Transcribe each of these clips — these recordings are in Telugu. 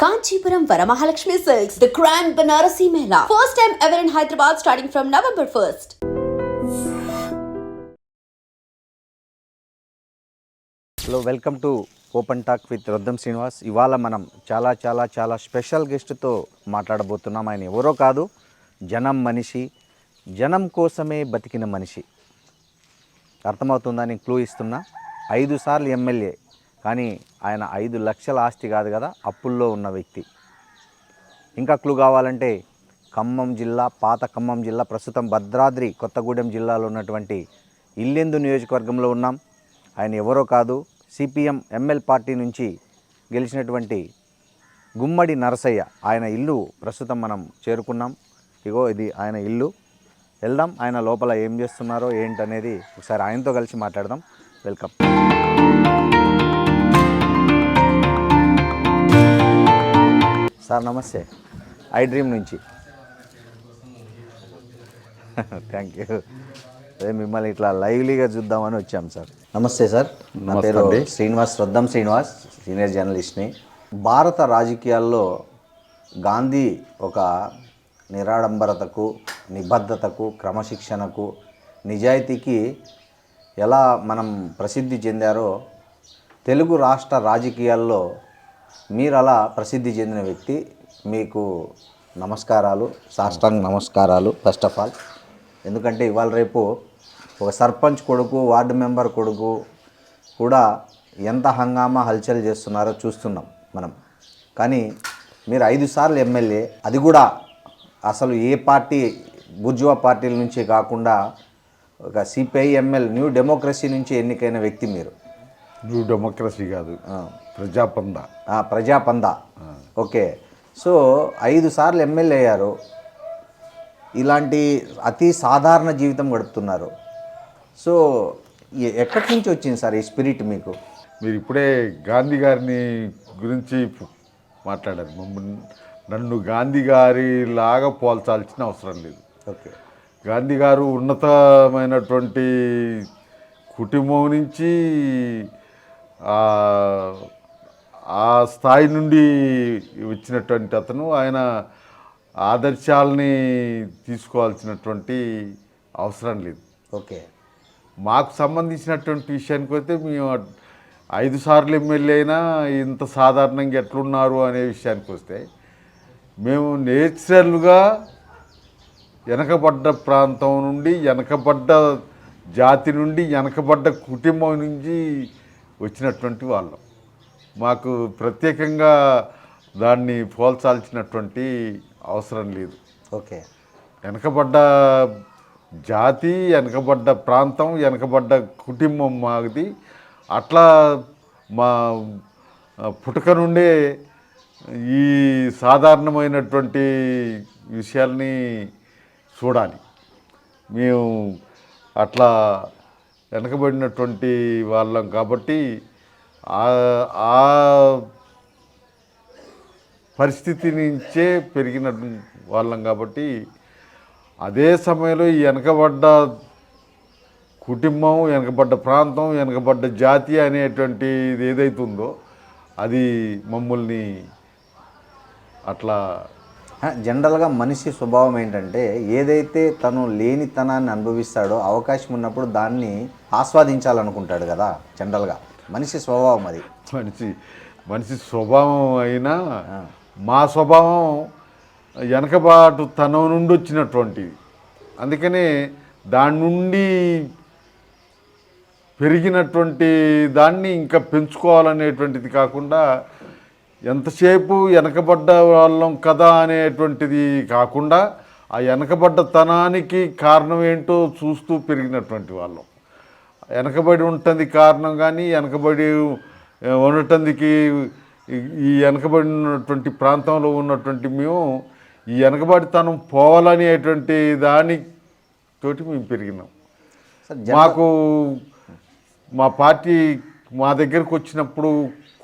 Kanchipuram Varamahalakshmi Silks, the Grand Banarasi Mela. First time ever in Hyderabad starting from November 1st. Hello welcome to open talk with Roddam Srinivas. ఇవాళ మనం చాలా స్పెషల్ గెస్ట్తో మాట్లాడబోతున్నాం. ఆయన ఎవరో కాదు, జనం మనిషి, జనం కోసమే బతికిన మనిషి. అర్థమవుతుందని క్లూ ఇస్తున్నా. 5 సార్లు ఎమ్మెల్యే, కానీ ఆయన 5 లక్షల ఆస్తి కాదు కదా, అప్పుల్లో ఉన్న వ్యక్తి. ఇంకా క్లూ కావాలంటే ఖమ్మం జిల్లా, పాత ఖమ్మం జిల్లా, ప్రస్తుతం భద్రాద్రి కొత్తగూడెం జిల్లాలో ఉన్నటువంటి ఇల్లెందు నియోజకవర్గంలో ఉన్నాం. ఆయన ఎవరో కాదు, సిపిఎం ఎంఎల్ పార్టీ నుంచి గెలిచినటువంటి గుమ్మడి నరసయ్య. ఆయన ఇల్లు ప్రస్తుతం మనం చేరుకున్నాం. ఇగో ఇది ఆయన ఇల్లు. వెళ్దాం, ఆయన లోపల ఏం చేస్తున్నారో ఏంటనేది ఒకసారి ఆయనతో కలిసి మాట్లాడదాం. వెల్కమ్. సార్ నమస్తే, ఐ డ్రీమ్ నుంచి. Thank you. అదే మిమ్మల్ని ఇట్లా లైవ్లీగా చూద్దామని వచ్చాం సార్. నమస్తే సార్, నా పేరు శ్రీనివాస్, రొద్దం శ్రీనివాస్, సీనియర్ జర్నలిస్ట్ని. భారత రాజకీయాల్లో గాంధీ ఒక నిరాడంబరతకు, నిబద్ధతకు, క్రమశిక్షణకు, నిజాయితీకి ఎలా మనం ప్రసిద్ధి చెందారో, తెలుగు రాష్ట్ర రాజకీయాల్లో మీరు అలా ప్రసిద్ధి చెందిన వ్యక్తి. మీకు నమస్కారాలు, సాష్టాంగ నమస్కారాలు ఫస్ట్ ఆఫ్ ఆల్. ఎందుకంటే ఇవాళ రేపు ఒక సర్పంచ్ కొడుకు, వార్డు మెంబర్ కొడుకు కూడా ఎంత హంగామా హల్చల్ చేస్తున్నారో చూస్తున్నాం మనం. కానీ మీరు 5 సార్లు ఎమ్మెల్యే, అది కూడా అసలు ఏ పార్టీ, బుర్జువా పార్టీల నుంచి కాకుండా ఒక సిపిఐ ఎంఎల్ న్యూ డెమోక్రసీ నుంచి ఎన్నికైన వ్యక్తి మీరు. న్యూ డెమోక్రసీ కాదు, ప్రజాపంద. ప్రజాపంద, ఓకే. సో 5 సార్లు ఎమ్మెల్యే అయ్యారు, ఇలాంటి అతి సాధారణ జీవితం గడుపుతున్నారు. సో ఎక్కడి నుంచి వచ్చింది సార్ ఈ స్పిరిట్ మీకు? మీరు ఇప్పుడే గాంధీ గారిని గురించి మాట్లాడారు. నన్ను గాంధీ గారి లాగా పోల్చాల్సిన అవసరం లేదు. ఓకే. గాంధీ గారు ఉన్నతమైనటువంటి కుటుంబం నుంచి ఆ స్థాయి నుండి వచ్చినటువంటి అతను. ఆయన ఆదర్శాలని తీసుకోవాల్సినటువంటి అవసరం లేదు. ఓకే. మాకు సంబంధించినటువంటి విషయానికి వస్తే మేము 5 సార్లు ఎమ్మెల్యే అయినా ఇంత సాధారణంగా ఎట్లున్నారు అనే విషయానికి వస్తే, మేము నేచురల్గా వెనకబడ్డ ప్రాంతం నుండి, వెనకబడ్డ జాతి నుండి, వెనకబడ్డ కుటుంబం నుంచి వచ్చినటువంటి వాళ్ళం. మాకు ప్రత్యేకంగా దాన్ని పోల్చాల్సినటువంటి అవసరం లేదు. ఓకే. వెనకబడ్డ జాతి, వెనకబడ్డ ప్రాంతం, వెనకబడ్డ కుటుంబం మాది. అట్లా మా పుట్టుక నుండే ఈ సాధారణమైనటువంటి విషయాల్ని చూడాలి. మేము అట్లా వెనకబడినటువంటి వాళ్ళం కాబట్టి, ఆ పరిస్థితి నుంచే పెరిగిన వాళ్ళం కాబట్టి, అదే సమయంలో ఈ వెనకబడ్డ కుటుంబం, వెనకబడ్డ ప్రాంతం, వెనకబడ్డ జాతి అనేటువంటిది ఏదైతే ఉందో అది మమ్మల్ని అట్లా. జనరల్గా మనిషి స్వభావం ఏంటంటే, ఏదైతే తను లేనితనాన్ని అనుభవిస్తాడో అవకాశం ఉన్నప్పుడు దాన్ని ఆస్వాదించాలనుకుంటాడు కదా. జనరల్గా మనిషి స్వభావం అది. మనిషి స్వభావం అయినా మా స్వభావం వెనకబాటు తనం నుండి వచ్చినటువంటిది. అందుకనే దాని నుండి పెరిగినటువంటి దాన్ని ఇంకా పెంచుకోవాలనేటువంటిది కాకుండా, ఎంతసేపు వెనకబడ్డ వాళ్ళం కదా అనేటువంటిది కాకుండా, ఆ వెనకబడ్డ తనానికి కారణం ఏంటో చూస్తూ పెరిగినటువంటి వాళ్ళం. వెనకబడి ఉంటుంది కారణం, కానీ వెనకబడి ఉండటానికి ఈ వెనకబడినటువంటి ప్రాంతంలో ఉన్నటువంటి మేము ఈ వెనకబడితనం పోవాలనేటువంటి దానితోటి మేము పెరిగినాం. మాకు మా పార్టీ మా దగ్గరకు వచ్చినప్పుడు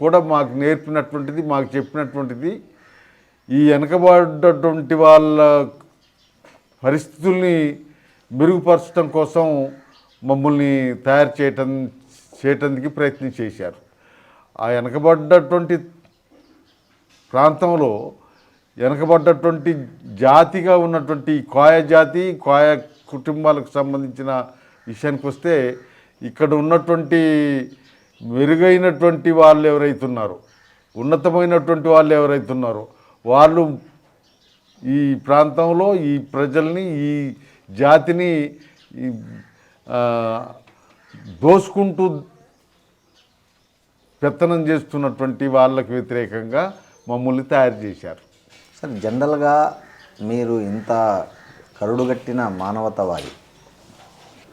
కూడా మాకు నేర్పినటువంటిది, మాకు చెప్పినటువంటిది, ఈ వెనకబడ్డటువంటి వాళ్ళ పరిస్థితుల్ని మెరుగుపరచడం కోసం మమ్మల్ని తయారు చేయటానికి ప్రయత్నం చేశారు. ఆ వెనకబడ్డటువంటి ప్రాంతంలో వెనకబడ్డటువంటి జాతిగా ఉన్నటువంటి కోయ జాతి కోయ కుటుంబాలకు సంబంధించిన విషయానికి వస్తే ఇక్కడ ఉన్నటువంటి మెరుగైనటువంటి వాళ్ళు ఎవరైతే ఉన్నారో, ఉన్నతమైనటువంటి వాళ్ళు ఎవరైతే ఉన్నారో వాళ్ళు ఈ ప్రాంతంలో ఈ ప్రజల్ని ఈ జాతిని దోసుకుంటూ పెత్తనం చేస్తున్నటువంటి వాళ్ళకు వ్యతిరేకంగా మమ్మల్ని తయారు చేశారు. సార్ జనరల్గా మీరు ఇంత కరుడుగట్టిన మానవతావాది,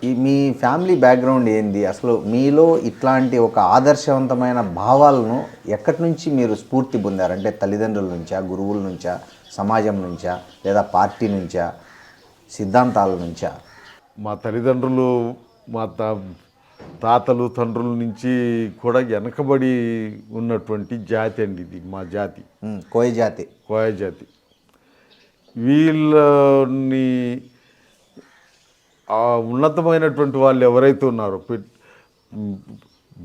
ఈ మీ ఫ్యామిలీ బ్యాక్గ్రౌండ్ ఏంది, అసలు మీలో ఇట్లాంటి ఒక ఆదర్శవంతమైన భావాలను ఎక్కడి నుంచి మీరు స్ఫూర్తి పొందారు? అంటే తల్లిదండ్రుల నుంచా, గురువుల నుంచా, సమాజం నుంచా, లేదా పార్టీ నుంచా, సిద్ధాంతాల నుంచా? మా తల్లిదండ్రులు మా తాతలు తండ్రుల నుంచి కూడా వెనకబడి ఉన్నటువంటి జాతి అండి ఇది. మా జాతి కోయ జాతి. కోయ జాతి. వీళ్ళని ఉన్నతమైనటువంటి వాళ్ళు ఎవరైతే ఉన్నారో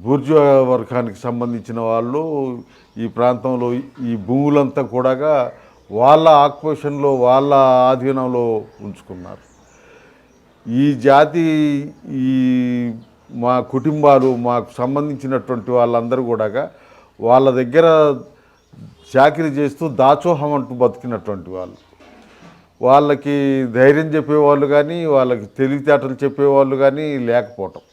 బూర్జువా వర్గానికి సంబంధించిన వాళ్ళు ఈ ప్రాంతంలో ఈ భూములంతా కూడా వాళ్ళ ఆక్యుపేషన్లో వాళ్ళ ఆధీనంలో ఉంచుకున్నారు. ఈ జాతి ఈ మా కుటుంబాలు మాకు సంబంధించినటువంటి వాళ్ళందరూ కూడా వాళ్ళ దగ్గర చాకరీ చేస్తూ దాచోహం అంటూ బతికినటువంటి వాళ్ళు. వాళ్ళకి ధైర్యం చెప్పేవాళ్ళు కానీ వాళ్ళకి తెలివితేటలు చెప్పేవాళ్ళు కానీ లేకపోవటం,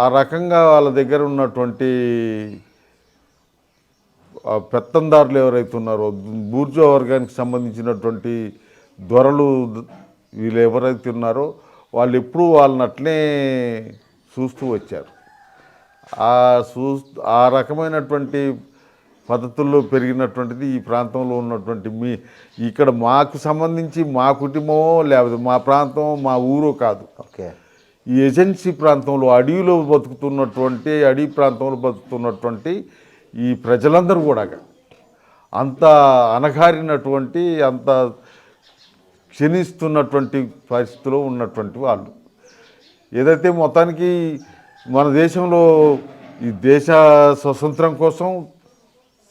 ఆ రకంగా వాళ్ళ దగ్గర ఉన్నటువంటి పెత్తందారులు ఎవరైతే ఉన్నారో బూర్జువా వర్గానికి సంబంధించినటువంటి దొరలు వీళ్ళు ఎవరైతే ఉన్నారో వాళ్ళు ఎప్పుడూ వాళ్ళని అట్లే చూస్తూ వచ్చారు. ఆ రకమైనటువంటి పద్ధతుల్లో పెరిగినటువంటిది ఈ ప్రాంతంలో ఉన్నటువంటి ఇక్కడ మాకు సంబంధించి మా కుటుంబమో లేకపోతే మా ప్రాంతం మా ఊరో కాదు. ఓకే. ఈ ఏజెన్సీ ప్రాంతంలో అడవిలో బతుకుతున్నటువంటి అడవి ప్రాంతంలో బతుకుతున్నటువంటి ఈ ప్రజలందరూ కూడా అంత అణగారినటువంటి అంత క్షీణిస్తున్నటువంటి పరిస్థితిలో ఉన్నటువంటి వాళ్ళు. ఏదైతే మొత్తానికి మన దేశంలో ఈ దేశ స్వతంత్రం కోసం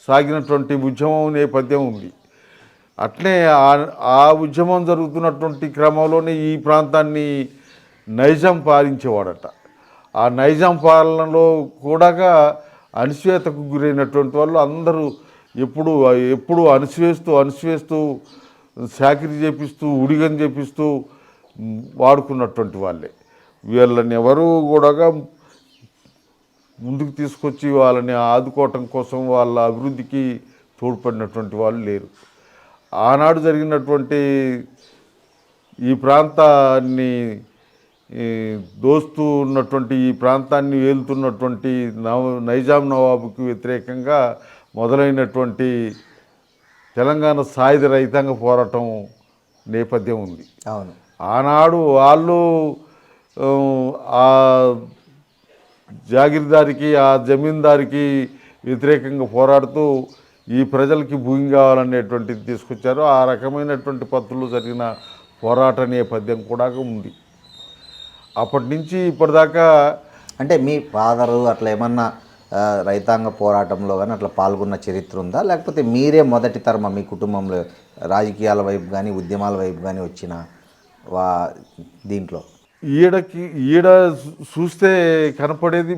సాగినటువంటి ఉద్యమం నేపథ్యం ఉంది. అట్లే ఆ ఉద్యమం జరుగుతున్నటువంటి క్రమంలోనే ఈ ప్రాంతాన్ని నైజాం పాలించేవాడట. ఆ నైజాం పాలనలో కూడా అణిచివేతకు గురైనటువంటి వాళ్ళు అందరూ ఎప్పుడు అణిచివేస్తూ చాకిరీ చేపిస్తూ ఉడిగని చేపిస్తూ వాడుకున్నటువంటి వాళ్ళే. వీళ్ళని ఎవరు కూడా ముందుకు తీసుకొచ్చి వాళ్ళని ఆదుకోవటం కోసం వాళ్ళ అభివృద్ధికి తోడ్పడినటువంటి వాళ్ళు లేరు. ఆనాడు జరిగినటువంటి ఈ ప్రాంతాన్ని దోస్తూ ఉన్నటువంటి ఈ ప్రాంతాన్ని ఏలుతున్నటువంటి నైజాం నవాబుకి వ్యతిరేకంగా మొదలైనటువంటి తెలంగాణ సాయుధ రైతాంగ పోరాటం నేపథ్యం ఉంది. అవును. ఆనాడు వాళ్ళు ఆ జాగీర్దారికి ఆ జమీందారికి వ్యతిరేకంగా పోరాడుతూ ఈ ప్రజలకి భూమి కావాలనేటువంటిది తీసుకొచ్చారు. ఆ రకమైనటువంటి పద్ధతుల్లో జరిగిన పోరాట నేపథ్యం కూడా ఉంది. అప్పటి నుంచి ఇప్పటిదాకా అంటే మీ ఫాదరు అట్లా ఏమన్నా రైతాంగ పోరాటంలో కానీ అట్లా పాల్గొన్న చరిత్ర ఉందా, లేకపోతే మీరే మొదటి తరమ మీ కుటుంబంలో రాజకీయాల వైపు కానీ ఉద్యమాల వైపు కానీ వచ్చిన దీంట్లో? ఈడ చూస్తే కనపడేది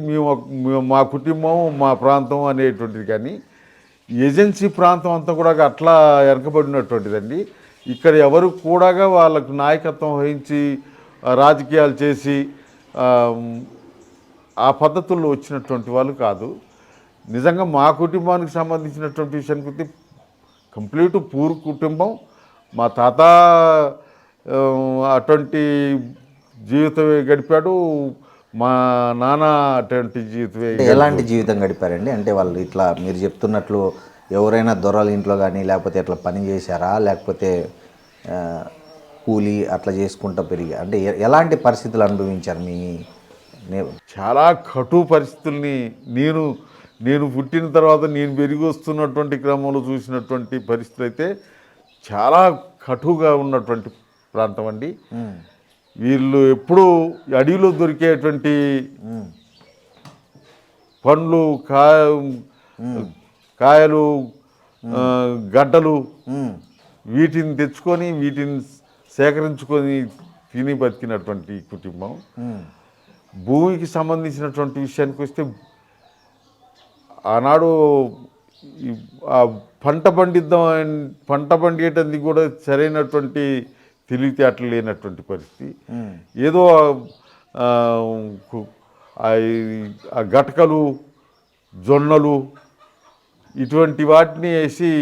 మా కుటుంబం మా ప్రాంతం అనేటువంటిది, కానీ ఏజెన్సీ ప్రాంతం అంతా కూడా అట్లా వెనకబడినటువంటిదండి. ఇక్కడ ఎవరు కూడా వాళ్ళకు నాయకత్వం వహించి రాజకీయాలు చేసి ఆ పద్ధతుల్లో వచ్చినటువంటి వాళ్ళు కాదు. నిజంగా మా కుటుంబానికి సంబంధించినటువంటి విషయానికి కంప్లీట్ పూర్ కుటుంబం. మా తాత అటువంటి జీవితమే గడిపాడు, మా నాన్న అటువంటి జీవితమే. ఎలాంటి జీవితం గడిపారండి? అంటే వాళ్ళు ఇట్లా మీరు చెప్తున్నట్లు ఎవరైనా దొరల ఇంట్లో కానీ లేకపోతే ఎట్లా పని చేశారా, లేకపోతే కూలీ అట్లా చేసుకుంటూ పెరిగి అంటే ఎలాంటి పరిస్థితులు అనుభవించారు? చాలా కటు పరిస్థితుల్ని నేను పుట్టిన తర్వాత నేను పెరిగి వస్తున్నటువంటి క్రమంలో చూసినటువంటి పరిస్థితులు అయితే చాలా కటుగా ఉన్నటువంటి ప్రాంతం అండి. వీళ్ళు ఎప్పుడూ అడవిలో దొరికేటువంటి పండ్లు కాయలు గడ్డలు వీటిని తెచ్చుకొని వీటిని సేకరించుకొని తిని బతికినటువంటి కుటుంబం. భూమికి సంబంధించినటువంటి విషయానికి వస్తే ఆనాడు ఆ పంట పండియటానికి కూడా సరైనటువంటి తెలివితేటలు లేనటువంటి పరిస్థితి. ఏదో ఆ గటకలు జొన్నలు ఇటువంటి వాటిని వేసి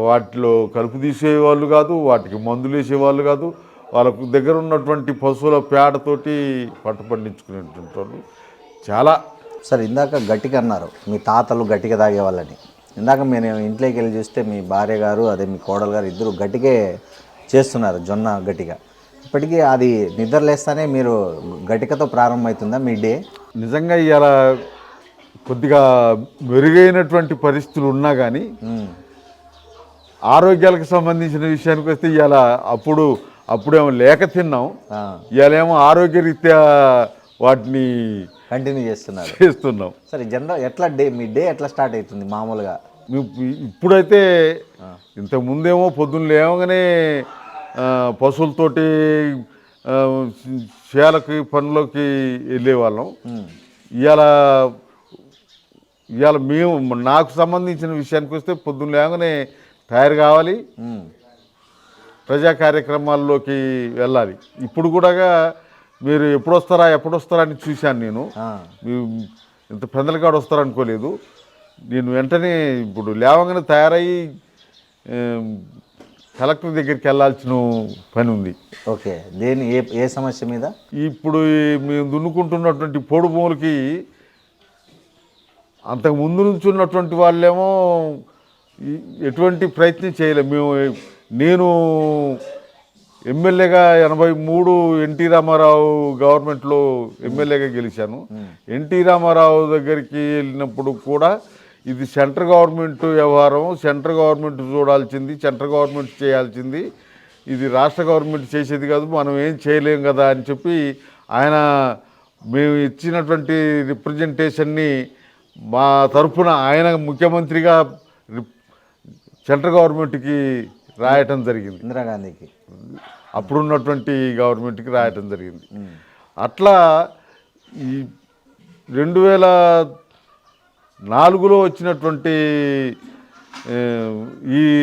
వాటిలో కలుపు తీసేవాళ్ళు కాదు, వాటికి మందులు వేసేవాళ్ళు కాదు. వాళ్ళకు దగ్గర ఉన్నటువంటి పశువుల పేడతోటి పంట పండించుకునేటువంటి వాళ్ళు చాలా. సార్ ఇందాక గట్టిగా అన్నారు, మీ తాతలు గట్టిగా తాగేవాళ్ళని. ఇందాక మీరు ఇంట్లోకి వెళ్ళి చూస్తే మీ భార్య గారు అదే మీ కోడలు గారు ఇద్దరు గట్టిగే చేస్తున్నారు, జొన్న గట్టిగా. ఇప్పటికీ అది నిద్రలేస్తానే మీరు గట్టికతో ప్రారంభమవుతుందా మీ డే? నిజంగా ఇలా కొద్దిగా మెరుగైనటువంటి పరిస్థితులు ఉన్నా కానీ ఆరోగ్యాలకు సంబంధించిన విషయానికి వస్తే ఇలా అప్పుడేమో లేక తిన్నాం, ఇవాళేమో ఆరోగ్యరీత్యా వాటిని కంటిన్యూ చేస్తున్నాం. సరే జనరల్ ఎట్లా మీ డే ఎట్లా స్టార్ట్ అవుతుంది మామూలుగా? ఇప్పుడైతే ఇంతకుముందేమో పొద్దున్న లేవగానే పశువులతోటి చేలకి పనులకి వెళ్ళేవాళ్ళం. ఇవాళ నాకు సంబంధించిన విషయానికి వస్తే పొద్దున్న లేవగానే తయారు కావాలి, ప్రజా కార్యక్రమాల్లోకి వెళ్ళాలి. ఇప్పుడు కూడా మీరు ఎప్పుడొస్తారా అని చూశాను నేను. ఇంత పెందలకాడు వస్తారనుకోలేదు నేను. వెంటనే ఇప్పుడు లేవగానే తయారయ్యి కలెక్టర్ దగ్గరికి వెళ్ళాల్సిన పని ఉంది. ఓకే, దేని ఏ సమస్య మీద? ఇప్పుడు మేము దున్నుకుంటున్నటువంటి పొడు భూములకి అంతకు ముందు నుంచి ఉన్నటువంటి వాళ్ళేమో ఎటువంటి ప్రయత్నం చేయలేము. నేను ఎమ్మెల్యేగా 83 ఎన్టీ రామారావు గవర్నమెంట్లో ఎమ్మెల్యేగా గెలిచాను. ఎన్టీ రామారావు దగ్గరికి వెళ్ళినప్పుడు కూడా ఇది సెంట్రల్ గవర్నమెంట్ వ్యవహారం, సెంట్రల్ గవర్నమెంట్ చూడాల్సింది, సెంట్రల్ గవర్నమెంట్ చేయాల్సింది, ఇది రాష్ట్ర గవర్నమెంట్ చేసేది కాదు, మనం ఏం చేయలేం కదా అని చెప్పి ఆయన మేము ఇచ్చినటువంటి రిప్రజెంటేషన్ని మా తరఫున ఆయన ముఖ్యమంత్రిగా సెంట్రల్ గవర్నమెంట్కి రాయటం జరిగింది. ఇందిరాగాంధీకి అప్పుడున్నటువంటి గవర్నమెంట్కి రాయటం జరిగింది. అట్లా ఈ 2004లో వచ్చినటువంటి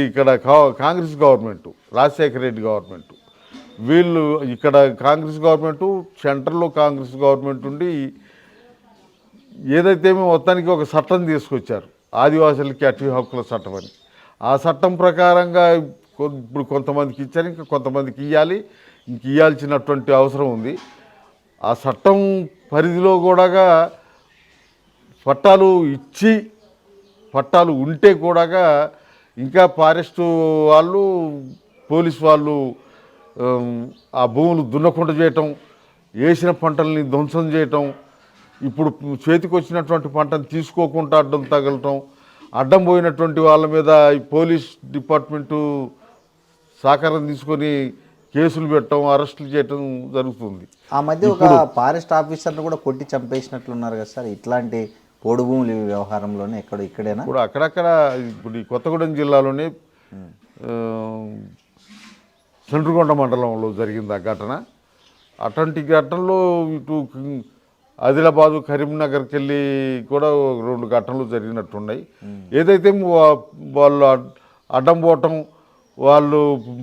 ఇక్కడ కాంగ్రెస్ గవర్నమెంటు, రాజశేఖర రెడ్డి గవర్నమెంటు, వీళ్ళు ఇక్కడ కాంగ్రెస్ గవర్నమెంటు, సెంట్రల్లో కాంగ్రెస్ గవర్నమెంట్ ఉండి ఏదైతే మొత్తానికి ఒక చట్టం తీసుకొచ్చారు, ఆదివాసులకి అటవీ హక్కుల చట్టం అని. ఆ చట్టం ప్రకారంగా ఇప్పుడు కొంతమందికి ఇచ్చారు, ఇంకా కొంతమందికి ఇవ్వాలి, ఇంక ఇవ్వాల్సినటువంటి అవసరం ఉంది. ఆ చట్టం పరిధిలో కూడా పట్టాలు ఉంటే కూడా ఇంకా ఫారెస్టు వాళ్ళు, పోలీసు వాళ్ళు ఆ భూములు దున్నకుండా చేయటం, వేసిన పంటల్ని ధ్వంసం చేయటం, ఇప్పుడు చేతికి వచ్చినటువంటి పంటను తీసుకోకుండా అడ్డం తగలటం, అడ్డం పోయినటువంటి వాళ్ళ మీద పోలీస్ డిపార్ట్మెంటు సహకారం తీసుకొని కేసులు పెట్టడం, అరెస్టులు చేయటం జరుగుతుంది. ఆ మధ్య ఒక ఫారెస్ట్ ఆఫీసర్ను కూడా కొట్టి చంపేసినట్లున్నారు కదా సార్. ఇట్లాంటి పోడు భూముల వ్యవహారంలోనే ఇక్కడేనా? ఇప్పుడు అక్కడక్కడ ఇప్పుడు ఈ కొత్తగూడెం జిల్లాలోనే చండ్రుగొండ మండలంలో జరిగింది ఆ ఘటన. అటువంటి ఘటనలో ఇటు ఆదిలాబాదు, కరీంనగర్కి వెళ్ళి కూడా 2 ఘటనలు జరిగినట్టున్నాయి. ఏదైతే వాళ్ళు అడ్డం పోవటం, వాళ్ళు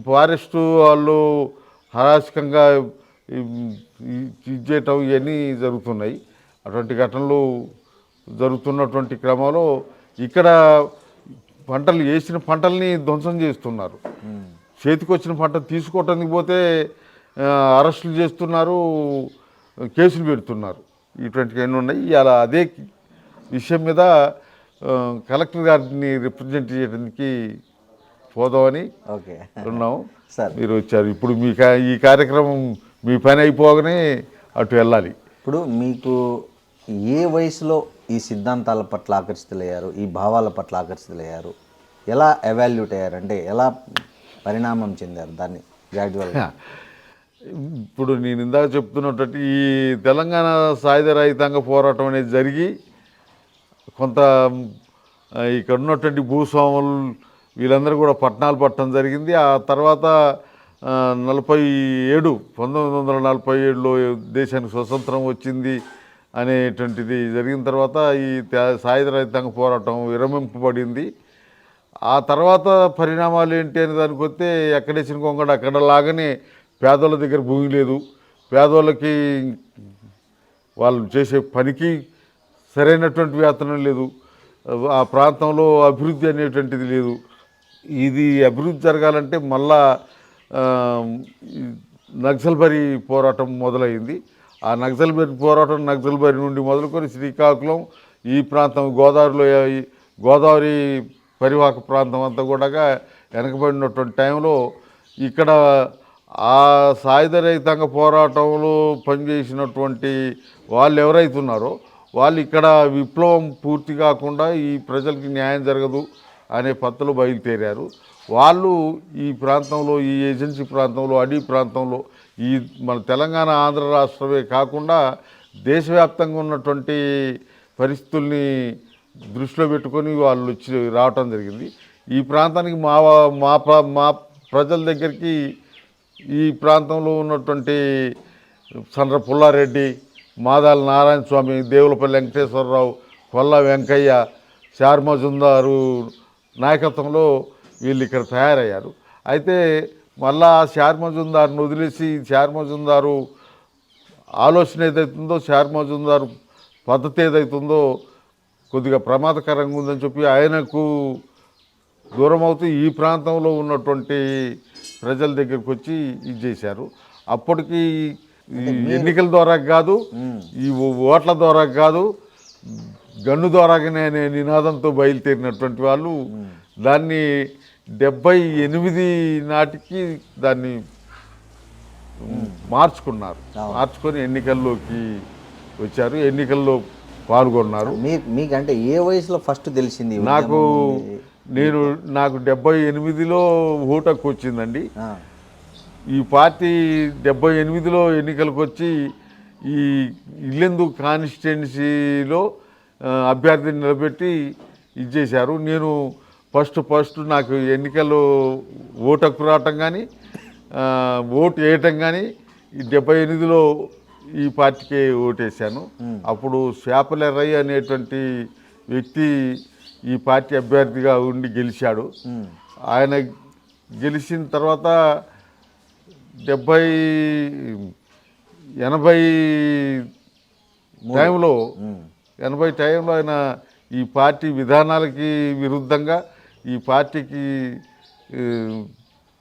ఫారెస్టు వాళ్ళు హరాచకంగా చేయటం ఇవన్నీ జరుగుతున్నాయి. అటువంటి ఘటనలు జరుగుతున్నటువంటి క్రమంలో ఇక్కడ వేసిన పంటల్ని ధ్వంసం చేస్తున్నారు. చేతికి వచ్చిన పంట తీసుకోవటానికి పోతే అరెస్టులు చేస్తున్నారు, కేసులు పెడుతున్నారు. ఇటువంటివి ఎన్ని ఉన్నాయి. ఇలా అదే విషయం మీద కలెక్టర్ గారిని రిప్రజెంట్ చేయడానికి పోదామని ఉన్నాం. మీరు వచ్చారు. ఇప్పుడు ఈ కార్యక్రమం మీ పని అయిపోగానే అటు వెళ్ళాలి. ఇప్పుడు మీకు ఏ వయసులో ఈ సిద్ధాంతాల పట్ల ఆకర్షితులయ్యారు, ఈ భావాల పట్ల ఆకర్షితులయ్యారు, ఎలా ఎవాల్యూట్ అయ్యారు, అంటే ఎలా పరిణామం చెందారు దాన్ని గ్రాడ్యువల్గా? ఇప్పుడు నేను ఇందాక చెప్తున్నట్టు ఈ తెలంగాణ సాయుధ రైతాంగ పోరాటం అనేది జరిగి కొంత ఇక్కడ ఉన్నటువంటి భూస్వాములు వీళ్ళందరూ కూడా పట్టణాలు పట్టడం జరిగింది. ఆ తర్వాత 1947లో దేశానికి స్వతంత్రం వచ్చింది అనేటువంటిది జరిగిన తర్వాత ఈ సాయుధ రైతాంగ పోరాటం విరమింపబడింది. ఆ తర్వాత పరిణామాలు ఏంటి అనే దానికి వస్తే ఎక్కడేసిన కొంగడ అక్కడ లాగానే పేదోళ్ళ దగ్గర భూమి లేదు, పేదోళ్ళకి వాళ్ళు చేసే పనికి సరైనటువంటి వేతనం లేదు, ఆ ప్రాంతంలో అభివృద్ధి అనేటువంటిది లేదు. ఇది అభివృద్ధి జరగాలంటే మళ్ళా నక్సల్బరీ పోరాటం మొదలైంది. ఆ నక్సల్బరీ పోరాటం నక్సల్బరీ నుండి మొదలుకొని శ్రీకాకుళం ఈ ప్రాంతం గోదావరి పరివాహక ప్రాంతం అంతా కూడా వెనకబడినటువంటి టైంలో ఇక్కడ ఆ సాయుధ రైతాంగ పోరాటంలో పనిచేసినటువంటి వాళ్ళు ఎవరైతున్నారో వాళ్ళు ఇక్కడ విప్లవం పూర్తి కాకుండా ఈ ప్రజలకి న్యాయం జరగదు అనే పద్ధతిలో బయలుదేరారు. వాళ్ళు ఈ ప్రాంతంలో ఈ ఏజెన్సీ ప్రాంతంలో అడవి ప్రాంతంలో ఈ మన తెలంగాణ ఆంధ్ర రాష్ట్రమే కాకుండా దేశవ్యాప్తంగా ఉన్నటువంటి పరిస్థితుల్ని దృష్టిలో పెట్టుకొని వాళ్ళు వచ్చి రావటం జరిగింది. ఈ ప్రాంతానికి మా ప్రజల దగ్గరికి ఈ ప్రాంతంలో ఉన్నటువంటి సండ్ర పుల్లారెడ్డి, మాదాల నారాయణ స్వామి, దేవులపల్లి వెంకటేశ్వరరావు, కొల్ల వెంకయ్య, షార్ మజుందారు నాయకత్వంలో వీళ్ళు ఇక్కడ తయారయ్యారు. అయితే మళ్ళా షార్ మజుందారుని వదిలేసి షార్ మజుందారు ఆలోచన ఏదైతుందో, షార్ మజుందారు పద్ధతి ఏదైతుందో కొద్దిగా ప్రమాదకరంగా ఉందని చెప్పి ఆయనకు దూరం అవుతూ ఈ ప్రాంతంలో ఉన్నటువంటి ప్రజల దగ్గరికి వచ్చి ఇది చేశారు. అప్పటికి ఎన్నికల ద్వారా కాదు, ఈ ఓట్ల ద్వారా కాదు, గన్ను ద్వారాగానే అనే నినాదంతో బయలుదేరినటువంటి వాళ్ళు దాన్ని 78 నాటికి దాన్ని మార్చుకొని ఎన్నికల్లోకి వచ్చారు, ఎన్నికల్లో పాల్గొన్నారు. మీకంటే ఏ వయసులో ఫస్ట్ తెలిసింది? నాకు 78లో ఓటుకు వచ్చిందండి. ఈ పార్టీ 78లో ఎన్నికలకు వచ్చి ఈ ఇల్లెందు కాన్స్టిట్యున్సీలో అభ్యర్థిని నిలబెట్టి ఇది చేశారు. నేను ఫస్ట్ నాకు ఎన్నికల్లో ఓటు హక్కు రావటం కానీ ఓటు వేయటం కానీ ఈ 78లో ఈ పార్టీకి ఓటేశాను. అప్పుడు శాపలెర్రయ్య అనేటువంటి వ్యక్తి ఈ పార్టీ అభ్యర్థిగా ఉండి గెలిచాడు. ఆయన గెలిచిన తర్వాత 80 టైంలో ఆయన ఈ పార్టీ విధానాలకి విరుద్ధంగా ఈ పార్టీకి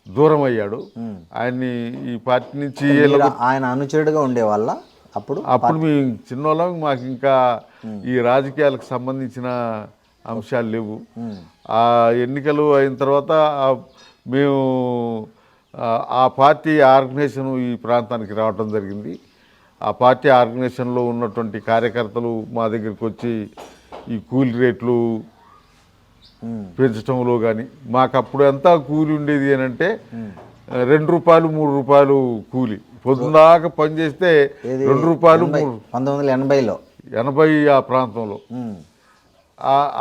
దూరం అయ్యాడు. ఆయన్ని ఈ పార్టీ నుంచి ఆయన అనుచరుడుగా ఉండేవాళ్ళ అప్పుడు మేము చిన్నోళ్ళం, మాకు ఇంకా ఈ రాజకీయాలకు సంబంధించిన అంశాలు లేవు. ఆ ఎన్నికలు అయిన తర్వాత మేము ఆ పార్టీ ఆర్గనైజేషన్ ఈ ప్రాంతానికి రావడం జరిగింది. ఆ పార్టీ ఆర్గనైజేషన్లో ఉన్నటువంటి కార్యకర్తలు మా దగ్గరికి వచ్చి ఈ కూలీ రేట్లు పెంచడంలో కానీ, మాకు అప్పుడు ఎంత కూలి ఉండేది అని అంటే 2 రూపాయలు 3 రూపాయలు కూలి, పొద్దుదాకా పనిచేస్తే 2 రూపాయలు 1980లో 80 ఆ ప్రాంతంలో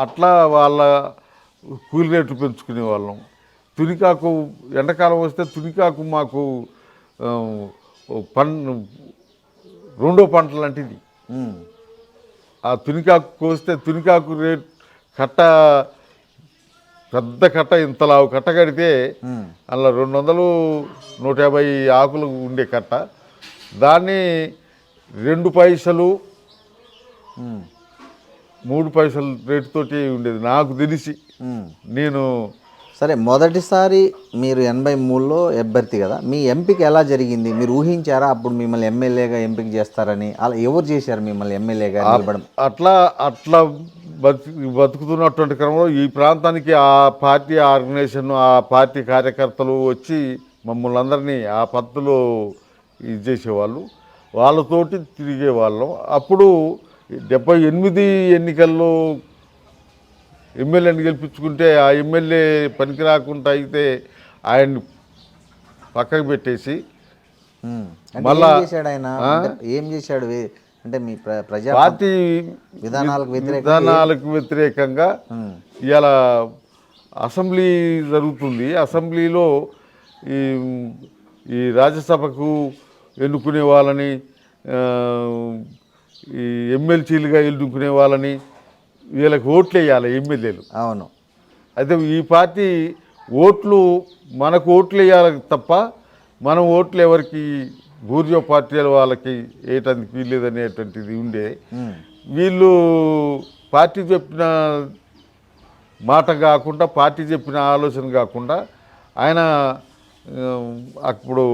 అట్లా వాళ్ళ కూలి రేట్లు పెంచుకునే వాళ్ళం. తునికాకు ఎండాకాలం వస్తే తునికాకు మాకు రెండో పంట లాంటిది. ఆ తునికాకు కోస్తే తునికాకు రేట్ పెద్ద కట్ట ఇంతలావు కట్ట కడితే అందులో 200 150 ఆకులు ఉండే కట్ట, దాన్ని 2 పైసలు 3 పైసలు రేటుతోటి ఉండేది నాకు తెలిసి. నేను సరే, మొదటిసారి మీరు 83లో అభ్యర్థి కదా, మీ ఎంపిక ఎలా జరిగింది? మీరు ఊహించారా అప్పుడు మిమ్మల్ని ఎమ్మెల్యేగా ఎంపిక చేస్తారని? అలా ఎవరు చేశారు మిమ్మల్ని ఎమ్మెల్యేగా నిలబడం? అట్లా బతుకుతున్నటువంటి క్రమంలో ఈ ప్రాంతానికి ఆ పార్టీ ఆర్గనైజేషన్, ఆ పార్టీ కార్యకర్తలు వచ్చి మమ్మల్ని అందరినీ ఆ పద్ధతిలో ఇది చేసేవాళ్ళు, వాళ్ళతోటి తిరిగేవాళ్ళం. అప్పుడు 78 ఎన్నికల్లో ఎమ్మెల్యేని గెలిపించుకుంటే ఆ ఎమ్మెల్యే పనికి రాకుండా అయితే ఆయన్ని పక్కకు పెట్టేసి మళ్ళా ఏం చేశాడు ఆయన? ఏం చేశాడు? అంటే మీ ప్రజా పార్టీ విధానాలకు వ్యతిరేకంగా ఇలా అసెంబ్లీ జరుగుతుంది. అసెంబ్లీలో ఈ ఈ రాజ్యసభకు ఎన్నుకునే వాళ్ళని, ఈ ఎమ్మెల్సీలుగా ఎన్నుకునే వాళ్ళని వీళ్ళకి ఓట్లు వేయాలి ఎమ్మెల్యేలు. అవును. అయితే ఈ పార్టీ మనకు ఓట్లు వేయాలి తప్ప మనం ఓట్లు ఎవరికి బూర్జో పార్టీల వాళ్ళకి వేయటానికి వీల్లేదనేటువంటిది ఉండే. వీళ్ళు పార్టీ చెప్పిన మాట కాకుండా, పార్టీ చెప్పిన ఆలోచన కాకుండా ఆయన అప్పుడు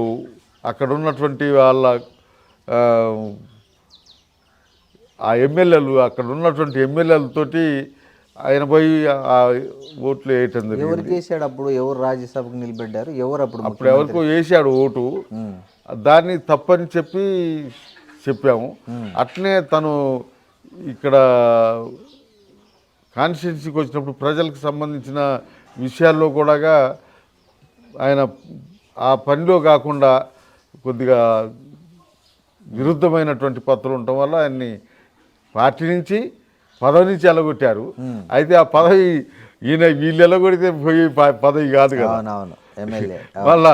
అక్కడ ఉన్నటువంటి వాళ్ళ ఆ ఎమ్మెల్యేలు, అక్కడ ఉన్నటువంటి ఎమ్మెల్యేలతోటి ఆయన పోయి ఆ ఓట్లు వేయటం జరిగింది. ఎవరికి వేసాడు అప్పుడు? ఎవరు రాజ్యసభకు నిలబెట్టారు? ఎవరు అప్పుడు ఎవరికో వేసాడు ఓటు. దాన్ని తప్పని చెప్పాము. అట్నే తను ఇక్కడ కాన్స్టిట్యున్సీకి వచ్చినప్పుడు ప్రజలకు సంబంధించిన విషయాల్లో కూడా ఆయన ఆ పనిలో కాకుండా కొద్దిగా విరుద్ధమైనటువంటి పత్రులు ఉండటం వల్ల ఆయన్ని పార్టీ నుంచి పదవి నుంచి ఎలగొట్టారు. అయితే ఆ పదవి వీళ్ళు ఎలగొడితే పోయి పదవి కాదు కదా, మళ్ళా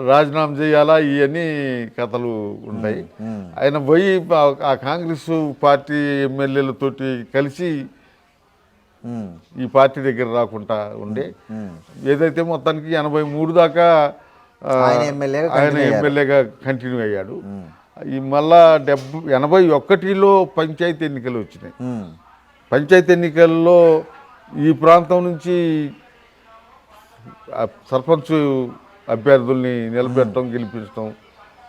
రాజీనామా చేయాలా, ఇవన్నీ కథలు ఉంటాయి. ఆయన పోయి ఆ కాంగ్రెస్ పార్టీ ఎమ్మెల్యేలతోటి కలిసి ఈ పార్టీ దగ్గర రాకుండా ఉండే, ఏదైతే మొత్తానికి 83 దాకా ఆయన ఎమ్మెల్యేగా కంటిన్యూ అయ్యాడు. ఈ మళ్ళా 81లో పంచాయతీ ఎన్నికలు వచ్చినాయి. పంచాయతీ ఎన్నికల్లో ఈ ప్రాంతం నుంచి సర్పంచ్ అభ్యర్థుల్ని నిలబెట్టడం, గెలిపించడం.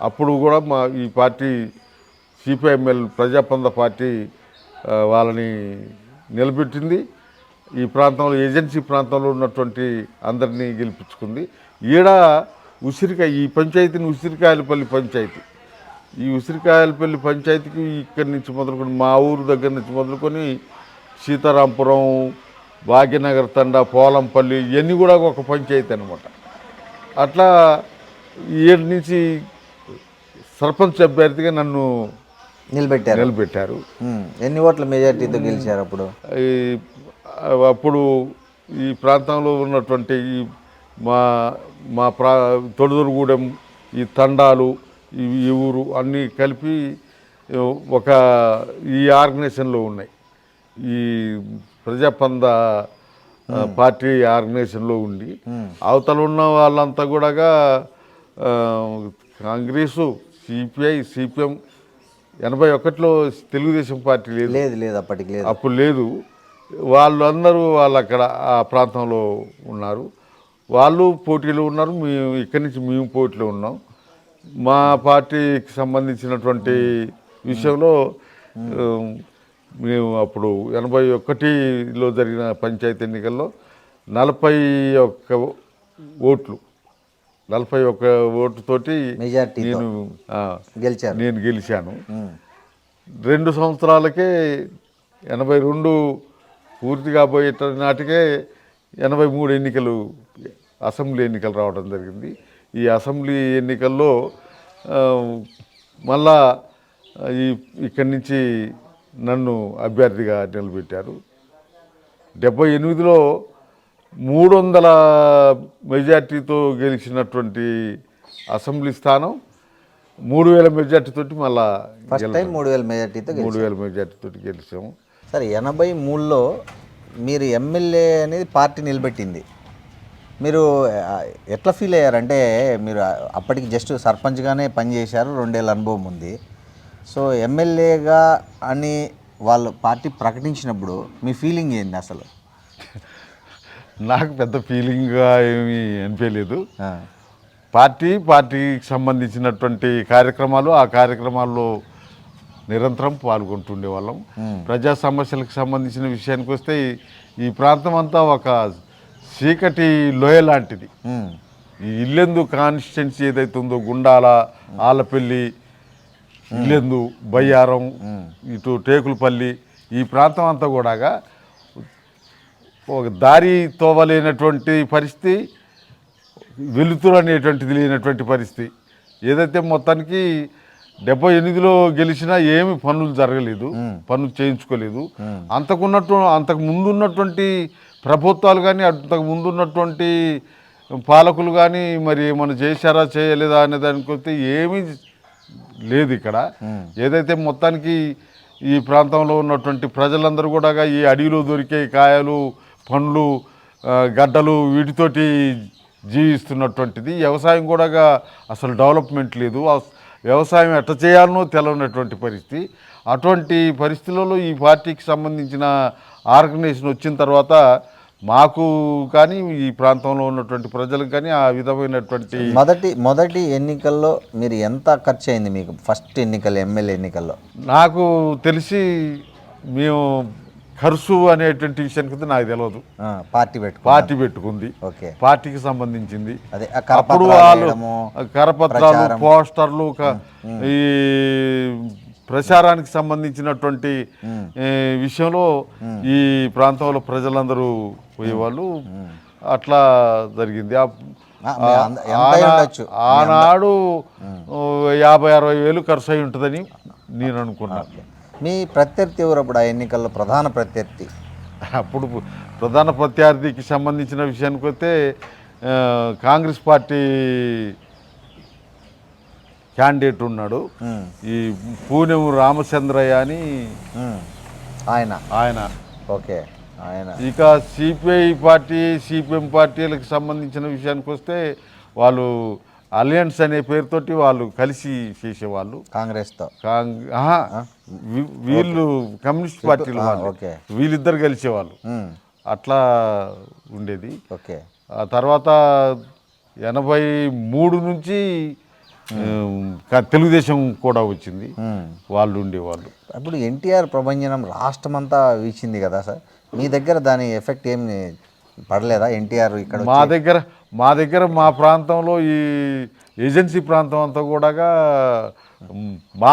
అప్పుడు కూడా ఈ పార్టీ సిపిఐఎంఎల్ ప్రజాపంద పార్టీ వాళ్ళని నిలబెట్టింది. ఈ ప్రాంతంలో ఏజెన్సీ ప్రాంతంలో ఉన్నటువంటి అందరినీ గెలిపించుకుంది. ఈడ ఈ పంచాయతీని ఉసిరికాయలపల్లి పంచాయతీ. ఈ ఉసిరికాయలపల్లి పంచాయతీకి ఇక్కడి నుంచి మొదలుకొని, మా ఊరు దగ్గర నుంచి మొదలుకొని సీతారాంపురం, భాగ్యనగర్ తండా, పోలంపల్లి, ఇవన్నీ కూడా ఒక పంచాయతీ అనమాట. అట్లా ఏడు నుంచి సర్పంచ్ అభ్యర్థిగా నన్ను నిలబెట్టారు. ఎన్ని ఓట్ల మెజార్టీతో గెలిచారు అప్పుడు? అప్పుడు ఈ ప్రాంతంలో ఉన్నటువంటి మా తొడుదొరుగూడెం, ఈ తండాలు, ఈ ఊరు అన్నీ కలిపి ఈ ఆర్గనైజేషన్లో ఉన్నాయి. ఈ ప్రజాపంద పార్టీ ఆర్గనైజేషన్లో ఉండి, అవతల ఉన్న వాళ్ళంతా కూడా కాంగ్రెసు, సిపిఐ, సిపిఎం. 81లో తెలుగుదేశం పార్టీ లేదు అప్పటికి లేదు. అప్పుడు లేదు. వాళ్ళందరూ అక్కడ ఆ ప్రాంతంలో ఉన్నారు. వాళ్ళు పోటీలో ఉన్నారు, ఇక్కడి నుంచి మేము పోటీలో ఉన్నాం. మా పార్టీకి సంబంధించినటువంటి విషయంలో మేము అప్పుడు 81లో జరిగిన పంచాయతీ ఎన్నికల్లో 41 ఓటుతోటి నేను గెలిచాను. 2 సంవత్సరాలకే 82 పూర్తి కాబోయే నాటికే 83 ఎన్నికలు, అసెంబ్లీ ఎన్నికలు రావడం జరిగింది. ఈ అసెంబ్లీ ఎన్నికల్లో మళ్ళా ఇక్కడి నుంచి నన్ను అభ్యర్థిగా నిలబెట్టారు. 78లో 300 మెజార్టీతో గెలిచినటువంటి అసెంబ్లీ స్థానం 3000 మెజార్టీతోటి మళ్ళా ఫస్ట్ టైం 3000 మెజార్టీతోటి గెలిచాము. సరే, 83లో మీరు ఎమ్మెల్యే అనేది పార్టీ నిలబెట్టింది. మీరు ఎట్లా ఫీల్ అయ్యారంటే, మీరు అప్పటికి జస్ట్ సర్పంచ్గానే పనిచేశారు, 2 ఏళ్ళ అనుభవం ఉంది. సో ఎమ్మెల్యేగా అని వాళ్ళు పార్టీ ప్రకటించినప్పుడు మీ ఫీలింగ్ ఏంది అసలు? నాకు పెద్ద ఫీలింగ్గా ఏమీ అనిపించలేదు. పార్టీకి సంబంధించినటువంటి కార్యక్రమాలు, ఆ కార్యక్రమాల్లో నిరంతరం పాల్గొంటుండే వాళ్ళం. ప్రజా సమస్యలకు సంబంధించిన విషయానికి వస్తే ఈ ప్రాంతం అంతా ఒక చీకటి లోయ లాంటిది. ఈ ఇల్లెందు కాన్స్టిట్యున్సీ ఏదైతే ఉందో, గుండాల, ఆలపల్లి, ఇల్లెందు, బయ్యారం, ఇటు టేకులపల్లి, ఈ ప్రాంతం అంతా కూడా ఒక దారి తోవలేనటువంటి పరిస్థితి, వెలుతురు అనేటువంటిది లేనటువంటి పరిస్థితి. ఏదైతే మొత్తానికి 78లో గెలిచినా ఏమి పనులు జరగలేదు, పనులు చేయించుకోలేదు. అంతకు ముందున్నటువంటి ప్రభుత్వాలు కానీ అంతకు ముందున్నటువంటి పాలకులు కానీ మరి ఏమైనా చేశారా చేయలేదా అనే దానికి వస్తే ఏమీ లేదు ఇక్కడ. ఏదైతే మొత్తానికి ఈ ప్రాంతంలో ఉన్నటువంటి ప్రజలందరూ కూడా ఈ అడవిలో దొరికే కాయలు, పండ్లు, గడ్డలు వీటితోటి జీవిస్తున్నటువంటిది. వ్యవసాయం కూడా అసలు డెవలప్మెంట్ లేదు. వ్యవసాయం ఎట్లా చేయాలనో తెలియనటువంటి పరిస్థితి. అటువంటి పరిస్థితులలో ఈ పార్టీకి సంబంధించిన ఆర్గనైజేషన్ వచ్చిన తర్వాత మాకు కానీ ఈ ప్రాంతంలో ఉన్నటువంటి ప్రజలకు కానీ ఆ విధమైనటువంటి మొదటి ఎన్నికల్లో మీరు ఎంత ఖర్చు అయింది మీకు? ఫస్ట్ ఎన్నికలు, ఎమ్మెల్యే ఎన్నికల్లో నాకు తెలిసి మేము ఖర్చు అనేటువంటి విషయానికి నాకు తెలియదు. పార్టీ పెట్టుకుంది, పార్టీకి సంబంధించింది. అప్పుడు వాళ్ళు కరపత్రాలు, పోస్టర్లు, ఈ ప్రచారానికి సంబంధించినటువంటి విషయంలో ఈ ప్రాంతంలో ప్రజలందరూ పోయేవాళ్ళు. అట్లా జరిగింది. ఆనాడు 50-60 వేలు ఖర్చు అయి ఉంటుందని నేను అనుకున్నాను. మీ ప్రత్యర్థి ఎవరు అప్పుడు ఆ ఎన్నికల్లో? ప్రధాన ప్రత్యర్థి అప్పుడు ప్రధాన ప్రత్యర్థికి సంబంధించిన విషయానికి వస్తే కాంగ్రెస్ పార్టీ క్యాండిడేట్ ఉన్నాడు, ఈ పూనెం రామచంద్రయ్య అని ఆయన. ఓకే, ఆయన. ఇక సిపిఐ పార్టీ, సిపిఎం పార్టీలకు సంబంధించిన విషయానికి వస్తే వాళ్ళు అలయన్స్ అనే పేరుతోటి వాళ్ళు కలిసి చేసేవాళ్ళు కాంగ్రెస్తో. వీళ్ళు కమ్యూనిస్ట్ పార్టీలు వాళ్ళు, వీళ్ళిద్దరు కలిసేవాళ్ళు. అట్లా ఉండేది. ఓకే. ఆ తర్వాత 83 నుంచి తెలుగుదేశం కూడా వచ్చింది, వాళ్ళు ఉండేవాళ్ళు. అప్పుడు ఎన్టీఆర్ ప్రభంజనం రాష్ట్రమంతా వీచింది కదా సార్, మీ దగ్గర దాని ఎఫెక్ట్ ఏం పడలేదా? ఎన్టీఆర్ ఇక్కడ మా దగ్గర మా ప్రాంతంలో ఈ ఏజెన్సీ ప్రాంతం అంతా కూడా మా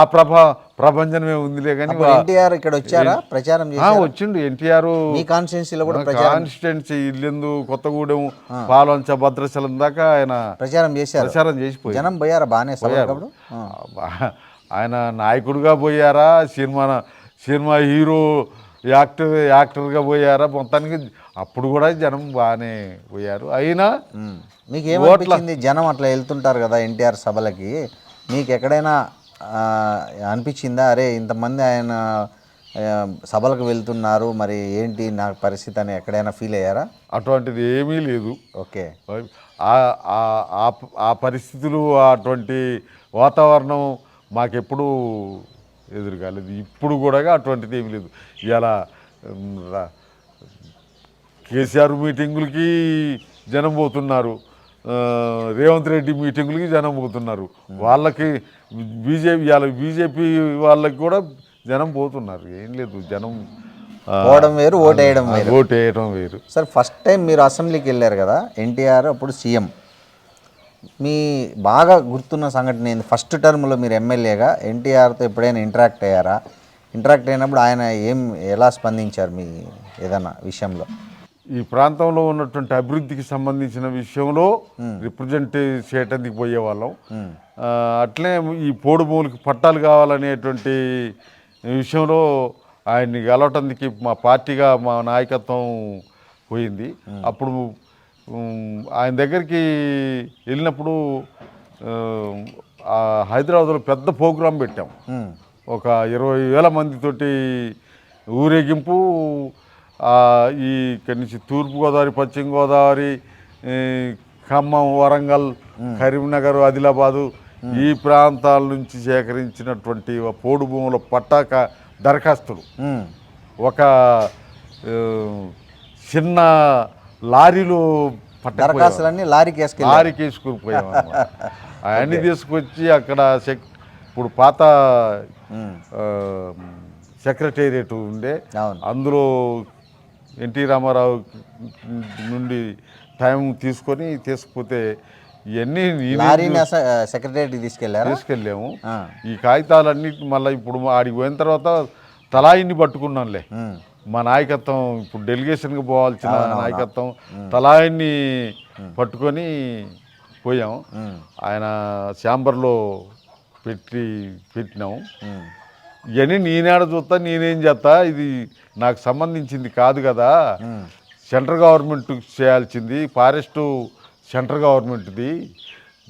ప్రభంజనమే ఉందిలే. కానీ ఎన్టీఆర్ ఇక్కడ వచ్చారా, ప్రచారం వచ్చిండు. ఎన్టీఆర్ మీ కాన్స్టిట్యున్సీలో కూడా కాన్స్టిట్యున్సీ ఇల్లెందు, కొత్తగూడెం, పాలంచ, భద్రాచలం దాకా ఆయన ప్రచారం చేసిపోయి జనం పోయారా? బాగానే పోయారు. ఆయన నాయకుడిగా పోయారా, సినిమా హీరో యాక్టర్గా పోయారా, మొత్తానికి అప్పుడు కూడా జనం బాగానే పోయారు. అయినా మీకు ఏమనిపించింది? జనం అట్లా వెళ్తుంటారు కదా ఎన్టీఆర్ సభలకి, మీకు ఎక్కడైనా అనిపించిందా అరే ఇంతమంది ఆయన సభలకు వెళ్తున్నారు, మరి ఏంటి నా పరిస్థితి అని ఎక్కడైనా ఫీల్ అయ్యారా? అటువంటిది ఏమీ లేదు. ఓకే. ఆ పరిస్థితులు, అటువంటి వాతావరణం మాకెప్పుడూ ఎదురు కాలేదు. ఇప్పుడు కూడా అటువంటిది ఏమీ లేదు. ఇలా కేసీఆర్ మీటింగులకి జనం పోతున్నారు, రేవంత్ రెడ్డి మీటింగులకి జనం పోతున్నారు, వాళ్ళకి బీజేపీ వాళ్ళకి కూడా జనం పోతున్నారు. ఏం లేదు, జనం పోవడం వేరు, ఓటేయడం వేరు. సార్, ఫస్ట్ టైం మీరు అసెంబ్లీకి వెళ్ళారు కదా, ఎన్టీఆర్ అప్పుడు సీఎం, మీ బాగా గుర్తున్న సంఘటన ఏంది? ఫస్ట్ టర్మ్లో మీరు ఎమ్మెల్యేగా ఎన్టీఆర్తో ఎప్పుడైనా ఇంటరాక్ట్ అయ్యారా? ఇంటరాక్ట్ అయినప్పుడు ఆయన ఎలా స్పందించారు మీ ఏదైనా విషయంలో? ఈ ప్రాంతంలో ఉన్నటువంటి అభివృద్ధికి సంబంధించిన విషయంలో రిప్రజెంట్ చేయటానికి పోయేవాళ్ళం. అట్లే ఈ పోడుమూలకి పట్టాలు కావాలనేటువంటి విషయంలో ఆయన్ని గెలవటానికి మా పార్టీగా మా నాయకత్వం పోయింది. అప్పుడు ఆయన దగ్గరికి వెళ్ళినప్పుడు హైదరాబాద్లో పెద్ద ప్రోగ్రాం పెట్టాం. ఒక 20,000 మందితోటి ఊరేగింపు. ఈ ఇక్కడి నుంచి తూర్పుగోదావరి, పశ్చిమ గోదావరి, ఖమ్మం, వరంగల్, కరీంనగర్, ఆదిలాబాదు ఈ ప్రాంతాల నుంచి సేకరించినటువంటి పోడు భూముల పట్టాక దరఖాస్తులు ఒక చిన్న లారీలో దరఖాస్తులన్నీ లారీకి వేసుకుని పోయాం. అవన్నీ తీసుకొచ్చి అక్కడ ఇప్పుడు పాత సెక్రటేరియట్ ఉండే, అందులో ఎన్టీ రామారావు నుండి టైం తీసుకుపోతే ఇవన్నీ సెక్రటేరియట్ తీసుకెళ్ళాము. ఈ కాగితాలన్నీ మళ్ళీ ఇప్పుడు ఆడికి పోయిన తర్వాత తలాయిని పట్టుకున్నాంలే. మా నాయకత్వం, ఇప్పుడు డెలిగేషన్కి పోవాల్సిన నాయకత్వం తలాయిని పట్టుకొని పోయాం. ఆయన ఛాంబర్లో పెట్టినాము. ఇవన్నీ నేనేడ చూస్తా, నేనేం చేస్తా, ఇది నాకు సంబంధించింది కాదు కదా, సెంట్రల్ గవర్నమెంట్ చేయాల్సింది, ఫారెస్టు సెంట్రల్ గవర్నమెంట్ది,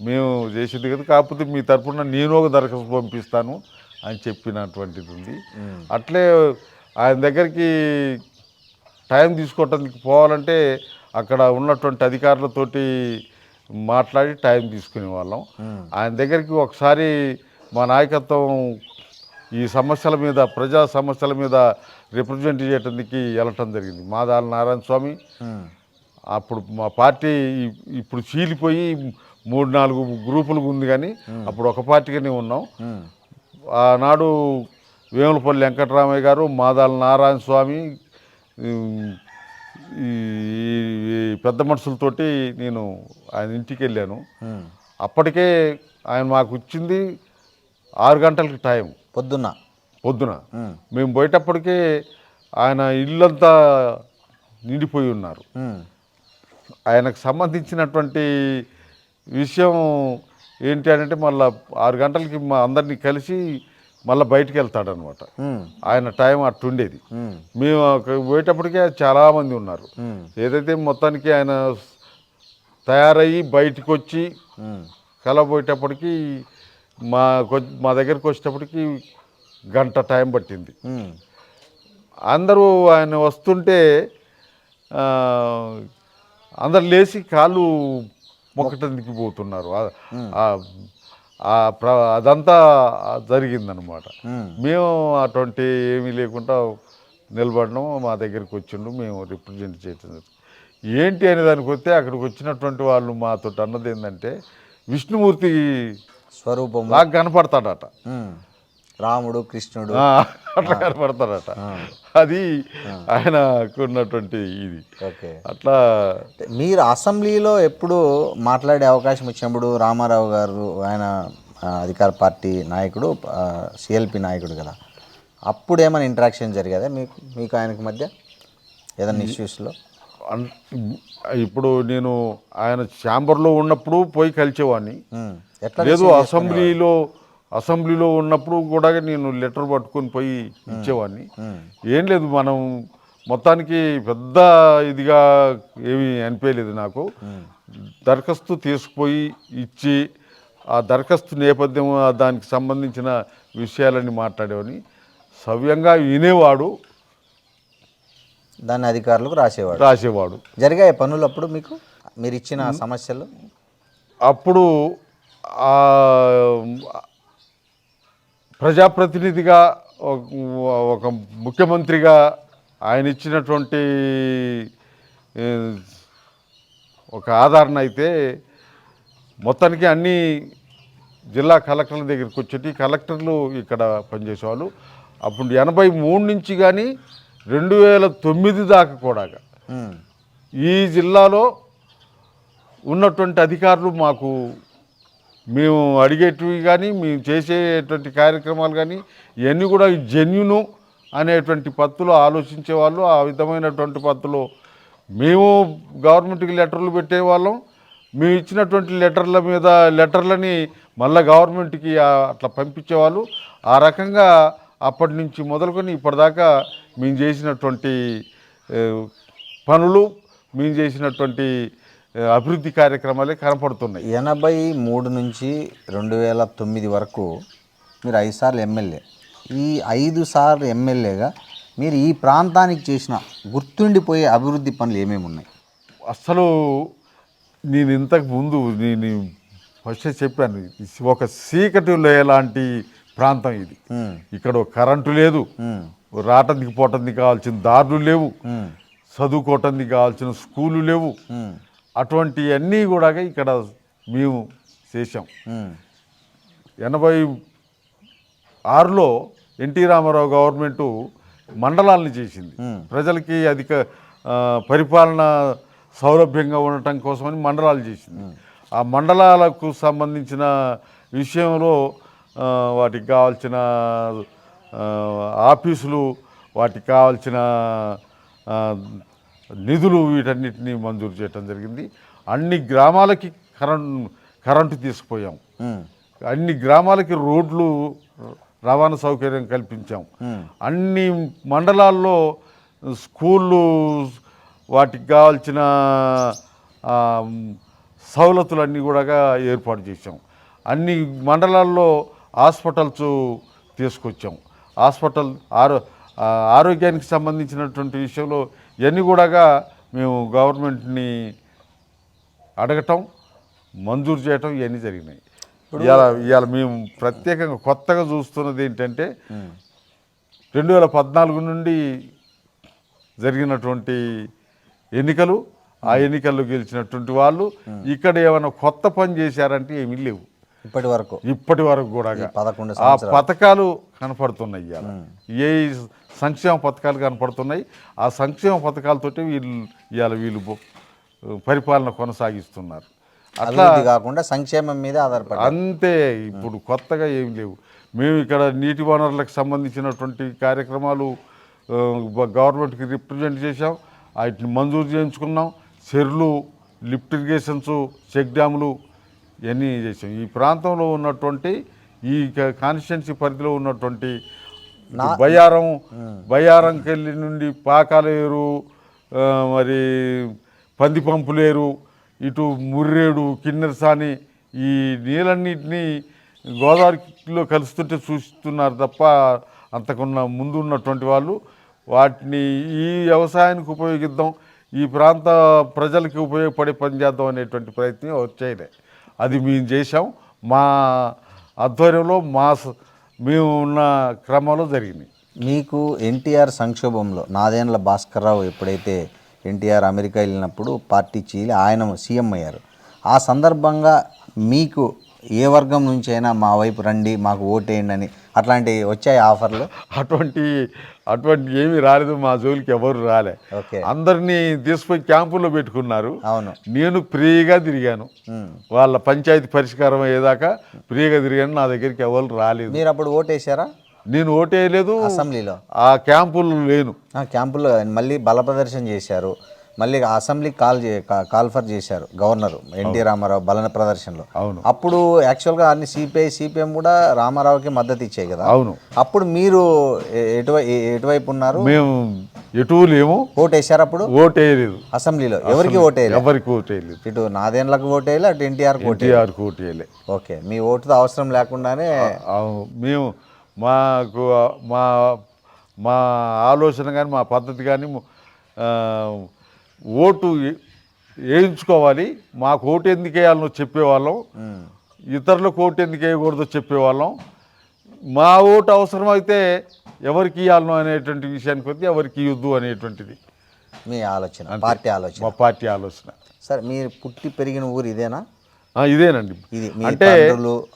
మేము చేసేది కదా, కాకపోతే మీ తరఫున నేను ఒక దరఖాస్తు పంపిస్తాను అని చెప్పినటువంటిది ఉంది. అట్లే ఆయన దగ్గరికి టైం తీసుకోవటానికి పోవాలంటే అక్కడ ఉన్నటువంటి అధికారులతోటి మాట్లాడి టైం తీసుకునే వాళ్ళం. ఆయన దగ్గరికి ఒకసారి మా నాయకత్వం ఈ సమస్యల మీద, ప్రజా సమస్యల మీద రిప్రజెంట్ చేయడానికి వెళ్ళటం జరిగింది. మాదాల నారాయణ స్వామి, అప్పుడు మా పార్టీ ఇప్పుడు చీలిపోయి 3-4 గ్రూపులకు ఉంది, కానీ అప్పుడు ఒక పార్టీగానే ఉన్నాం. ఆనాడు వేములపల్లి వెంకటరామయ్య గారు, మాదాల నారాయణ స్వామి, ఈ పెద్ద మనుషులతోటి నేను ఆయన ఇంటికి వెళ్ళాను. అప్పటికే ఆయన మాకు ఇచ్చింది 6 గంటలకి టైం, పొద్దున. మేము పోయేటప్పటికే ఆయన ఇల్లంతా నిండిపోయి ఉన్నారు. ఆయనకు సంబంధించినటువంటి విషయం ఏంటి అంటే మళ్ళీ 6 గంటలకి మా అందరినీ కలిసి మళ్ళీ బయటికి వెళ్తాడనమాట. ఆయన టైం అట్టుండేది. మేము పోయేటప్పటికే చాలామంది ఉన్నారు. ఏదైతే మొత్తానికి ఆయన తయారయ్యి బయటికి వచ్చి కలబోయేటప్పటికి మా దగ్గరికి వచ్చేటప్పటికి గంట టైం పట్టింది. అందరూ ఆయన వస్తుంటే అందరు లేచి కాళ్ళు మొక్కటానికి పోతున్నారు. అదంతా జరిగిందనమాట. మేము అటువంటి ఏమీ లేకుండా నిలబడడం, మా దగ్గరికి వచ్చిండు, మేము రిప్రజెంట్ చేయటం. ఏంటి అనే దానికి వస్తే అక్కడికి వచ్చినటువంటి వాళ్ళు మాతో అన్నది ఏంటంటే, విష్ణుమూర్తి స్వరూపం నాకు కనపడతాడట, రాముడు కృష్ణుడు అట్లా కనపడతాడట. అది ఆయనకు ఉన్నటువంటి ఇది. అట్లా మీరు అసెంబ్లీలో ఎప్పుడు మాట్లాడే అవకాశం వచ్చినప్పుడు, రామారావు గారు ఆయన అధికార పార్టీ నాయకుడు, సిఎల్పి నాయకుడు కదా, అప్పుడు ఏమైనా ఇంటరాక్షన్ జరిగేదా మీకు ఆయనకి మధ్య ఏదైనా ఇష్యూస్లో? ఇప్పుడు నేను ఆయన ఛాంబర్లో ఉన్నప్పుడు పోయి కలిసేవాడిని, లేదు అసెంబ్లీలో ఉన్నప్పుడు కూడా నేను లెటర్ పట్టుకొని పోయి ఇచ్చేవాడిని. ఏం లేదు, మనం మొత్తానికి పెద్ద ఇదిగా ఏమీ అనిపించలేదు నాకు. దరఖాస్తు తీసుకుపోయి ఇచ్చి ఆ దరఖాస్తు నేపథ్యం, దానికి సంబంధించిన విషయాలన్నీ మాట్లాడేవాడిని, సవ్యంగా వినేవాడు, దాన్ని అధికారులకు రాసేవాడు. జరిగాయి పనులు అప్పుడు మీకు, మీరు ఇచ్చిన సమస్యలు? అప్పుడు ప్రజాప్రతినిధిగా, ఒక ముఖ్యమంత్రిగా ఆయన ఇచ్చినటువంటి ఒక ఆదరణ అయితే మొత్తానికి అన్ని జిల్లా కలెక్టర్ల దగ్గరికి వచ్చేటి, కలెక్టర్లు ఇక్కడ పనిచేసేవాళ్ళు. అప్పుడు 83 నుంచి కానీ 2009 దాకా కూడా ఈ జిల్లాలో ఉన్నటువంటి అధికారులు మాకు, మేము అడిగేటివి కానీ, మేము చేసేటువంటి కార్యక్రమాలు కానీ, ఇవన్నీ కూడా జెన్యును అనేటువంటి పద్ధతిలో ఆలోచించేవాళ్ళు. ఆ విధమైనటువంటి పద్ధతిలో మేము గవర్నమెంట్కి లెటర్లు పెట్టేవాళ్ళం. మేము ఇచ్చినటువంటి లెటర్లని మళ్ళీ గవర్నమెంట్కి అట్లా పంపించేవాళ్ళు. ఆ రకంగా అప్పటి నుంచి మొదలుకొని ఇప్పటిదాకా మేము చేసినటువంటి పనులు, మేము చేసినటువంటి అభివృద్ధి కార్యక్రమాలే కనపడుతున్నాయి. 83 నుంచి 2009 వరకు మీరు 5 సార్లు ఎమ్మెల్యే. ఈ 5 సార్లు ఎమ్మెల్యేగా మీరు ఈ ప్రాంతానికి చేసిన గుర్తుండిపోయే అభివృద్ధి పనులు ఏమేమి ఉన్నాయి? అసలు నేను ఇంతకు ముందు నేను ఫస్ట్ చెప్పాను, ఒక చీకటిలో ఎలాంటి ప్రాంతం ఇది. ఇక్కడ కరెంటు లేదు, రావటానికి పోవటానికి కావాల్సిన దారులు లేవు, చదువుకోవటానికి కావాల్సిన స్కూళ్ళు లేవు. అటువంటివన్నీ కూడా ఇక్కడ మేము చేసాం. 86లో ఎన్టీ రామారావు గవర్నమెంటు మండలాలను చేసింది. ప్రజలకి అధిక పరిపాలన సౌలభ్యంగా ఉండటం కోసమని మండలాలు చేసింది. ఆ మండలాలకు సంబంధించిన విషయంలో వాటికి కావాల్సిన ఆఫీసులు, వాటికి కావాల్సిన నిధులు, వీటన్నిటిని మంజూరు చేయటం జరిగింది. అన్ని గ్రామాలకి కరెంటు తీసుకుపోయాం. అన్ని గ్రామాలకి రోడ్లు రవాణా సౌకర్యం కల్పించాం. అన్ని మండలాల్లో స్కూళ్ళు వాటికి కావాల్సిన సవలతులన్నీ కూడా ఏర్పాటు చేసాం. అన్ని మండలాల్లో హాస్పిటల్స్ తీసుకొచ్చాం. హాస్పిటల్ ఆరోగ్యానికి సంబంధించినటువంటి విషయంలో ఇవన్నీ కూడా మేము గవర్నమెంట్ని అడగటం, మంజూరు చేయటం ఇవన్నీ జరిగినాయి. ఇవాళ మేము ప్రత్యేకంగా కొత్తగా చూస్తున్నది ఏంటంటే 2014 నుండి జరిగినటువంటి ఎన్నికలు, ఆ ఎన్నికల్లో గెలిచినటువంటి వాళ్ళు ఇక్కడ ఏమైనా కొత్త పని చేశారంటే ఏమీ లేవు ఇప్పటి వరకు కూడా. ఆ పథకాలు కనపడుతున్నాయి, ఏ సంక్షేమ పథకాలు కనపడుతున్నాయి. ఆ సంక్షేమ పథకాలతోటి వీళ్ళు పరిపాలన కొనసాగిస్తున్నారు. అట్లా కాకుండా సంక్షేమం మీద ఆధారపడి అంతే. ఇప్పుడు కొత్తగా ఏమి లేవు. మేము ఇక్కడ నీటి వనరులకు సంబంధించినటువంటి కార్యక్రమాలు గవర్నమెంట్కి రిప్రజెంట్ చేసాం, వాటిని మంజూరు చేయించుకున్నాం. చెర్లు, లిఫ్ట్ ఇరిగేషన్స్, చెక్ డ్యాములు ఇవన్నీ చేసాం. ఈ ప్రాంతంలో ఉన్నటువంటి ఈ కాన్స్టిట్యున్సీ పరిధిలో ఉన్నటువంటి బయ్యారంకెళ్ళి నుండి పాకాలేరు, మరి పందిపంపులేరు, ఇటు ముర్రేడు, కిన్నెరసాని ఈ నీళ్ళన్నింటినీ గోదావరిలో కలుస్తుంటే చూస్తున్నారు తప్ప అంతకున్న ముందు ఉన్నటువంటి వాళ్ళు వాటిని ఈ వ్యవసాయానికి ఉపయోగిద్దాం, ఈ ప్రాంత ప్రజలకి ఉపయోగపడే పని చేద్దాం అనేటువంటి ప్రయత్నం వచ్చేదే. అది మేము చేసాం. మా ఆధ్వర్యంలో మేము ఉన్న క్రమంలో జరిగినాయి. మీకు ఎన్టీఆర్ సంక్షోభంలో నాదేండ్ల భాస్కర్రావు ఎప్పుడైతే ఎన్టీఆర్ అమెరికా వెళ్ళినప్పుడు పార్టీ చీలి ఆయన సీఎం అయ్యారు, ఆ సందర్భంగా మీకు ఏ వర్గం నుంచి అయినా మా వైపు రండి, మాకు ఓటేయండి అని అట్లాంటివి వచ్చాయి ఆఫర్లు? అటువంటి ఏమీ రాలేదు. మా జోలికి ఎవరు రాలే. అందరినీ తీసుకుపోయి క్యాంపుల్లో పెట్టుకున్నారు. అవును, నేను ఫ్రీగా తిరిగాను. వాళ్ళ పంచాయతీ పరిష్కారం అయ్యేదాకా ఫ్రీగా తిరిగాను. నా దగ్గరికి ఎవరు రాలేదు. మీరు అప్పుడు ఓటేసారా? నేను ఓటేయలేదు. అసెంబ్లీలో ఆ క్యాంపులు లేను. క్యాంపుల్లో మళ్ళీ బల ప్రదర్శన చేశారు, మళ్ళీ అసెంబ్లీకి కాల్ఫర్ చేశారు గవర్నర్ ఎన్టీ రామారావు బల ప్రదర్శనలో. అవును, అప్పుడు యాక్చువల్గా అన్ని సిపిఎం కూడా రామారావుకి మద్దతు ఇచ్చాయి కదా. అవును, అప్పుడు మీరు ఎటువైపు ఉన్నారు? మేము ఎటు లేము. ఓటేసారు? అప్పుడు ఓటేయలేదు. అసెంబ్లీలో ఎవరికి ఓటేయలేదు? ఎవరికి ఓటేయలేదు. ఇటు నాదేండ్లకు ఓటేయాలి, అటు ఎన్టీఆర్కి ఓటేయలే. ఓకే, మీ ఓటుతో అవసరం లేకుండానే మేము మా ఆలోచన కానీ మా పద్ధతి కానీ ఓటు వేయించుకోవాలి, మాకు ఓటు ఎందుకు వేయాలనో చెప్పేవాళ్ళం, ఇతరులకు ఓటు ఎందుకు వేయకూడదో చెప్పేవాళ్ళం. మా ఓటు అవసరమైతే ఎవరికి ఇవ్వాలనో అనేటువంటి విషయానికి వస్తే ఎవరికి ఇవ్వద్దు అనేటువంటిది మీ ఆలోచన, పార్టీ ఆలోచన. మా పార్టీ ఆలోచన. సరే, మీరు పుట్టి పెరిగిన ఊరు ఇదేనా? ఇదేనండి. ఇది అంటే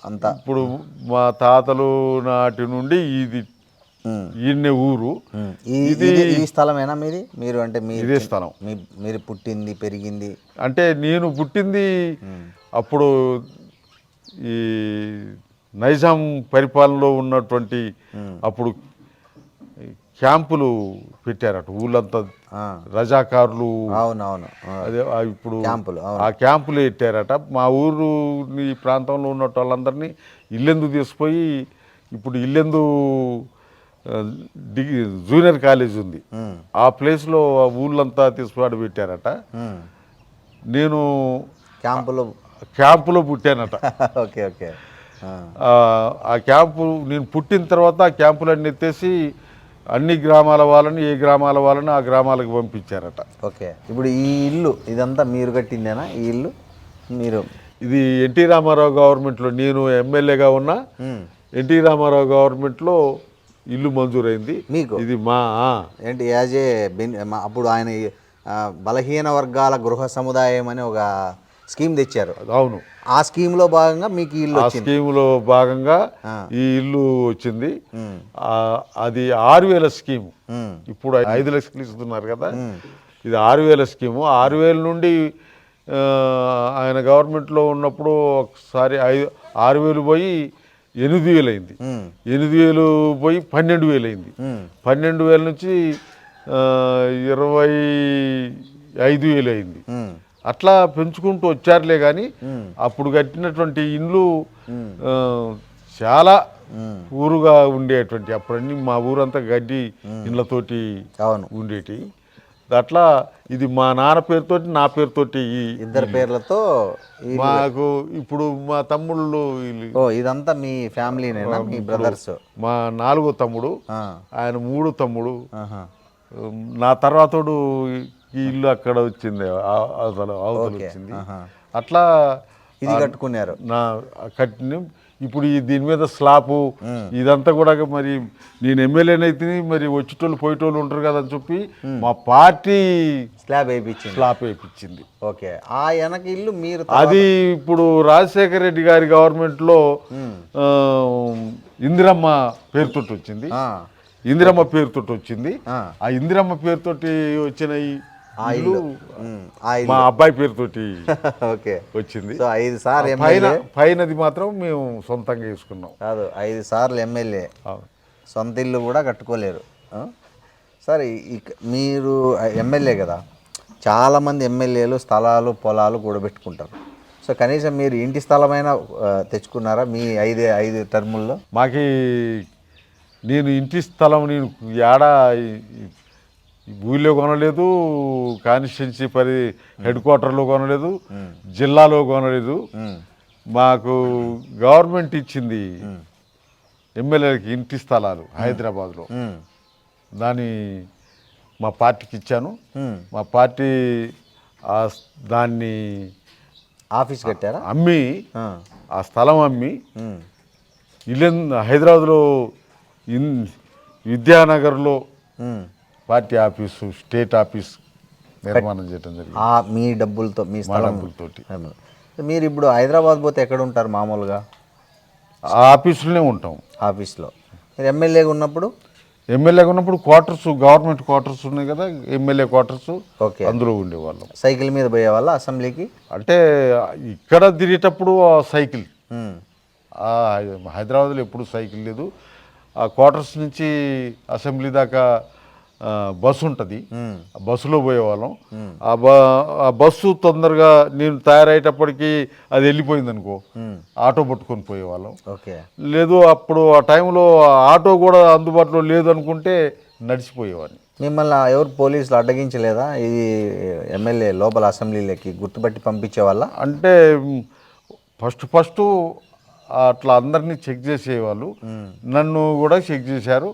అంతా ఇప్పుడు మా తాతలు నాటి నుండి ఇది ఈయన ఊరు. ఈ స్థలమేనా మీది? మీరు అంటే ఇదే స్థలం. మీరు పుట్టింది పెరిగింది? అంటే నేను పుట్టింది అప్పుడు ఈ నైజాం పరిపాలనలో ఉన్నటువంటి అప్పుడు క్యాంపులు పెట్టారట ఊళ్ళంతా, రజాకారులు. అవునవును, అదే ఇప్పుడు ఆ క్యాంపులు పెట్టారట. మా ఊరు ఈ ప్రాంతంలో ఉన్న వాళ్ళందరినీ ఇల్లెందు తీసుకుపోయి, ఇప్పుడు ఇల్లెందు జూనియర్ కాలేజ్ ఉంది, ఆ ప్లేస్లో ఊళ్ళంతా తీసుకుని పెట్టారట. నేను క్యాంపులో పుట్టానట. Okay okay. ఆ క్యాంపు నేను పుట్టిన తర్వాత ఆ క్యాంపులన్నీ ఎత్తేసి అన్ని గ్రామాల వాళ్ళని, ఏ గ్రామాల వాళ్ళని ఆ గ్రామాలకు పంపించారట. ఓకే, ఇప్పుడు ఈ ఇల్లు ఇదంతా మీరు కట్టిందేనా? ఈ ఇల్లు ఇది ఎన్టీ రామారావు గవర్నమెంట్లో, నేను ఎమ్మెల్యేగా ఉన్నా ఎన్టీ రామారావు గవర్నమెంట్లో ఇల్లు మంజూరైంది మీకు. ఇది ఏంటి అప్పుడు ఆయన బలహీన వర్గాల గృహ సముదాయం అని ఒక స్కీమ్ తెచ్చారు. అవును, ఆ స్కీమ్లో భాగంగా మీకు ఇల్లు, ఆ స్కీమ్లో భాగంగా ఈ ఇల్లు వచ్చింది. అది 6,000 స్కీము. ఇప్పుడు 5 లక్షలు ఇస్తున్నారు కదా, ఇది 6,000 స్కీము. 6,000 నుండి ఆయన గవర్నమెంట్లో ఉన్నప్పుడు ఒకసారి 6,000 పోయి 8,000 అయింది. 8,000 పోయి 12,000 అయింది. 12,000 నుంచి 25,000 అయింది. అట్లా పెంచుకుంటూ వచ్చారులే కానీ అప్పుడు కట్టినటువంటి ఇండ్లు ఆ, చాలా ఊరుగా ఉండేటువంటి అప్పుడన్నీ మా ఊరంతా గడ్డి ఇండ్లతోటి అవును. ఉండేటి అట్లా ఇది మా నాన్న పేరుతోటి నా పేరుతోటి ఇద్దరు పేర్లతో మాకు ఇప్పుడు మా తమ్ముళ్ళు వీళ్ళు ఓ ఇదంతా మీ ఫ్యామిలీనేనా, మీ బ్రదర్స్? మా 4వ తమ్ముడు, ఆయన 3 తమ్ముడు, నా తర్వాతోడు ఈ ఇల్లు అక్కడ వచ్చింది, అవతల వచ్చింది. అట్లా ఇది కట్టుకున్నారు. నా కట్టిన ఇప్పుడు దీని మీద స్లాపు ఇదంతా కూడా మరి నేను ఎమ్మెల్యేనైతే మరి వచ్చేటోళ్ళు పోయేటోళ్ళు ఉంటారు కదా అని చెప్పి మా పార్టీ స్లాబ్ వేయించింది. ఓకే. ఆ వెనక ఇల్లు మీరు అది ఇప్పుడు రాజశేఖర రెడ్డి గారి గవర్నమెంట్లో ఇందిరమ్మ పేరుతోటి వచ్చింది. ఇందిరమ్మ పేరుతోటి వచ్చింది. ఆ ఇందిరమ్మ పేరుతోటి వచ్చిన మా అబ్బాయి పేరుతోటి ఓకే వచ్చింది. 5 సార్లు పైనది మాత్రం మేము సొంతంగా వేసుకున్నాం. కాదు, 5 సార్లు ఎమ్మెల్యే, సొంత ఇల్లు కూడా కట్టుకోలేరు. సరే, మీరు ఎమ్మెల్యే కదా, చాలామంది ఎమ్మెల్యేలు స్థలాలు పొలాలు కూడబెట్టుకుంటారు. సో కనీసం మీరు ఇంటి స్థలమైనా తెచ్చుకున్నారా మీ 5 టర్ముల్లో? నేను ఇంటి స్థలం నేను ఏడా ఊళ్ళో కొనలేదు, కాన్స్టిట్యున్సీ హెడ్ క్వార్టర్లో కొనలేదు, జిల్లాలో కొనలేదు. మాకు గవర్నమెంట్ ఇచ్చింది ఎమ్మెల్యేలకి ఇంటి స్థలాలు హైదరాబాద్లో. దాన్ని మా పార్టీకి ఇచ్చాను. మా పార్టీ దాన్ని ఆఫీస్ కట్టారా? అమ్మి ఆ స్థలం అమ్మి హైదరాబాద్లో విద్యానగర్లో పార్టీ ఆఫీసు, స్టేట్ ఆఫీస్ నిర్మాణం చేయడం జరిగింది. మీ డబ్బులతో, మీ డబ్బులతోటి. మీరు ఇప్పుడు హైదరాబాద్ పోతే ఎక్కడ ఉంటారు మామూలుగా? ఆ ఆఫీసులోనే ఉంటాం. ఆఫీస్లో. మీరు ఎమ్మెల్యేగా ఉన్నప్పుడు? ఎమ్మెల్యేగా ఉన్నప్పుడు క్వార్టర్స్, గవర్నమెంట్ క్వార్టర్స్ ఉన్నాయి కదా, ఎమ్మెల్యే క్వార్టర్స్. ఓకే. అందులో ఉండేవాళ్ళం. సైకిల్ మీద పోయేవాళ్ళ అసెంబ్లీకి? అంటే ఇక్కడ తిరిగేటప్పుడు సైకిల్, హైదరాబాద్లో ఎప్పుడు సైకిల్ లేదు. ఆ క్వార్టర్స్ నుంచి అసెంబ్లీ దాకా బస్సు ఉంటుంది, బస్సులో పోయేవాళ్ళం. ఆ బస్సు తొందరగా నేను తయారయ్యేటప్పటికి అది వెళ్ళిపోయింది అనుకో, ఆటో పట్టుకొని పోయేవాళ్ళం. ఓకే. లేదు అప్పుడు ఆ టైంలో ఆటో కూడా అందుబాటులో లేదు అనుకుంటే నడిచిపోయేవాడిని. మిమ్మల్ని ఎవరు పోలీసులు అడ్డగించలేదా? ఇది ఎమ్మెల్యే లోపల అసెంబ్లీలోకి గుర్తుపట్టి పంపించేవాళ్ళ? అంటే ఫస్ట్ అట్లా అందరినీ చెక్ చేసేవాళ్ళు, నన్ను కూడా చెక్ చేశారు.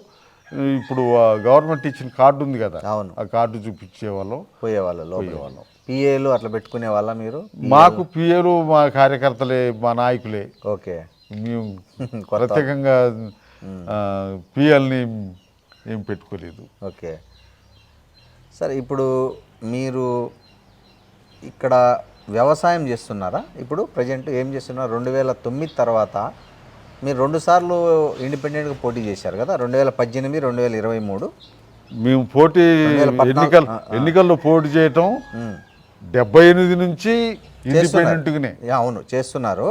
ఇప్పుడు గవర్నమెంట్ ఇచ్చిన కార్డు ఉంది కదా, అవును, ఆ కార్డు చూపించేవాళ్ళం, పోయేవాళ్ళం. పిఏలు అట్లా పెట్టుకునే వాళ్ళ మీరు? మాకు పిఏలు మా కార్యకర్తలే, మా నాయకులే. ఓకే. మేము ప్రత్యేకంగా పిఎల్ని ఏం పెట్టుకోలేదు. ఓకే. సరే, ఇప్పుడు మీరు ఇక్కడ వ్యవసాయం చేస్తున్నారా? ఇప్పుడు ప్రజెంట్ ఏం చేస్తున్నారు? 2009 తర్వాత మీరు 2 సార్లు ఇండిపెండెంట్గా పోటీ చేశారు కదా, 2018, 2023. మేము ఎన్నికల్లో పోటీ చేయటం 78 నుంచి ఇండిపెండెంట్గానే. అవును, చేస్తున్నారు.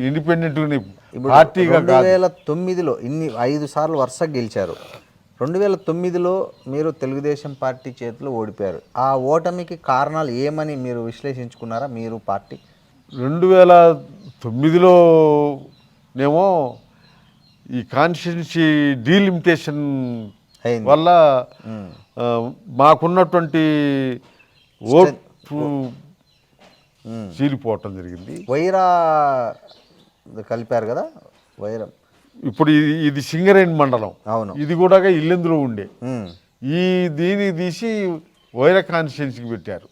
ఇండిపెండెంట్గానే, పార్టీగా. 2009లో 5 సార్లు వరుసగా గెలిచారు. 2009లో మీరు తెలుగుదేశం పార్టీ చేతిలో ఓడిపోయారు. ఆ ఓటమికి కారణాలు ఏమని మీరు విశ్లేషించుకున్నారా మీరు పార్టీ? 2009లో నేమో ఈ కాన్స్టిట్యున్సీ డీలిమిటేషన్ వల్ల మాకున్నటువంటి ఓటు చీలిపోవటం జరిగింది. వైరా కలిపారు కదా, వైరం. ఇప్పుడు ఇది సింగరేణి మండలం. అవును. ఇది కూడా ఇల్లెందులో ఉండే, దీన్ని తీసి వైరా కాన్స్టిట్యున్సీకి పెట్టారు.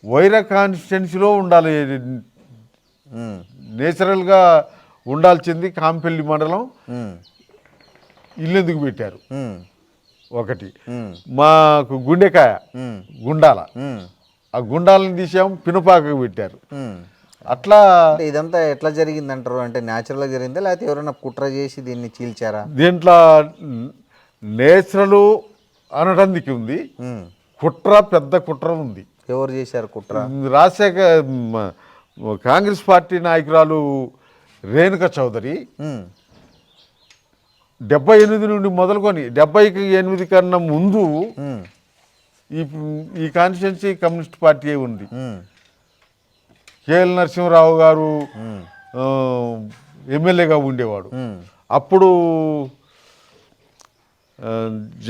వైరా కాన్స్టిట్యున్సీలో ఉండాలి, నేచురల్గా ఉండాల్సింది కాంపెల్లి మండలం, ఇల్లెందుకు పెట్టారు. ఒకటి మాకు గుండెకాయ, గుండాల, ఆ గుండాలను తీసాము, పినపాకకు పెట్టారు. అట్లా ఇదంతా ఎట్లా జరిగింది అంటారు? అంటే న్యాచురల్గా జరిగిందా లేకపోతే ఎవరైనా కుట్ర చేసి దీన్ని చీల్చారా? దీంట్లో నేచురల్ అనడానికి ఉంది, కుట్ర, పెద్ద కుట్ర ఉంది. ఎవరు చేశారు కుట్ర? రాజశేఖర్ కాంగ్రెస్ పార్టీ నాయకురాలు రేణుక చౌదరి 78 నుండి మొదలుకొని 78 కన్నా ముందు ఈ ఈ కాన్స్టిట్యున్సీ కమ్యూనిస్ట్ పార్టీ ఉంది. ఉమ్, కేఎల్ నరసింహరావు గారు ఎమ్మెల్యేగా ఉండేవాడు. ఉమ్, అప్పుడు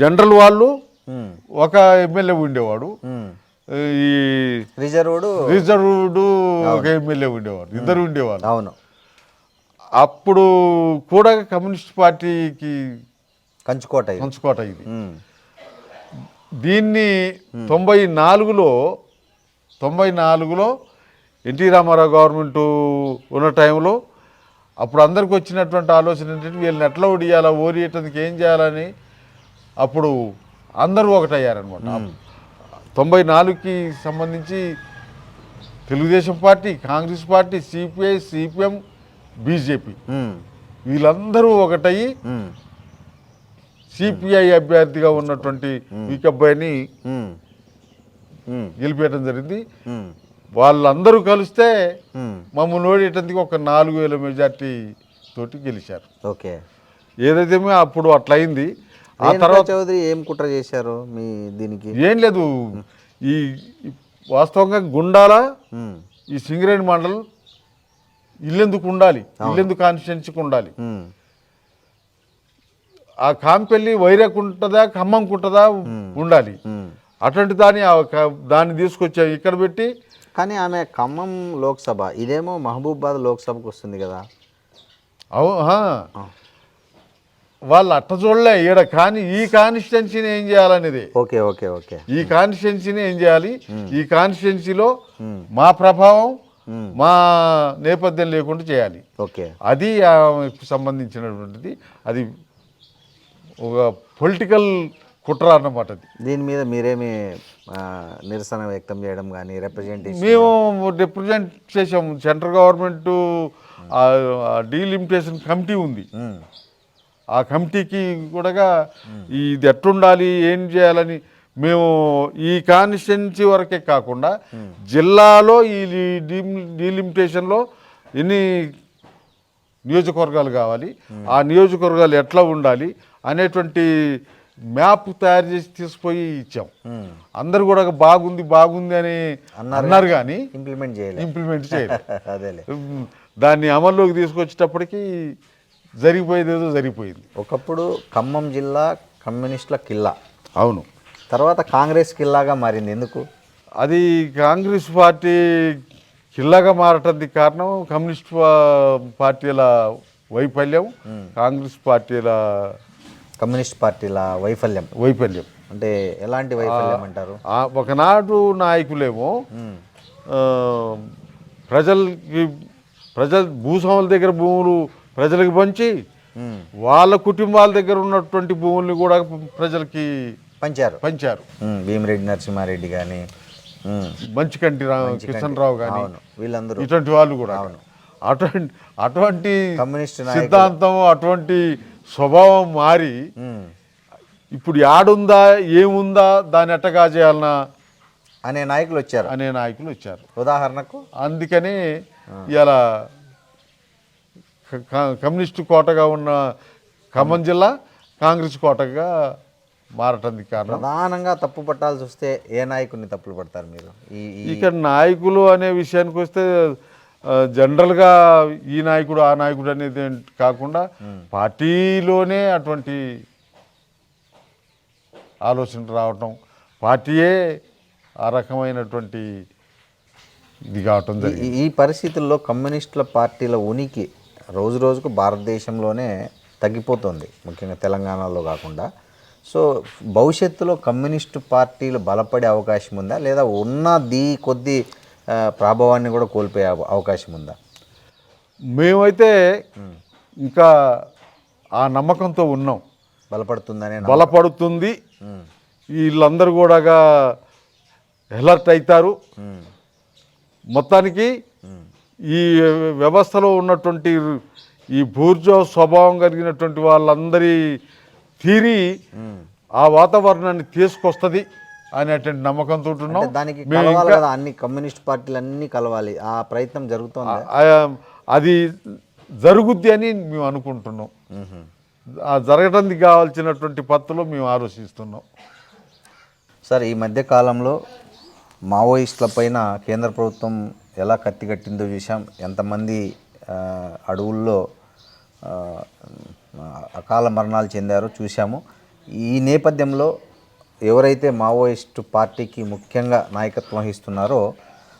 జనరల్ వాళ్ళు ఉమ్, ఒక ఎమ్మెల్యే ఉండేవాడు. ఉమ్. ఈ రిజర్వ్డ్ ఒక ఎమ్మెల్యే ఉండేవాడు, ఇద్దరు ఉండేవాళ్ళు. అవును. అప్పుడు కూడా కమ్యూనిస్ట్ పార్టీకి కంచుకోట ఇది. పంచుకోట ఇది. ఉమ్, దీన్ని 94లో ఎన్టీ రామారావు గవర్నమెంట్ ఉన్న టైంలో అప్పుడు అందరికి వచ్చినటువంటి ఆలోచన ఏంటంటే వీళ్ళని ఎట్లా ఒడియాలా, ఓరియటానికి ఏం చేయాలని అప్పుడు అందరూ ఒకటయ్యారనమాట. 94కి సంబంధించి Telugu Desam party, Congress party, CPI, CPM, BJP um, వీళ్ళందరూ ఒకటయ్యి ఉమ్, సిపిఐ అభ్యర్థిగా ఉన్నటువంటి వీకబ్బాయిని ఉమ్, ఉమ్, గెలిపేయడం జరిగింది. ఉమ్, వాళ్ళందరూ కలిస్తే ఉమ్. మమ్మల్ని ఓడేటందుకు ఒక 4000 మెజార్టీ తోటి గెలిచారు. ఓకే. ఏదైతే అప్పుడు అట్లా అయింది. ఆ రేణుకా తర్వాత చౌదరి ఏం కుట్ర చేశారు మీ దీనికి? ఏం లేదు, ఈ వాస్తవంగా గుండాల ఉమ్, ఈ సింగరేణి మండలం ఇల్లెందుకు ఉండాలి, ఇల్లెందుకు కాన్స్టిట్యున్సీకి ఉండాలి. ఉమ్, ఆ కాంపెల్లి వైరాకుంటుందా, ఖమ్మంకుంటుందా ఉండాలి. ఉమ్. అటువంటి దాన్ని తీసుకొచ్చాం ఇక్కడ పెట్టి. కానీ ఆమె ఖమ్మం లోక్సభ, ఇదేమో మహబూబాబాద్ లోక్సభకు వస్తుంది కదా. వాళ్ళు అట్ట చూడలే ఈడ, కానీ ఈ కాన్స్టిట్యున్సీని ఏం చేయాలనేది. Okay okay okay. ఈ కాన్స్టిట్యున్సీని ఏం చేయాలి, ఈ కాన్స్టిట్యున్సీలో మా ప్రభావం, మా నేపథ్యం లేకుండా చేయాలి. ఓకే. అది ఆమెకు సంబంధించినటువంటిది. అది ఒక పొలిటికల్ కుట్ర అన్నమాట. అది దీని మీద మీరేమి నిరసన వ్యక్తం చేయడం కానీ రిప్రజెంటేషన్? మేము రిప్రజెంట్ చేసాము. సెంట్రల్ గవర్నమెంట్ డీలిమిటేషన్ కమిటీ ఉంది. ఆ కమిటీకి కూడా ఇది ఎట్లుండాలి, ఏం చేయాలని మేము ఈ కాన్స్టిట్యున్సీ వరకే కాకుండా జిల్లాలో ఈ డీలిమిటేషన్లో ఎన్ని నియోజకవర్గాలు కావాలి, ఆ నియోజకవర్గాలు ఎట్లా ఉండాలి అనేటువంటి మ్యాప్ తయారు చేసి తీసుకుపోయి ఇచ్చాం. అందరు కూడా బాగుంది బాగుంది అని అన్నారు, కానీ ఇంప్లిమెంట్ చేయలేదు. అదేలే. దాన్ని అమల్లోకి తీసుకొచ్చేటప్పటికి జరిగిపోయేది ఏదో జరిగిపోయింది. ఒకప్పుడు ఖమ్మం జిల్లా కమ్యూనిస్టుల కిల్లా, అవును, తర్వాత కాంగ్రెస్ కిల్లాగా మారింది. ఎందుకు? అది కాంగ్రెస్ పార్టీ కిల్లాగా మారటానికి కారణం కమ్యూనిస్ట్ పార్టీల వైఫల్యం, కమ్యూనిస్ట్ పార్టీల వైఫల్యం. అంటే ఎలాంటి వైఫల్యం అంటారు? ఒకనాడు నాయకులేమో ప్రజల భూస్వాముల దగ్గర భూములు ప్రజలకు పంచి వాళ్ళ కుటుంబాల దగ్గర ఉన్నటువంటి భూముల్ని కూడా ప్రజలకి పంచారు. భీమిరెడ్డి నరసింహారెడ్డి కానీ, మంచికంటి కిషన్ రావు కానీ, వీళ్ళందరూ ఇటువంటి వాళ్ళు కూడా అటువంటి కమ్యూనిస్ట్ సిద్ధాంతం, అటువంటి స్వభావం మారి ఇప్పుడు యాడుందా, ఏముందా, దాన్ని ఎట్టగా చేయాలన్నా అనే నాయకులు వచ్చారు. ఉదాహరణకు అందుకని ఇలా కమ్యూనిస్టు కోటగా ఉన్న ఖమ్మం జిల్లా కాంగ్రెస్ కోటగా మారటానికి కారణం. ప్రధానంగా తప్పు పట్టాల్సి వస్తే ఏ నాయకుడిని తప్పులు పడతారు మీరు? ఇక్కడ నాయకులు అనే విషయానికి వస్తే జనరల్గా ఈ నాయకుడు ఆ నాయకుడు అనేది కాకుండా పార్టీలోనే అటువంటి ఆలోచన రావటం, పార్టీయే ఆ రకమైనటువంటి ఇది కావటం జరిగింది. ఈ పరిస్థితుల్లో కమ్యూనిస్టుల పార్టీల ఉనికి రోజు రోజుకు భారతదేశంలోనే తగ్గిపోతుంది, ముఖ్యంగా తెలంగాణలో కాకుండా. సో భవిష్యత్తులో కమ్యూనిస్టు పార్టీలు బలపడే అవకాశం ఉందా, లేదా కొద్ది ప్రభావాన్ని కూడా కోల్పోయే అవకాశం ఉందా? మేమైతే ఇంకా ఆ నమ్మకంతో ఉన్నాం. బలపడుతుంది, వీళ్ళందరూ కూడా అలర్ట్ అవుతారు. మొత్తానికి ఈ వ్యవస్థలో ఉన్నటువంటి ఈ బూర్జో స్వభావం కలిగినటువంటి వాళ్ళందరి తీరి ఆ వాతావరణాన్ని తీసుకొస్తుంది అనేటువంటి నమ్మకంతో ఉన్నాం. దానికి అన్ని కమ్యూనిస్ట్ పార్టీలు అన్నీ కలవాలి, ఆ ప్రయత్నం జరుగుతుంది. అది జరుగుద్ది అని మేము అనుకుంటున్నాం. ఆ జరగడానికి కావాల్సినటువంటి పద్ధతులు మేము ఆలోచిస్తున్నాం. సార్ ఈ మధ్య కాలంలో మావోయిస్టుల పైన కేంద్ర ప్రభుత్వం ఎలా కత్తి కట్టిందో చూసాం. ఎంతమంది అడవుల్లో అకాల మరణాలు చెందారో చూసాము. ఈ నేపథ్యంలో ఎవరైతే మావోయిస్టు పార్టీకి ముఖ్యంగా నాయకత్వం వహిస్తున్నారో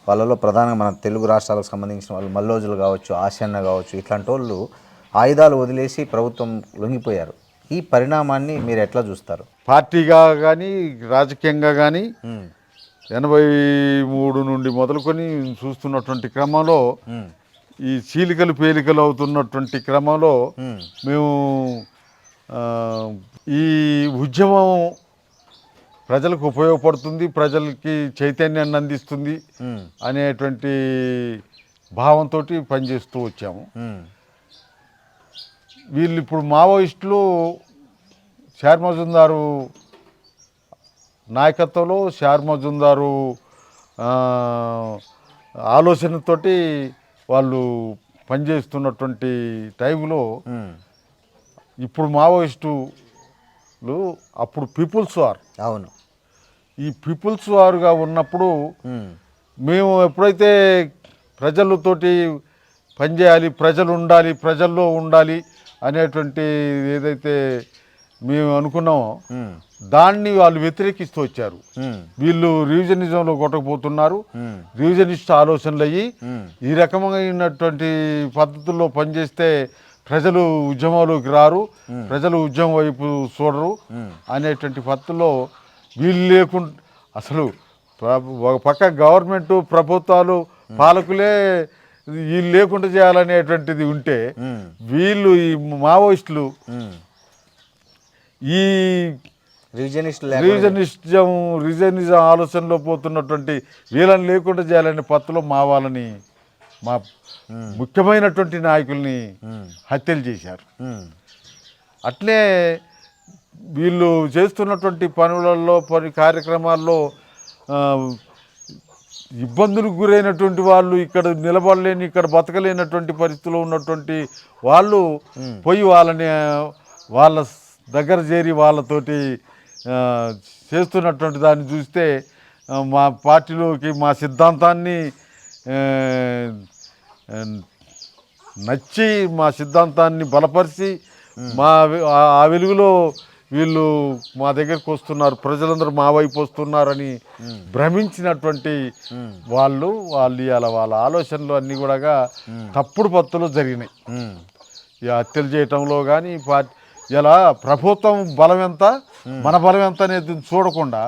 వాళ్ళలో ప్రధానంగా మన తెలుగు రాష్ట్రాలకు సంబంధించిన వాళ్ళు మల్లోజులు కావచ్చు, ఆశన్న కావచ్చు, ఇట్లాంటి వాళ్ళు ఆయుధాలు వదిలేసి ప్రభుత్వం లొంగిపోయారు. ఈ పరిణామాన్ని మీరు ఎట్లా చూస్తారు? పార్టీగా కానీ రాజకీయంగా కానీ 83 నుండి మొదలుకొని చూస్తున్నటువంటి క్రమంలో ఈ చీలికలు పేలికలు అవుతున్నటువంటి క్రమంలో మేము ఈ ఉద్యమం ప్రజలకు ఉపయోగపడుతుంది, ప్రజలకి చైతన్యాన్ని అందిస్తుంది అనేటువంటి భావంతో పనిచేస్తూ వచ్చాము. వీళ్ళు ఇప్పుడు మావోయిస్టులు షేర్ మజుందారు నాయకత్వంలో, షేర్ మజుందారు ఆలోచనతోటి వాళ్ళు పనిచేస్తున్నటువంటి టైంలో ఇప్పుడు మావోయిస్టులు అప్పుడు పీపుల్స్ వార్, అవును, ఈ పీపుల్స్ వారుగా ఉన్నప్పుడు మేము ఎప్పుడైతే ప్రజలతోటి పనిచేయాలి, ప్రజలు ఉండాలి, ప్రజల్లో ఉండాలి అనేటువంటి ఏదైతే మేము అనుకున్నామో దాన్ని వాళ్ళు వ్యతిరేకిస్తూ వచ్చారు. వీళ్ళు రివిజనిజంలో కొట్టకపోతున్నారు, రివిజనిస్ట్ ఆలోచనలు అయ్యి ఈ రకమైనటువంటి పద్ధతుల్లో పనిచేస్తే ప్రజలు ఉద్యమంలోకి రారు, ప్రజలు ఉద్యమం వైపు చూడరు అనేటువంటి పద్ధతుల్లో వీళ్ళు లేకుండా అసలు ఒక పక్క గవర్నమెంట్ ప్రభుత్వాలు పాలకులే వీళ్ళు లేకుండా చేయాలనేటువంటిది ఉంటే వీళ్ళు ఈ మావోయిస్టులు ఈ రివిజనిజం ఆలోచనలో పోతున్నటువంటి వీళ్ళని లేకుండా చేయాలనే పత్తులో మా ముఖ్యమైనటువంటి నాయకుల్ని హత్యలు చేశారు. అట్లే వీళ్ళు చేస్తున్నటువంటి పనులలో కార్యక్రమాల్లో ఇబ్బందులకు గురైనటువంటి వాళ్ళు, ఇక్కడ నిలబడలేని, ఇక్కడ బతకలేనటువంటి పరిస్థితిలో ఉన్నటువంటి వాళ్ళు పోయి వాళ్ళ దగ్గర చేరి వాళ్ళతోటి చేస్తున్నటువంటి దాన్ని చూస్తే మా పార్టీలోకి మా సిద్ధాంతాన్ని నచ్చి మా సిద్ధాంతాన్ని బలపరిచి ఆ వెలుగులో వీళ్ళు మా దగ్గరకు వస్తున్నారు, ప్రజలందరూ మా వైపు వస్తున్నారని భ్రమించినటువంటి వాళ్ళు ఇలా వాళ్ళ ఆలోచనలు అన్నీ కూడా తప్పుడు పత్తులు జరిగినాయి. ఈ హత్యలు చేయటంలో కానీ ఇలా ప్రభుత్వం బలం ఎంత, మన బలం ఎంత అనేది చూడకుండా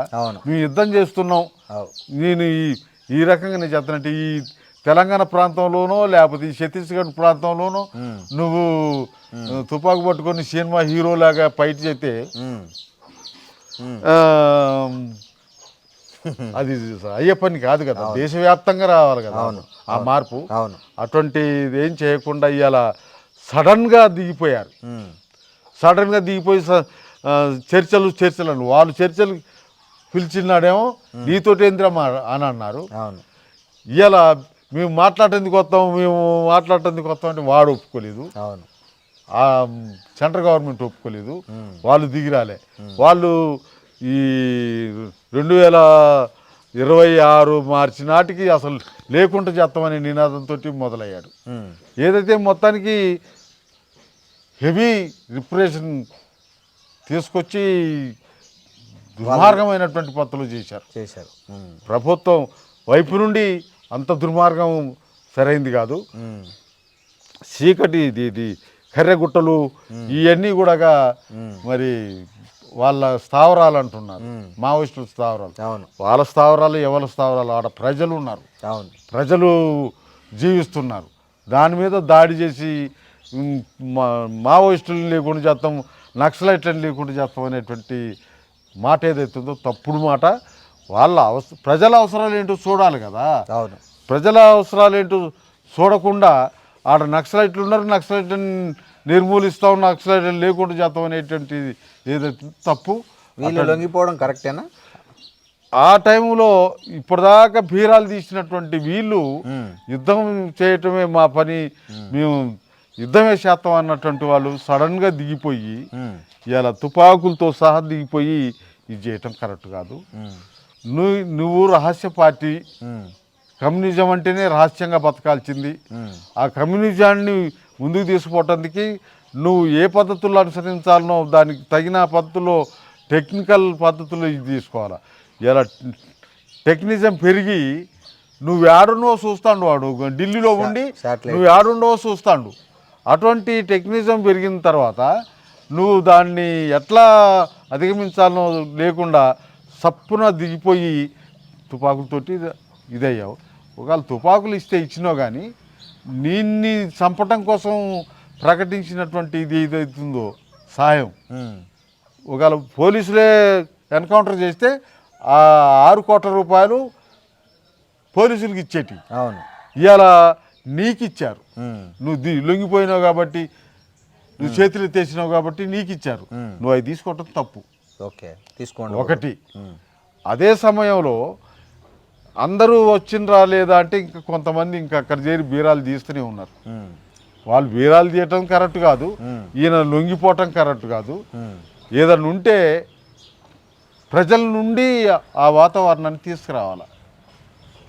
మేము యుద్ధం చేస్తున్నాం. నేను ఈ రకంగా నేను చెప్తానంటే ఈ తెలంగాణ ప్రాంతంలోనో లేకపోతే ఈ ఛత్తీస్గఢ్ ప్రాంతంలోనో నువ్వు తుపాకు పట్టుకొని సినిమా హీరోలాగా ఫైట్ చేస్తే అది అయ్యే పని కాదు కదా, దేశవ్యాప్తంగా రావాలి కదా ఆ మార్పు. అటువంటి ఏం చేయకుండా ఇవాళ సడన్గా దిగిపోయారు. సడన్గా దిగిపోయి చర్చలు వాళ్ళు చర్చలు పిలిచినాడేమో నీతోటి ఏంద్రమా అని అన్నారు. ఇలా మేము మాట్లాడేందుకు వస్తాం అంటే వాడు ఒప్పుకోలేదు, సెంట్రల్ గవర్నమెంట్ ఒప్పుకోలేదు, వాళ్ళు దిగిరాలే. వాళ్ళు ఈ 2026 మార్చి నాటికి అసలు లేకుండా చేస్తామనే నినాదంతో మొదలయ్యాడు. ఏదైతే మొత్తానికి హెవీ రిప్రెషన్ తీసుకొచ్చి దుర్మార్గమైనటువంటి పద్ధతులు చేశారు. ప్రభుత్వం వైపు నుండి అంత దుర్మార్గం సరైంది కాదు. చీకటి ఇది కర్రెగుట్టలు ఇవన్నీ కూడా మరి వాళ్ళ స్థావరాలు అంటున్నారు, మావోయిస్టుల స్థావరాలు. వాళ్ళ స్థావరాలు ఎవరి స్థావరాలు? ఆడ ప్రజలు ఉన్నారు, ప్రజలు జీవిస్తున్నారు. దాని మీద దాడి చేసి మావోయిస్టులను లేకుండా చేస్తాం, నక్సలైట్లను లేకుండా చేస్తాం అనేటువంటి మాట ఏదైతుందో తప్పుడు మాట. వాళ్ళ ప్రజల అవసరాలు ఏంటో చూడాలి కదా. ప్రజల అవసరాలు ఏంటో చూడకుండా ఆడ నక్సలైట్లు ఉన్నారు, నక్సలైట్లను నిర్మూలిస్తాం, నక్సలైట్లను లేకుండా చేస్తాం అనేటువంటిది ఏదైతే తప్పు. వీళ్ళు లొంగిపోవడం కరెక్టేనా? ఆ టైంలో ఇప్పటిదాకా బీరాలు తీసినటువంటి వీళ్ళు యుద్ధం చేయటమే మా పని, మేము యుద్ధమే చేస్తాం అన్నటువంటి వాళ్ళు సడన్గా దిగిపోయి ఇలా తుపాకులతో సహా దిగిపోయి ఇది చేయటం కరెక్ట్ కాదు. నువ్వు రహస్య పార్టీ, కమ్యూనిజం అంటేనే రహస్యంగా బతకాల్సింది. ఆ కమ్యూనిజాన్ని ముందుకు తీసుకుపోవటానికి నువ్వు ఏ పద్ధతుల్లో అనుసరించాలనో దానికి తగిన పద్ధతిలో టెక్నికల్ పద్ధతులు ఇది తీసుకోవాలి. ఇలా టెక్నిజం పెరిగి నువ్వు ఏడున్నో చూస్తాడు, వాడు ఢిల్లీలో ఉండి నువ్వు ఏడుండవో చూస్తాడు. అటువంటి టెక్నిజం పెరిగిన తర్వాత నువ్వు దాన్ని ఎట్లా అధిగమించాలనో లేకుండా సప్పున దిగిపోయి తుపాకులతోటి ఇదయ్యావు. ఒకవేళ తుపాకులు ఇస్తే ఇచ్చినావు, కానీ నిన్ని చంపటం కోసం ప్రకటించినటువంటి ఇది ఏదైతుందో సాయం, ఒకవేళ పోలీసులే ఎన్కౌంటర్ చేస్తే ఆ 6 కోట్ల రూపాయలు పోలీసులకి ఇచ్చేటి. అవును, ఇవాళ నీకు ఇచ్చారు. నువ్వు లొంగిపోయినావు కాబట్టి, నువ్వు చేతులు ఎత్తేసినావు కాబట్టి నీకు ఇచ్చారు. నువ్వు అవి తీసుకోవటం తప్పు. ఓకే, తీసుకోండి. ఒకటి, అదే సమయంలో అందరూ వచ్చినరా లేదా అంటే ఇంకా కొంతమంది ఇంకా అక్కడ చేరి బీరాలు తీస్తూనే ఉన్నారు. వాళ్ళు బీరాలు తీయటం కరెక్ట్ కాదు, ఈయన లొంగిపోవటం కరెక్ట్ కాదు. ఏదన్నా ఉంటే ప్రజల నుండి ఆ వాతావరణాన్ని తీసుకురావాలి.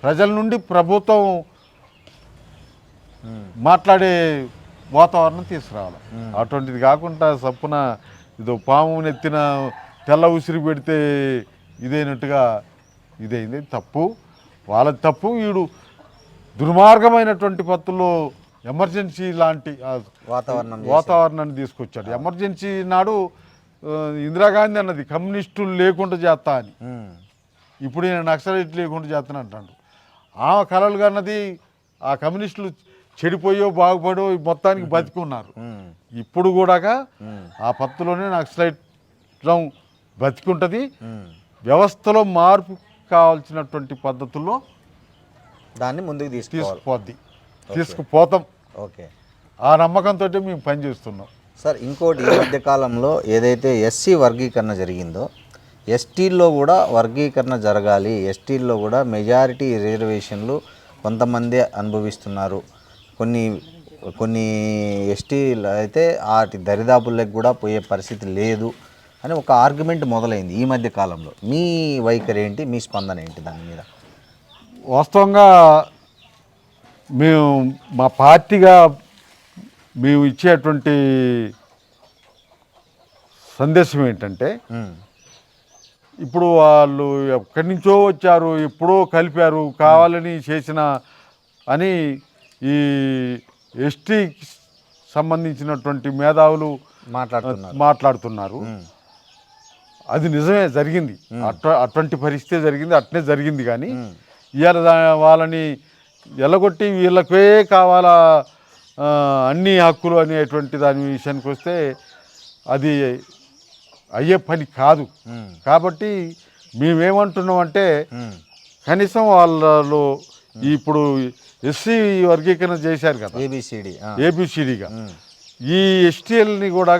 ప్రజల నుండి ప్రభుత్వం మాట్లాడే వాతావరణం తీసుకురావాలి. అటువంటిది కాకుండా సప్పున ఇదో పాము నెత్తిన తెల్ల ఉసిరి పెడితే ఇదైనట్టుగా ఇదైంది. తప్పు, వాళ్ళది తప్పు. వీడు దుర్మార్గమైనటువంటి పద్ధతుల్లో ఎమర్జెన్సీ లాంటి వాతావరణాన్ని తీసుకొచ్చాడు. ఎమర్జెన్సీ నాడు ఇందిరాగాంధీ అన్నది కమ్యూనిస్టులు లేకుండా చేస్తా అని. ఇప్పుడు ఈయన నక్సలైట్ లేకుండా చేస్తాను అంటాడు. ఆ కలలుగా అన్నది ఆ కమ్యూనిస్టులు చెడిపోయో బాగుపడో మొత్తానికి బతికున్నారు. ఇప్పుడు కూడా ఆ పద్ధతిలోనే నక్సలైట్ బతికుంటుంది. వ్యవస్థలో మార్పు కావాల్సినటువంటి పద్ధతుల్లో దాన్ని ముందుకు తీసుకుపోతాం. ఓకే, ఆ నమ్మకంతో మేము పనిచేస్తున్నాం. సార్, ఇంకోటి, ఈ మధ్యకాలంలో ఏదైతే ఎస్సీ వర్గీకరణ జరిగిందో, ఎస్టీల్లో కూడా వర్గీకరణ జరగాలి, ఎస్టీల్లో కూడా మెజారిటీ రిజర్వేషన్లు కొంతమంది అనుభవిస్తున్నారు, కొన్ని ఎస్టీలు అయితే వాటి దరిదాపుల్లోకి కూడా పోయే పరిస్థితి లేదు అని ఒక ఆర్గ్యుమెంట్ మొదలైంది ఈ మధ్య కాలంలో. మీ వైఖరి ఏంటి, మీ స్పందన ఏంటి దాని మీద? వాస్తవంగా మేము మా పార్టీగా మేము ఇచ్చేటువంటి సందేశం ఏంటంటే, ఇప్పుడు వాళ్ళు ఎక్కడి నుంచో వచ్చారు, ఎప్పుడో కలిపారు, కావాలని చేసిన అని ఈ ఎస్టీకి సంబంధించినటువంటి మేధావులు మాట్లాడుతున్నారు. అది నిజమే, జరిగింది. అటువంటి పరిస్థితి జరిగింది, అట్నే జరిగింది. కానీ ఇవాళ వాళ్ళని ఎల్లగొట్టి వీళ్ళకే కావాలా అన్ని హక్కులు అనేటువంటి దాని విషయానికి వస్తే అది అయ్యే పని కాదు. కాబట్టి మేమేమంటున్నామంటే, కనీసం వాళ్ళలో ఇప్పుడు ఎస్సీ వర్గీకరణ చేశారు కదా, ఏబిసిడిగా, ఈ ఎస్టీఎల్ని కూడా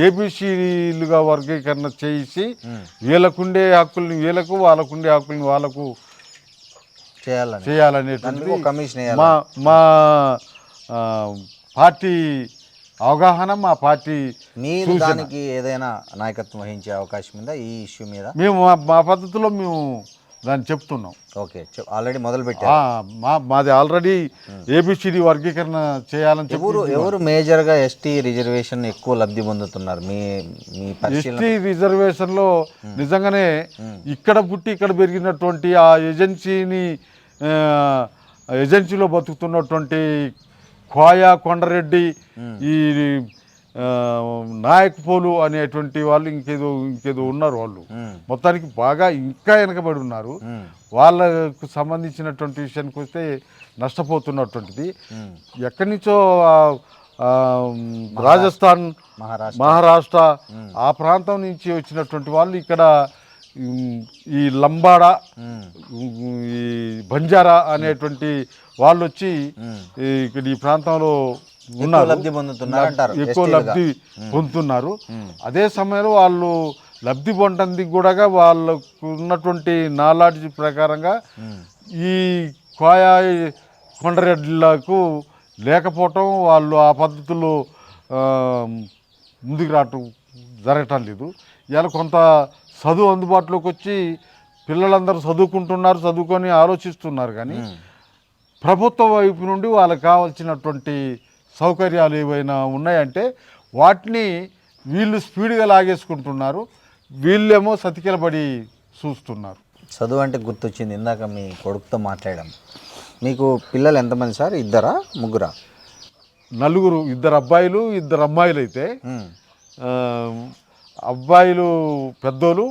ఏబిసిడీలుగా వర్గీకరణ చేసి వీళ్ళకుండే హక్కుల్ని వీళ్ళకు, వాళ్ళకుండే హక్కుల్ని వాళ్ళకు చేయాలనేటువంటి మా పార్టీ అవగాహన, మా పార్టీ. మీరు దానికి ఏదైనా నాయకత్వం వహించే అవకాశం ఉందా ఈ ఇష్యూ మీద? మేము మా పద్ధతిలో మేము దాన్ని చెప్తున్నాం. ఓకే, ఆల్రెడీ మొదలు పెట్టారు. మాది ఆల్రెడీ ఏబిసిడి వర్గీకరణ చేయాలని చెప్పి. ఎవరు మేజర్గా ఎస్టీ రిజర్వేషన్ ఎక్కువ లబ్ధి పొందుతున్నారు మీ ఎస్టీ రిజర్వేషన్లో? నిజంగానే ఇక్కడ పుట్టి ఇక్కడ పెరిగినటువంటి ఆ ఏజెన్సీలో బతుకుతున్నటువంటి కోయా, కొండరెడ్డి, ఈ నాయక్పోలు అనేటువంటి వాళ్ళు ఇంకేదో ఉన్నారు. వాళ్ళు మొత్తానికి బాగా ఇంకా వెనకబడి ఉన్నారు. వాళ్ళకు సంబంధించినటువంటి విషయానికి వస్తే నష్టపోతున్నటువంటిది. ఎక్కడి నుంచో రాజస్థాన్, మహారాష్ట్ర ఆ ప్రాంతం నుంచి వచ్చినటువంటి వాళ్ళు ఇక్కడ ఈ లంబాడా, ఈ బంజారా అనేటువంటి వాళ్ళు వచ్చి ఇక్కడ ఈ ప్రాంతంలో ఉన్నారు, ఎక్కువ లబ్ధి పొందుతున్నారు. అదే సమయంలో వాళ్ళు లబ్ధి పొందడానికి కూడా వాళ్ళకు ఉన్నటువంటి నాలెడ్జ్ ప్రకారంగా ఈ కోయా, కొండరెడ్లకు లేకపోవటం, వాళ్ళు ఆ పద్ధతుల్లో ముందుకు రావటం జరగటం లేదు. ఇలా కొంత చదువు అందుబాటులోకి వచ్చి పిల్లలందరూ చదువుకుంటున్నారు, చదువుకొని ఆలోచిస్తున్నారు. కానీ ప్రభుత్వం వైపు నుండి వాళ్ళకి కావాల్సినటువంటి సౌకర్యాలు ఏవైనా ఉన్నాయంటే వాటిని వీళ్ళు స్పీడ్గా లాగేసుకుంటున్నారు, వీళ్ళేమో సతికిలబడి చూస్తున్నారు. చదువు అంటే గుర్తొచ్చింది, ఇందాక మీ కొడుకుతో మాట్లాడాం. మీకు పిల్లలు ఎంతమంది సార్? ఇద్దరా ముగ్గురా? నలుగురు, 2 అబ్బాయిలు 2 అమ్మాయిలు. అయితే అబ్బాయిలు పెద్దోళ్ళు,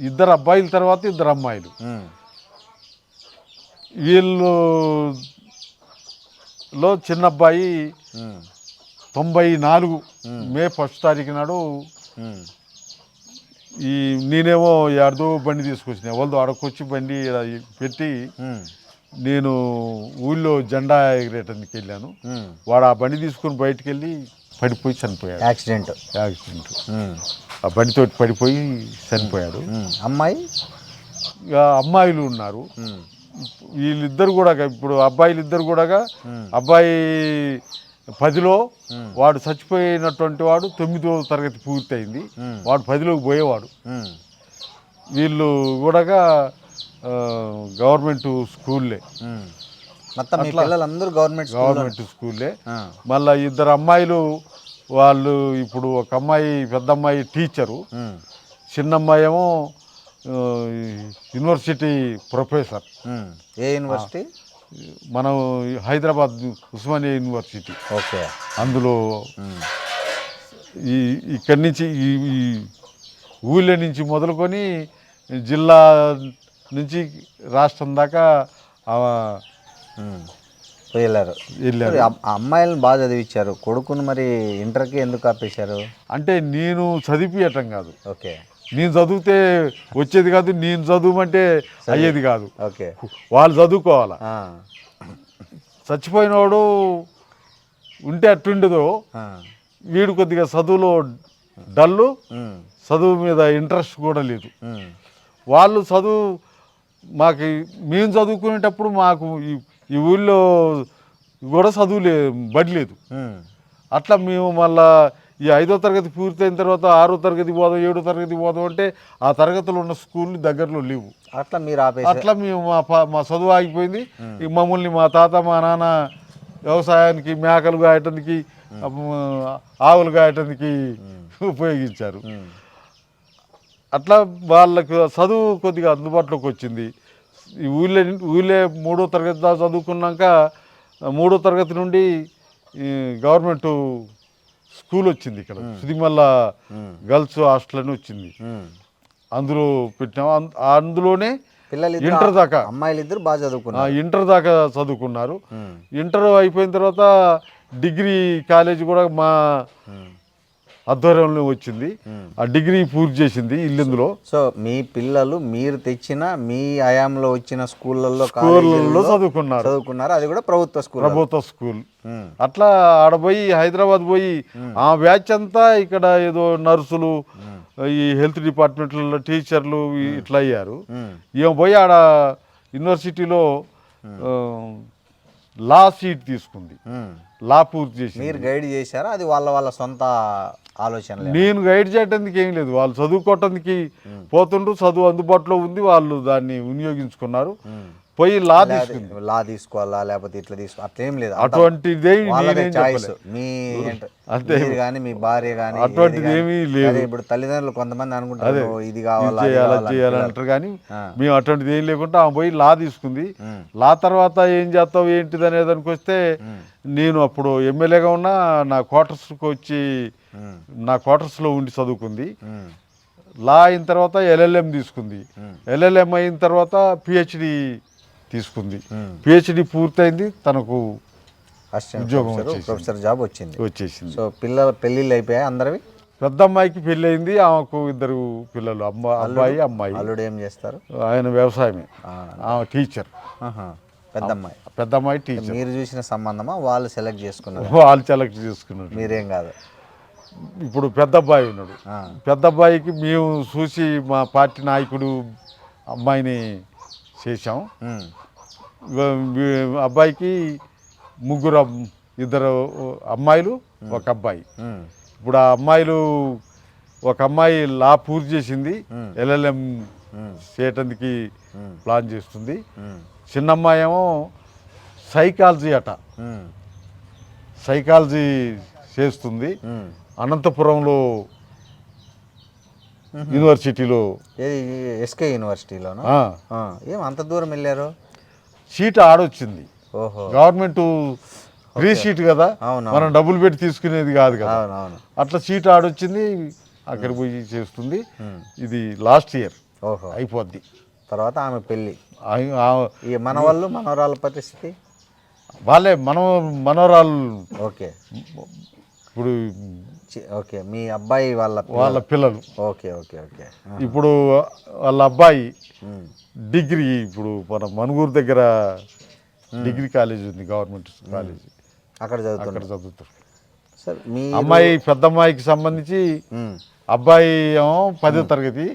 2 అబ్బాయిల తర్వాత 2 అమ్మాయిలు. వీళ్ళలో చిన్న అబ్బాయి 94 మే 1 తారీఖు నాడు, నేనేమో యార్దో బండి తీసుకొచ్చిన వాళ్ళతో అడకొచ్చి బండి పెట్టి నేను ఊళ్ళో జెండా ఎగిరేయటానికి వెళ్ళాను. వాడు ఆ బండి తీసుకుని బయటికి వెళ్ళి పడిపోయి చనిపోయాడు. యాక్సిడెంట్. ఆ బండితో పడిపోయి చనిపోయాడు. అమ్మాయిలు ఉన్నారు. వీళ్ళిద్దరు కూడా, ఇప్పుడు అబ్బాయిలు ఇద్దరు కూడా, అబ్బాయి 10లో, వాడు చచ్చిపోయినటువంటి వాడు 9వ తరగతి పూర్తయింది, వాడు 10లోకి పోయేవాడు. వీళ్ళు కూడా గవర్నమెంట్ స్కూల్లే, గవర్నమెంట్ స్కూల్లే. మళ్ళీ 2 అమ్మాయిలు, వాళ్ళు ఇప్పుడు ఒక అమ్మాయి, పెద్ద అమ్మాయి టీచరు, చిన్న అమ్మాయి ఏమో యూనివర్సిటీ ప్రొఫెసర్. ఏ యూనివర్సిటీ? మనం హైదరాబాద్ ఉస్మానియా యూనివర్సిటీ. ఓకే. అందులో ఇక్కడి నుంచి ఈ ఊళ్ళో నుంచి మొదలుకొని జిల్లా నుంచి రాష్ట్రం దాకా వెళ్ళారు. అమ్మాయిలను బాగా చదివించారు, కొడుకును మరి ఇంటర్కి ఎందుకు ఆపేశారు? అంటే నేను చదివించటం కాదు. ఓకే. నేను చదివితే వచ్చేది కాదు, నేను చదువుమంటే అయ్యేది కాదు. ఓకే. వాళ్ళు చదువుకోవాలా. చచ్చిపోయినవాడు ఉంటే అట్టుండదో, వీడు కొద్దిగా చదువులో డల్లు, చదువు మీద ఇంట్రెస్ట్ కూడా లేదు. వాళ్ళు చదువు మేము చదువుకునేటప్పుడు మాకు ఈ ఊళ్ళో కూడా చదువు బడి లేదు. అట్లా మేము మళ్ళా ఈ 5వ తరగతి పూర్తయిన తర్వాత 6వ తరగతి పోదాం, 7వ తరగతి పోదాం అంటే ఆ తరగతిలో ఉన్న స్కూళ్ళు దగ్గరలో లేవు. అట్లా మీరు అట్లా మేము మా చదువు ఆగిపోయింది. మమ్మల్ని మా తాత మా నాన్న వ్యవసాయానికి, మేకలు గాయటానికి, ఆవులు గాయటానికి ఉపయోగించారు. అట్లా వాళ్ళకు చదువు కొద్దిగా అందుబాటులోకి వచ్చింది. ఈ ఊళ్ళే 3వ తరగతి దాకా చదువుకున్నాక 3వ తరగతి నుండి గవర్నమెంట్ స్కూల్ వచ్చింది ఇక్కడ, సుదిమల్ల గర్ల్స్ హాస్టల్ అని వచ్చింది. అందులో పెట్టినాం. అందులోనే ఇంటర్ దాకా అమ్మాయిలు ఇద్దరు బాగా చదువుకున్నారు. ఇంటర్ దాకా చదువుకున్నారు. ఇంటర్ అయిపోయిన తర్వాత డిగ్రీ కాలేజ్ కూడా మా ఆధ్వర్యంలో వచ్చింది. ఆ డిగ్రీ పూర్తి చేసింది ఇల్లుందులో. సో మీ పిల్లలు మీరు తెచ్చిన, మీ హయాంలో వచ్చిన స్కూళ్ళల్లో చదువుకున్నారు. అది కూడా ప్రభుత్వ స్కూల్. అట్లా ఆడపోయి హైదరాబాద్ పోయి ఆ బ్యాచ్ అంతా ఇక్కడ ఏదో నర్సులు, ఈ హెల్త్ డిపార్ట్మెంట్లలో టీచర్లు ఇట్లా అయ్యారు. ఏమో పోయి ఆడ యూనివర్సిటీలో లా సీట్ తీసుకుంది, లా పూర్తి చేసి. మీరు గైడ్ చేశారా? అది వాళ్ళ సొంత ఆలోచన? నేను గైడ్ చేయడానికి ఏం లేదు, వాళ్ళు చదువుకోవటానికి పోతుండ్రు, చదువు అందుబాటులో ఉంది, వాళ్ళు దాన్ని వినియోగించుకున్నారు. పోయి లా తీసుకోవాలా లేకపోతే ఇట్లా అట్లేం లేదు, అటువంటిది మీ భార్య కానీ అటువంటిది ఏమీ లేదు. ఇప్పుడు తల్లిదండ్రులు కొంతమంది అనుకుంటారు ఇది కావాలా చేయాలంటారు, కానీ మేము అటువంటిది ఏం లేకుండా ఆమె పోయి లా తీసుకుంది. లా తర్వాత ఏం చేస్తావు ఏంటిది అనే దానికి వస్తే, నేను అప్పుడు ఎమ్మెల్యేగా ఉన్నా, నా క్వార్టర్స్కి వచ్చి నా క్వార్టర్స్లో ఉండి చదువుకుంది. లా అయిన తర్వాత LLM తీసుకుంది. LLM అయిన తర్వాత PhD తీసుకుంది. PhD పూర్తయింది, తనకు ఉద్యోగం ప్రొఫెసర్ జాబ్ వచ్చేసింది. సో పిల్లల పెళ్ళిళ్ళు అయిపోయాయి అందరివి? పెద్ద అమ్మాయికి పెళ్ళి అయింది, ఆమెకు 2 పిల్లలు, అబ్బాయి అమ్మాయి. అల్లుడు ఏం చేస్తారు? ఆయన వ్యవసాయమే, ఆమె టీచర్. పెద్ద అమ్మాయి టీచర్. మీరు చూసిన సంబంధమా, వాళ్ళు సెలెక్ట్ చేసుకున్నారు? వాళ్ళు సెలెక్ట్ చేసుకున్నారు, మీరేం కాదు. ఇప్పుడు పెద్ద అబ్బాయి ఉన్నాడు. పెద్ద అబ్బాయికి మేము చూసి మా పార్టీ నాయకుడు అమ్మాయిని చేశాం. అబ్బాయికి 2 అమ్మాయిలు, 1 అబ్బాయి. ఇప్పుడు ఆ అమ్మాయిలు ఒక అమ్మాయి లా పూర్తి చేసింది, LLM చేయటానికి ప్లాన్ చేస్తుంది. చిన్న అమ్మాయి ఏమో సైకాలజీ సైకాలజీ చేస్తుంది అనంతపురంలో యూనివర్సిటీలో. ఎస్కే యూనివర్సిటీలోనా? ఏం అంత దూరం వెళ్ళారు? సీట్ ఆడొచ్చింది. ఓహో, గవర్నమెంట్ ఫ్రీ సీట్ కదా, మనం డబ్బులు పెట్టి తీసుకునేది కాదు కదా. అట్లా సీట్ ఆడొచ్చింది, అక్కడ పోయి చేస్తుంది. ఇది లాస్ట్ ఇయర్ అయిపోద్ది. తర్వాత ఆమె పెళ్ళి. మనవాళ్ళు మనవరాల పరిస్థితి వాళ్ళే మనవరాలు. ఓకే, ఇప్పుడు ఓకే, మీ అబ్బాయి వాళ్ళ పిల్లలు. Okay okay okay. ఇప్పుడు వాళ్ళ అబ్బాయి డిగ్రీ, ఇప్పుడు మన మనుగూరు దగ్గర డిగ్రీ కాలేజ్ ఉంది, గవర్నమెంట్ కాలేజ్, అక్కడ చదువుతారు. సార్ మీ అమ్మాయి పెద్ద అమ్మాయికి సంబంధించి అబ్బాయి ఏమో 10వ తరగతి,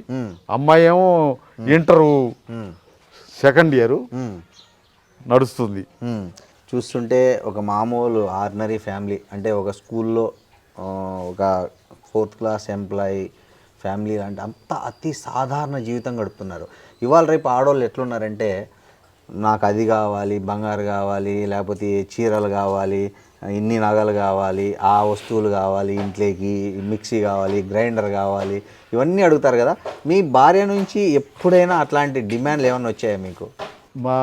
అమ్మాయి ఏమో ఇంటరు సెకండ్ ఇయర్ నడుస్తుంది. చూస్తుంటే ఒక మామూలు ఆర్డినరీ ఫ్యామిలీ, అంటే ఒక స్కూల్లో ఒక 4th క్లాస్ ఎంప్లాయీ ఫ్యామిలీ అంటే అంత అతి సాధారణ జీవితం గడుపుతున్నారు. ఇవాళ రేపు ఆడవాళ్ళు ఎట్లున్నారంటే, నాకు అది కావాలి, బంగారు కావాలి, లేకపోతే చీరలు కావాలి, ఇన్ని నగలు కావాలి, ఆ వస్తువులు కావాలి, ఇంట్లోకి మిక్సీ కావాలి, గ్రైండర్ కావాలి, ఇవన్నీ అడుగుతారు కదా. మీ భార్య నుంచి ఎప్పుడైనా అట్లాంటి డిమాండ్లు ఏమైనా వచ్చాయా మీకు? మా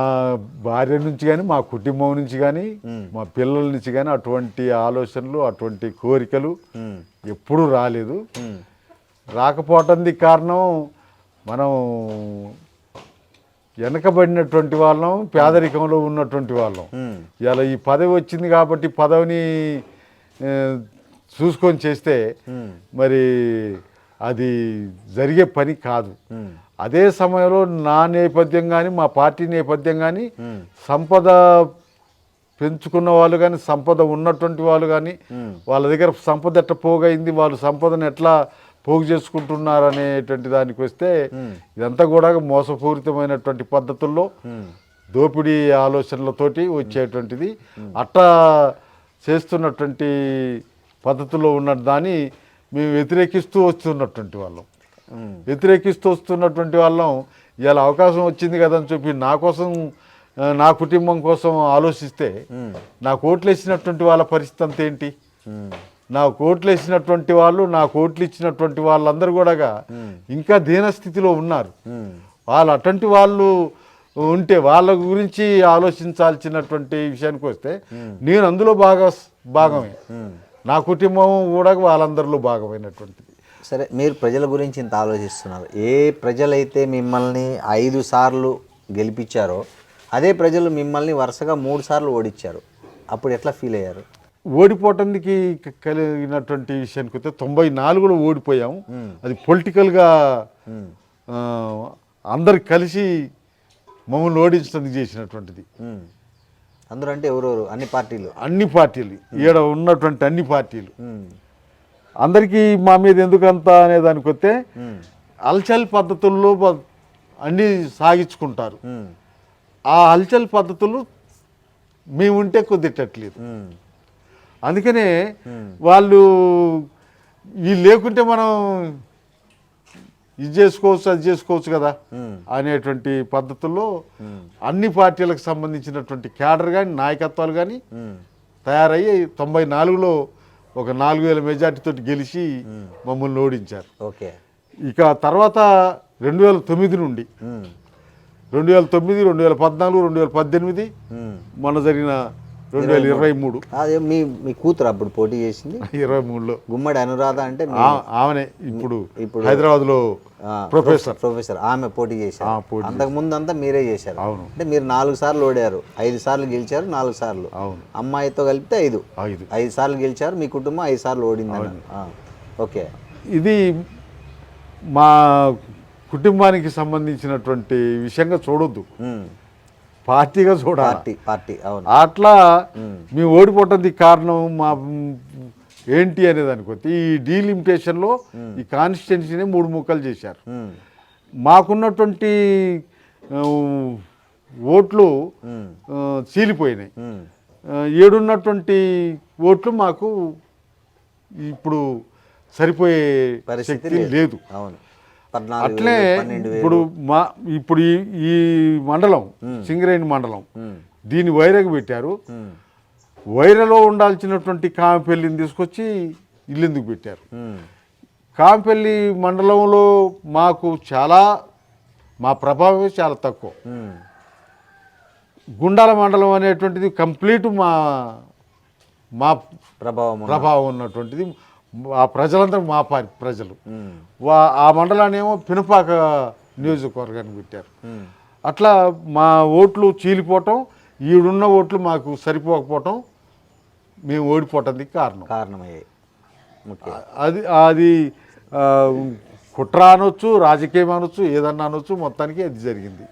భార్య నుంచి కానీ, మా కుటుంబం నుంచి కానీ, మా పిల్లల నుంచి కానీ అటువంటి ఆలోచనలు, అటువంటి కోరికలు ఎప్పుడూ రాలేదు. రాకపోవటానికి కారణం, మనం వెనకబడినటువంటి వాళ్ళం, పేదరికంలో ఉన్నటువంటి వాళ్ళం. ఇలా ఈ పదవి వచ్చింది కాబట్టి పదవిని చూసుకొని చేస్తే మరి అది జరిగే పని కాదు. అదే సమయంలో నా నేపథ్యం కానీ, మా పార్టీ నేపథ్యం కానీ, సంపద పెంచుకున్న వాళ్ళు కానీ, సంపద ఉన్నటువంటి వాళ్ళు కానీ, వాళ్ళ దగ్గర సంపద ఎట్లా పోగైంది, వాళ్ళు సంపదను ఎట్లా పోగు చేసుకుంటున్నారు అనేటువంటి దానికి వస్తే, ఇదంతా కూడా మోసపూరితమైనటువంటి పద్ధతుల్లో, దోపిడీ ఆలోచనలతోటి వచ్చేటువంటిది. అట్లా చేస్తున్నటువంటి పద్ధతుల్లో ఉన్న దాన్ని మేము వ్యతిరేకిస్తూ వస్తున్నటువంటి వాళ్ళం. ఇలా అవకాశం వచ్చింది కదా అని చెప్పి నా కోసం, నా కుటుంబం కోసం ఆలోచిస్తే, నాకు ఓట్లు వేసినటువంటి వాళ్ళ పరిస్థితి అంత ఏంటి? నాకు ఓట్లు వేసినటువంటి వాళ్ళు, నాకు ఓట్లు ఇచ్చినటువంటి వాళ్ళందరూ కూడా ఇంకా దీనస్థితిలో ఉన్నారు. వాళ్ళు అటువంటి వాళ్ళు ఉంటే వాళ్ళ గురించి ఆలోచించాల్సినటువంటి విషయానికి వస్తే, నేను అందులో భాగమే, నా కుటుంబం కూడా వాళ్ళందరిలో భాగమైనటువంటిది. సరే, మీరు ప్రజల గురించి ఇంత ఆలోచిస్తున్నారు. ఏ ప్రజలైతే మిమ్మల్ని 5 సార్లు గెలిపించారో అదే ప్రజలు మిమ్మల్ని వరుసగా 3 సార్లు ఓడించారు. అప్పుడు ఎట్లా ఫీల్ అయ్యారు? ఓడిపోవటానికి కలిగినటువంటి విషయానికి వస్తే 94లో ఓడిపోయాము. అది పొలిటికల్గా అందరు కలిసి మమ్మల్ని ఓడించడానికి చేసినటువంటిది. అందరూ అంటే ఎవరెవరు? అన్ని పార్టీలు ఈడ ఉన్నటువంటి అన్ని పార్టీలు అందరికీ మా మీద ఎందుకంత అనే దానికి వస్తే, హల్చల్ పద్ధతుల్లో అన్నీ సాగించుకుంటారు. ఆ హల్చల్ పద్ధతులు మేము ఉంటే కొద్దిట్టట్లేదు. అందుకనే వాళ్ళు వీళ్ళు లేకుంటే మనం ఇది చేసుకోవచ్చు, అది చేసుకోవచ్చు కదా అనేటువంటి పద్ధతుల్లో అన్ని పార్టీలకు సంబంధించినటువంటి క్యాడర్ కానీ, నాయకత్వాలు కానీ తయారయ్యి 94లో ఒక 4000 మెజార్టీతో గెలిచి మమ్మల్ని ఓడించారు. ఓకే. ఇక తర్వాత 2009 నుండి 2009, 2014, 2018 మన జరిగిన 2023 అదే మీ కూతురు అప్పుడు పోటీ చేసింది 23లో. గుమ్మడి అనురాధ అంటే ఆమెనే ఇప్పుడు హైదరాబాద్లో ప్రొఫెసర్ ఆమె పోటీ చేశారు. అంతకు ముందు అంతా మీరే చేశారు. అవును. అంటే మీరు 4 సార్లు ఓడారు, 5 సార్లు గెలిచారు, 4 సార్లు. అవును. అమ్మాయితో కలిపితే 5 సార్లు గెలిచారు. మీ కుటుంబం 5 సార్లు ఓడింది. ఓకే. ఇది మా కుటుంబానికి సంబంధించినటువంటి విషయంగా చూడొద్దు, పార్టీగా చూడాలి. పార్టీ అవును. అట్లా మేము ఓడిపోవటానికి కారణం మా ఏంటి అనేదానికి వస్తే, ఈ డీలిమిటేషన్లో ఈ కాన్స్టిట్యున్సీని 3 ముక్కలు చేశారు. మాకున్నటువంటి ఓట్లు చీలిపోయినాయి. 7 ఉన్నటువంటి ఓట్లు మాకు ఇప్పుడు సరిపోయే పరిస్థితి శక్తి లేదు. అవును. అట్లే 12,000 ఇప్పుడు ఈ మండలం సింగరేణి మండలం దీన్ని వైరకు పెట్టారు. వైరలో ఉండాల్సినటువంటి కాంపెల్లిని తీసుకొచ్చి ఇల్లెందుకు పెట్టారు? కాంపెల్లి మండలంలో మాకు మా ప్రభావం చాలా తక్కువ. గుండాల మండలం అనేటువంటిది కంప్లీట్ మా ప్రభావం ఉన్నటువంటిది. ఆ ప్రజలందరూ మా ప్రజలు. ఆ మండలాన్ని ఏమో పినపాక నియోజకవర్గాన్ని పెట్టారు. అట్లా మా ఓట్లు చీలిపోవటం, ఈడున్న ఓట్లు మాకు సరిపోకపోవటం, మేము ఓడిపోవటానికి కారణమయ్యాయి. అది కుట్ర అనొచ్చు, రాజకీయం అనొచ్చు, ఏదన్నా అనొచ్చు, మొత్తానికి అది జరిగింది.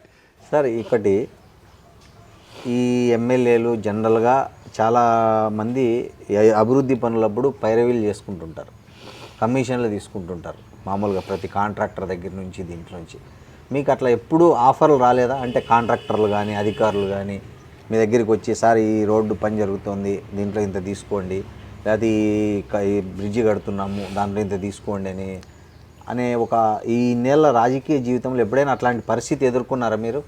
సార్ ఒకటి, ఈ ఎమ్మెల్యేలు జనరల్గా చాలామంది అభివృద్ధి పనులప్పుడు పైరవీలు చేసుకుంటుంటారు, కమిషన్లు తీసుకుంటుంటారు మామూలుగా ప్రతి కాంట్రాక్టర్ దగ్గర నుంచి, దీంట్లో నుంచి. మీకు అట్లా ఎప్పుడూ ఆఫర్లు రాలేదా? అంటే కాంట్రాక్టర్లు కానీ అధికారులు కానీ మీ దగ్గరికి వచ్చి, సార్ ఈ రోడ్డు పని జరుగుతుంది, దీంట్లో ఇంత తీసుకోండి, లేకపోతే ఈ బ్రిడ్జి కడుతున్నాము, దాంట్లో ఇంత తీసుకోండి అనే ఈ నెల రాజకీయ జీవితంలో ఎప్పుడైనా అట్లాంటి పరిస్థితి ఎదుర్కొన్నారా మీరు?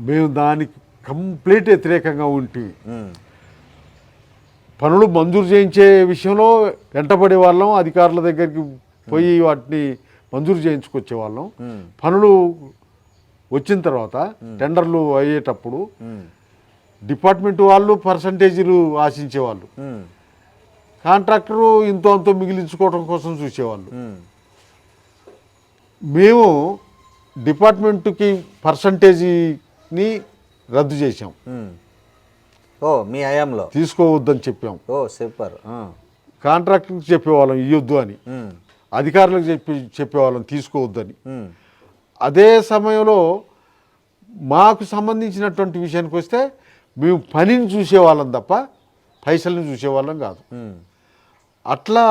మేము దానికి కంప్లీట్ వ్యతిరేకంగా ఉంటే పనులు మంజూరు చేయించే విషయంలో వెంటబడే వాళ్ళం, అధికారుల దగ్గరికి పోయి వాటిని మంజూరు చేయించుకొచ్చే వాళ్ళం. పనులు వచ్చిన తర్వాత టెండర్లు అయ్యేటప్పుడు డిపార్ట్మెంట్ వాళ్ళు పర్సంటేజీలు ఆశించేవాళ్ళు, కాంట్రాక్టరు ఇంతో అంతో మిగిలించుకోవడం కోసం చూసేవాళ్ళు. మేము డిపార్ట్మెంట్కి పర్సంటేజీని రద్దు చేసాం. మీ హయాంలో తీసుకోవద్దని చెప్పాం. సూపర్. కాంట్రాక్టర్కి చెప్పేవాళ్ళం ఇవ్వద్దు అని, అధికారులకు చెప్పేవాళ్ళం తీసుకోవద్దని. అదే సమయంలో మాకు సంబంధించినటువంటి విషయానికి వస్తే మేము పనిని చూసేవాళ్ళం తప్ప పైసల్ని చూసేవాళ్ళం కాదు. అట్లా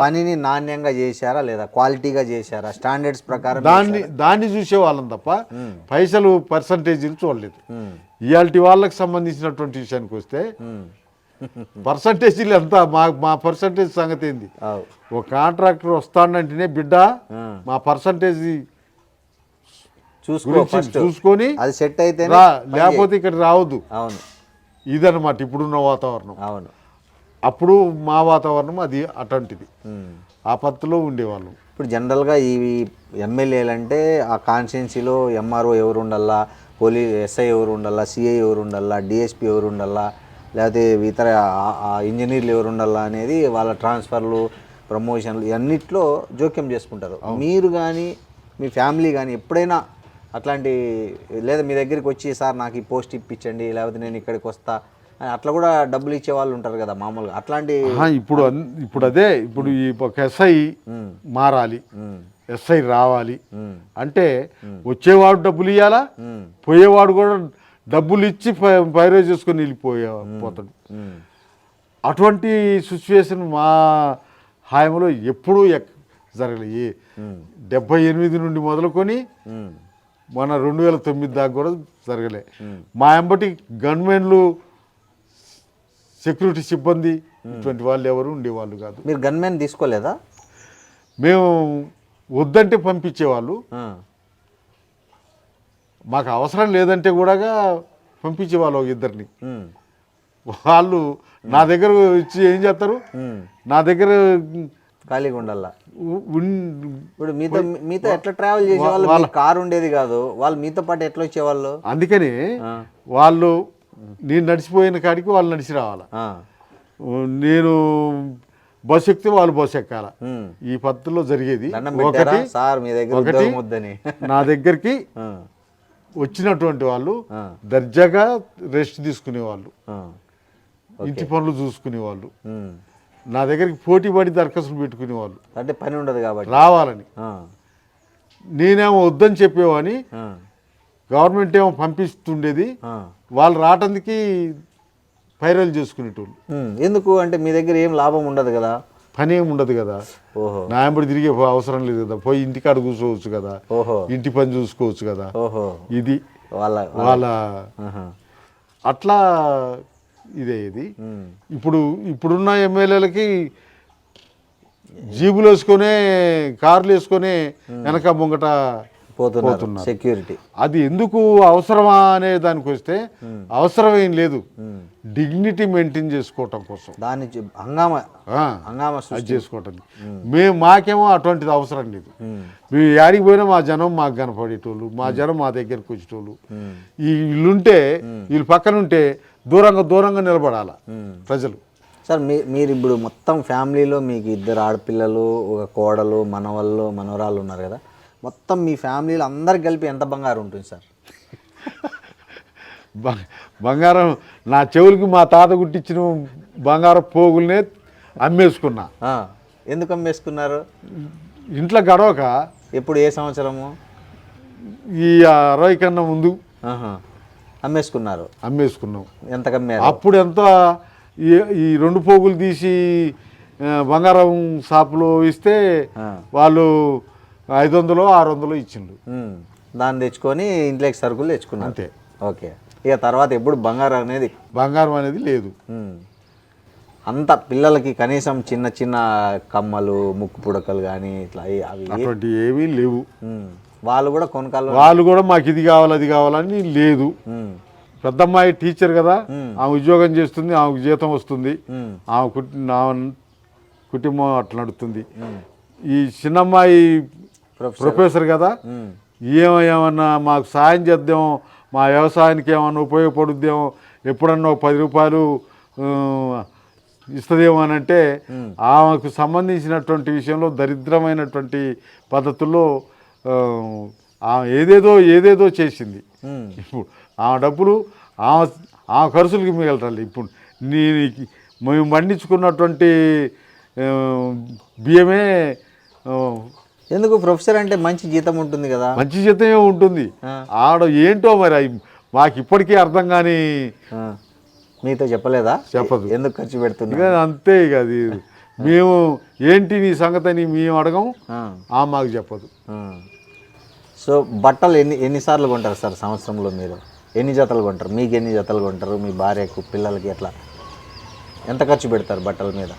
పనిని నాణ్యంగా చేశారా లేదా క్వాలిటీగా చేశారా, స్టాండర్డ్స్ ప్రకారం దాన్ని చూసేవాళ్ళం తప్ప పైసలు పర్సంటేజీలు చూడలేదు. ఇవాళ వాళ్ళకి సంబంధించినటువంటి విషయానికి వస్తే పర్సంటేజీలు ఎంత, మా పర్సంటేజ్ సంగతి ఏంది? ఒక కాంట్రాక్టర్ వస్తాడంటేనే బిడ్డ మా పర్సంటేజీ చూసుకొని అది సెట్ అయితే లేకపోతే ఇక్కడ రావద్దు. అవును, ఇదన్నమాట ఇప్పుడున్న వాతావరణం. అవును, అప్పుడు మా వాతావరణం అది అటువంటిది, ఆ పద్ధతిలో ఉండేవాళ్ళం. ఇప్పుడు జనరల్గా ఈ ఎమ్మెల్యేలు అంటే ఆ కాన్స్టిట్యున్సీలో ఎంఆర్ఓ ఎవరు ఉండాలా, ఎస్ఐ ఎవరు ఉండాలా, సిఐ ఎవరు ఉండాలా, డిఎస్పీ ఎవరు ఉండాలా, లేకపోతే ఇతర ఇంజనీర్లు ఎవరు ఉండాలా అనేది వాళ్ళ ట్రాన్స్ఫర్లు, ప్రమోషన్లు అన్నిట్లో జోక్యం చేసుకుంటారు. మీరు కానీ మీ ఫ్యామిలీ కానీ ఎప్పుడైనా అట్లాంటి లేదా మీ దగ్గరికి వచ్చి, సార్ నాకు ఈ పోస్ట్ ఇప్పించండి, లేకపోతే నేను ఇక్కడికి వస్తా, అట్లా కూడా డబ్బులు ఇచ్చే వాళ్ళు ఉంటారు కదా మామూలుగా, అట్లాంటి ఇప్పుడు అదే ఇప్పుడు ఈ ఒక ఎస్ఐ మారాలి, ఎస్ఐ రావాలి అంటే వచ్చేవాడు డబ్బులు ఇవ్వాలా, పోయేవాడు కూడా డబ్బులు ఇచ్చి పైరో చేసుకొని వెళ్ళిపోతాడు. అటువంటి సిచ్యువేషన్ మా హాయంలో ఎప్పుడూ జరగలేదు. 78 నుండి మొదలుకొని మన 2009 దాకా కూడా జరగలే. మా ఎంబటి గన్మెన్లు, సెక్యూరిటీ సిబ్బంది ఇటువంటి వాళ్ళు ఎవరు ఉండేవాళ్ళు కాదు. మీరు గన్మెన్ తీసుకోలేదా? మేము వద్దంటే పంపించేవాళ్ళు, మాకు అవసరం లేదంటే కూడా పంపించేవాళ్ళు ఒక ఇద్దరిని. వాళ్ళు నా దగ్గర ఇచ్చి ఏం చేస్తారు, నా దగ్గర ఖాళీగా ఉండాలా. ఇప్పుడు మీతో ఎట్లా ట్రావెల్ చేసేవాళ్ళు? కారు ఉండేది కాదు, వాళ్ళు మీతో పాటు ఎట్లా వచ్చేవాళ్ళు? అందుకని వాళ్ళు నేను నడిచిపోయిన కాడికి వాళ్ళు నడిచి రావాలా, నేను బస్సు ఎక్కితే వాళ్ళు బస్సు ఎక్కాల. ఈ పద్ధతిలో జరిగేది. ఒకటి నా దగ్గరికి వచ్చినటువంటి వాళ్ళు దర్జాగా రెస్ట్ తీసుకునేవాళ్ళు, ఇంటి పనులు చూసుకునేవాళ్ళు, నా దగ్గరికి పోటీ పడి దరఖాస్తులు పెట్టుకునేవాళ్ళు. అంటే పని ఉండదు కాబట్టి రావాలని. నేనేమో వద్దని చెప్పేవాని, గవర్నమెంట్ ఏమో పంపిస్తుండేది, వాళ్ళు రావటానికి పైరలు చేసుకునేటోళ్ళు. ఎందుకు అంటే మీ దగ్గర ఏం లాభం ఉండదు కదా, పని ఏమి ఉండదు కదా. నా ఎంబడి తిరిగే అవసరం లేదు కదా, పోయి ఇంటికాడ కూర్చోవచ్చు కదా, ఇంటి పని చూసుకోవచ్చు కదా. ఇది వాళ్ళ అట్లా ఇదే ఇది. ఇప్పుడున్న ఎమ్మెల్యేలకి జీబులు వేసుకొని కార్లు వేసుకొని వెనక ముంగట పోతున్నారు సెక్యూరిటీ. అది ఎందుకు అవసరమా అనే దానికి వస్తే అవసరమేం లేదు, డిగ్నిటీ మెయింటైన్ చేసుకోవటం కోసం దాన్ని హంగామా అది చేసుకోవటానికి. మాకేమో అటువంటిది అవసరం లేదు. మేము యాడికి పోయినా మా జనం మాకు కనపడేటోళ్ళు, మా జనం మా దగ్గరికి వచ్చేటోళ్ళు. ఈ వీళ్ళుంటే వీళ్ళు పక్కనుంటే దూరంగా నిలబడాల ప్రజలు. సార్ మీరు ఇప్పుడు మొత్తం ఫ్యామిలీలో మీకు 2 ఆడపిల్లలు, ఒక కోడలు, మనవళ్ళు, మనవరాళ్ళు ఉన్నారు కదా, మొత్తం మీ ఫ్యామిలీలో అందరికి కలిపి ఎంత బంగారం ఉంటుంది సార్? బంగారం నా చెవులకి మా తాత గుట్టించిన బంగారం పోగులనే అమ్మేసుకున్నా. ఎందుకు అమ్మేసుకున్నారు? ఇంట్లో గడవక. ఎప్పుడు, ఏ సంవత్సరము? ఈ 60 కన్నా ముందు అమ్మేసుకున్నాం. ఎంత కమ్మారు? అప్పుడు ఎంత, ఈ 2 పోగులు తీసి బంగారం షాపులో ఇస్తే వాళ్ళు 500-600 ఇచ్చిండు. దాన్ని తెచ్చుకొని ఇంట్లోకి సరుకులు తెచ్చుకున్నాం అంతే. ఓకే. ఇక తర్వాత ఎప్పుడు బంగారం అనేది లేదు. అంత పిల్లలకి కనీసం చిన్న చిన్న కమ్మలు, ముక్కు పుడకలు కానీ ఇట్లా అవి అటువంటి ఏమీ లేవు. వాళ్ళు కూడా కొనకాలు, వాళ్ళు కూడా మాకు ఇది కావాలి అది కావాలని లేదు. పెద్దమ్మాయి టీచర్ కదా, ఆమె ఉద్యోగం చేస్తుంది, ఆమెకు జీతం వస్తుంది, ఆమె కుటుంబం అట్లా నడుస్తుంది. ఈ చిన్నమ్మాయి ప్రొఫెసర్ కదా, ఏమన్నా మాకు సాయం చేద్దాం, మా వ్యవసాయానికి ఏమన్నా ఉపయోగపడుద్దాం, ఎప్పుడన్నా 10 రూపాయలు ఇస్తుందేమో అని అంటే, ఆమెకు సంబంధించినటువంటి విషయంలో దరిద్రమైనటువంటి పద్ధతుల్లో ఏదేదో చేసింది. ఇప్పుడు ఆమె డబ్బులు ఆమె ఖర్చులకి మిగలటాలి. ఇప్పుడు మేము పండించుకున్నటువంటి బియ్యమే. ఎందుకు? ప్రొఫెసర్ అంటే మంచి జీతం ఉంటుంది కదా. మంచి జీతమే ఉంటుంది. ఆడ ఏంటో మరి మాకు ఇప్పటికీ అర్థం కానీ. మీతో చెప్పలేదా? చెప్పదు. ఎందుకు ఖర్చు పెడుతుంది? అంతే. ఇక అది మేము ఏంటి నీ సంగతి అని మేము అడగం, మాకు చెప్పదు. సో బట్టలు ఎన్నిసార్లు కొంటారు సార్ సంవత్సరంలో? మీరు ఎన్ని జతలు కొంటారు? మీకు ఎన్ని జతలు కొంటారు? మీ భార్యకు, పిల్లలకి ఎట్లా ఎంత ఖర్చు పెడతారు బట్టల మీద?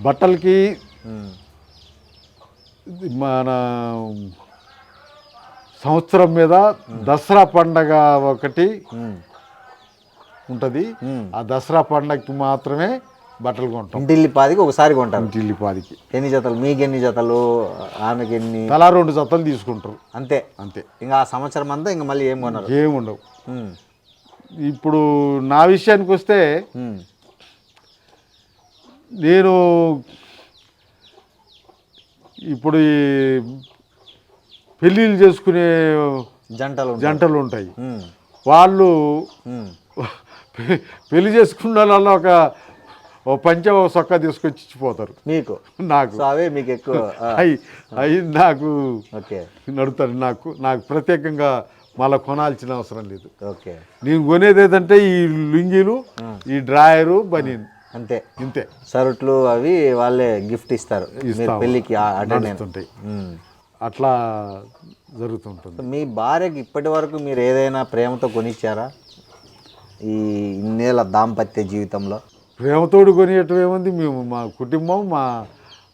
బట్టలకి మన సంవత్సరం మీద దసరా పండగ ఒకటి ఉంటుంది. ఆ దసరా పండగకి మాత్రమే బట్టలు కొంటాం. ఇంటిల్లిపాదికి ఒకసారి కొంటారు. ఇంటిల్లిపాదికి. ఎన్ని జతలు? మీకు ఎన్ని జతలు? ఆమెకి ఎన్ని? తలా 2 జతలు తీసుకుంటారు. అంతే. ఇంకా ఆ సంవత్సరం అంతా ఇంకా మళ్ళీ ఏముండవు. ఇప్పుడు నా విషయానికి వస్తే, నేను ఇప్పుడు ఈ పెళ్ళిళ్ళు చేసుకునే జంటలు ఉంటాయి. వాళ్ళు పెళ్లి చేసుకున్న వాళ్ళ ఒక పంచ సొక్క తీసుకొచ్చి ఇచ్చిపోతారు నాకు. అవే మీకు ఎక్కువ అవి నాకు నడుతారు. నాకు ప్రత్యేకంగా మళ్ళీ కొనాల్సిన అవసరం లేదు. నేను కొనేది ఏదంటే ఈ లుంగీలు, ఈ డ్రాయరు, బనీన్, అంతే. ఇంతే. షర్ట్లు అవి వాళ్ళే గిఫ్ట్ ఇస్తారు పెళ్ళికి. అట్లా జరుగుతుంటుంది. మీ భార్యకి ఇప్పటి వరకు మీరు ఏదైనా ప్రేమతో కొనిచ్చారా ఈ ఇన్నేళ్ళ దాంపత్య జీవితంలో? ప్రేమతోడు కొనియటం ఏముంది, మేము మా కుటుంబం, మా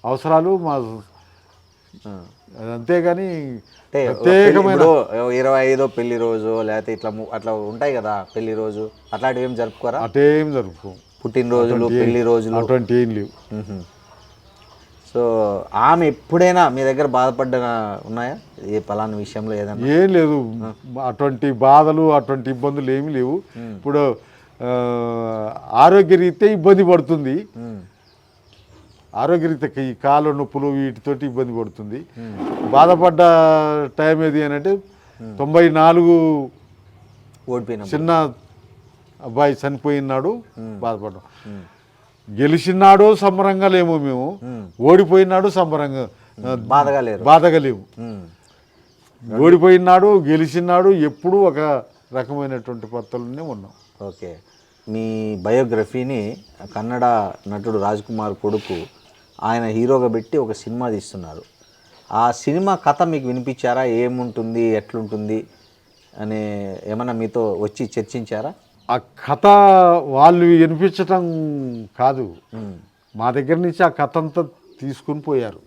అవసరాలు, మా అంతేగాని 25 పెళ్లి రోజు లేకపోతే అట్లా ఉంటాయి కదా పెళ్లి రోజు, అట్లాంటివి ఏం జరుపుకోరా? అటేం జరుపుకో. పుట్టినరోజులు, పెళ్లి రోజులు అటువంటి ఏం లేవు. సో ఆమె ఎప్పుడైనా మీ దగ్గర బాధపడ్డ ఉన్నాయా ఏ పలానా విషయంలో? ఏదైనా ఏం లేదు. అటువంటి బాధలు, అటువంటి ఇబ్బందులు ఏమీ లేవు. ఇప్పుడు ఆరోగ్యరీత్యా ఇబ్బంది పడుతుంది. ఆరోగ్యరీత్యా ఈ కాళ్ళ నొప్పులు వీటితోటి ఇబ్బంది పడుతుంది. బాధపడ్డ టైం ఏది అని అంటే 94 ఓడిపోయిన చిన్న అబ్బాయి చనిపోయినాడు, బాధపడ్డాం. గెలిచినాడు సంబరంగా లేము మేము, ఓడిపోయినాడు సంబరంగా బాధగా లేవు. ఓడిపోయినాడు, గెలిచినాడు, ఎప్పుడూ ఒక రకమైనటువంటి పద్ధతుల్లోనే ఉన్నాం. ఓకే. మీ బయోగ్రఫీని కన్నడ నటుడు రాజ్ కుమార్ కొడుకు ఆయన హీరోగా పెట్టి ఒక సినిమా తీస్తున్నారు. ఆ సినిమా కథ మీకు వినిపించారా? ఏముంటుంది, ఎట్లుంటుంది అని ఏమన్నా మీతో వచ్చి చర్చించారా? ఆ కథ వాళ్ళు వినిపించటం కాదు, మా దగ్గర నుంచి ఆ కథ అంతా తీసుకుని పోయారు.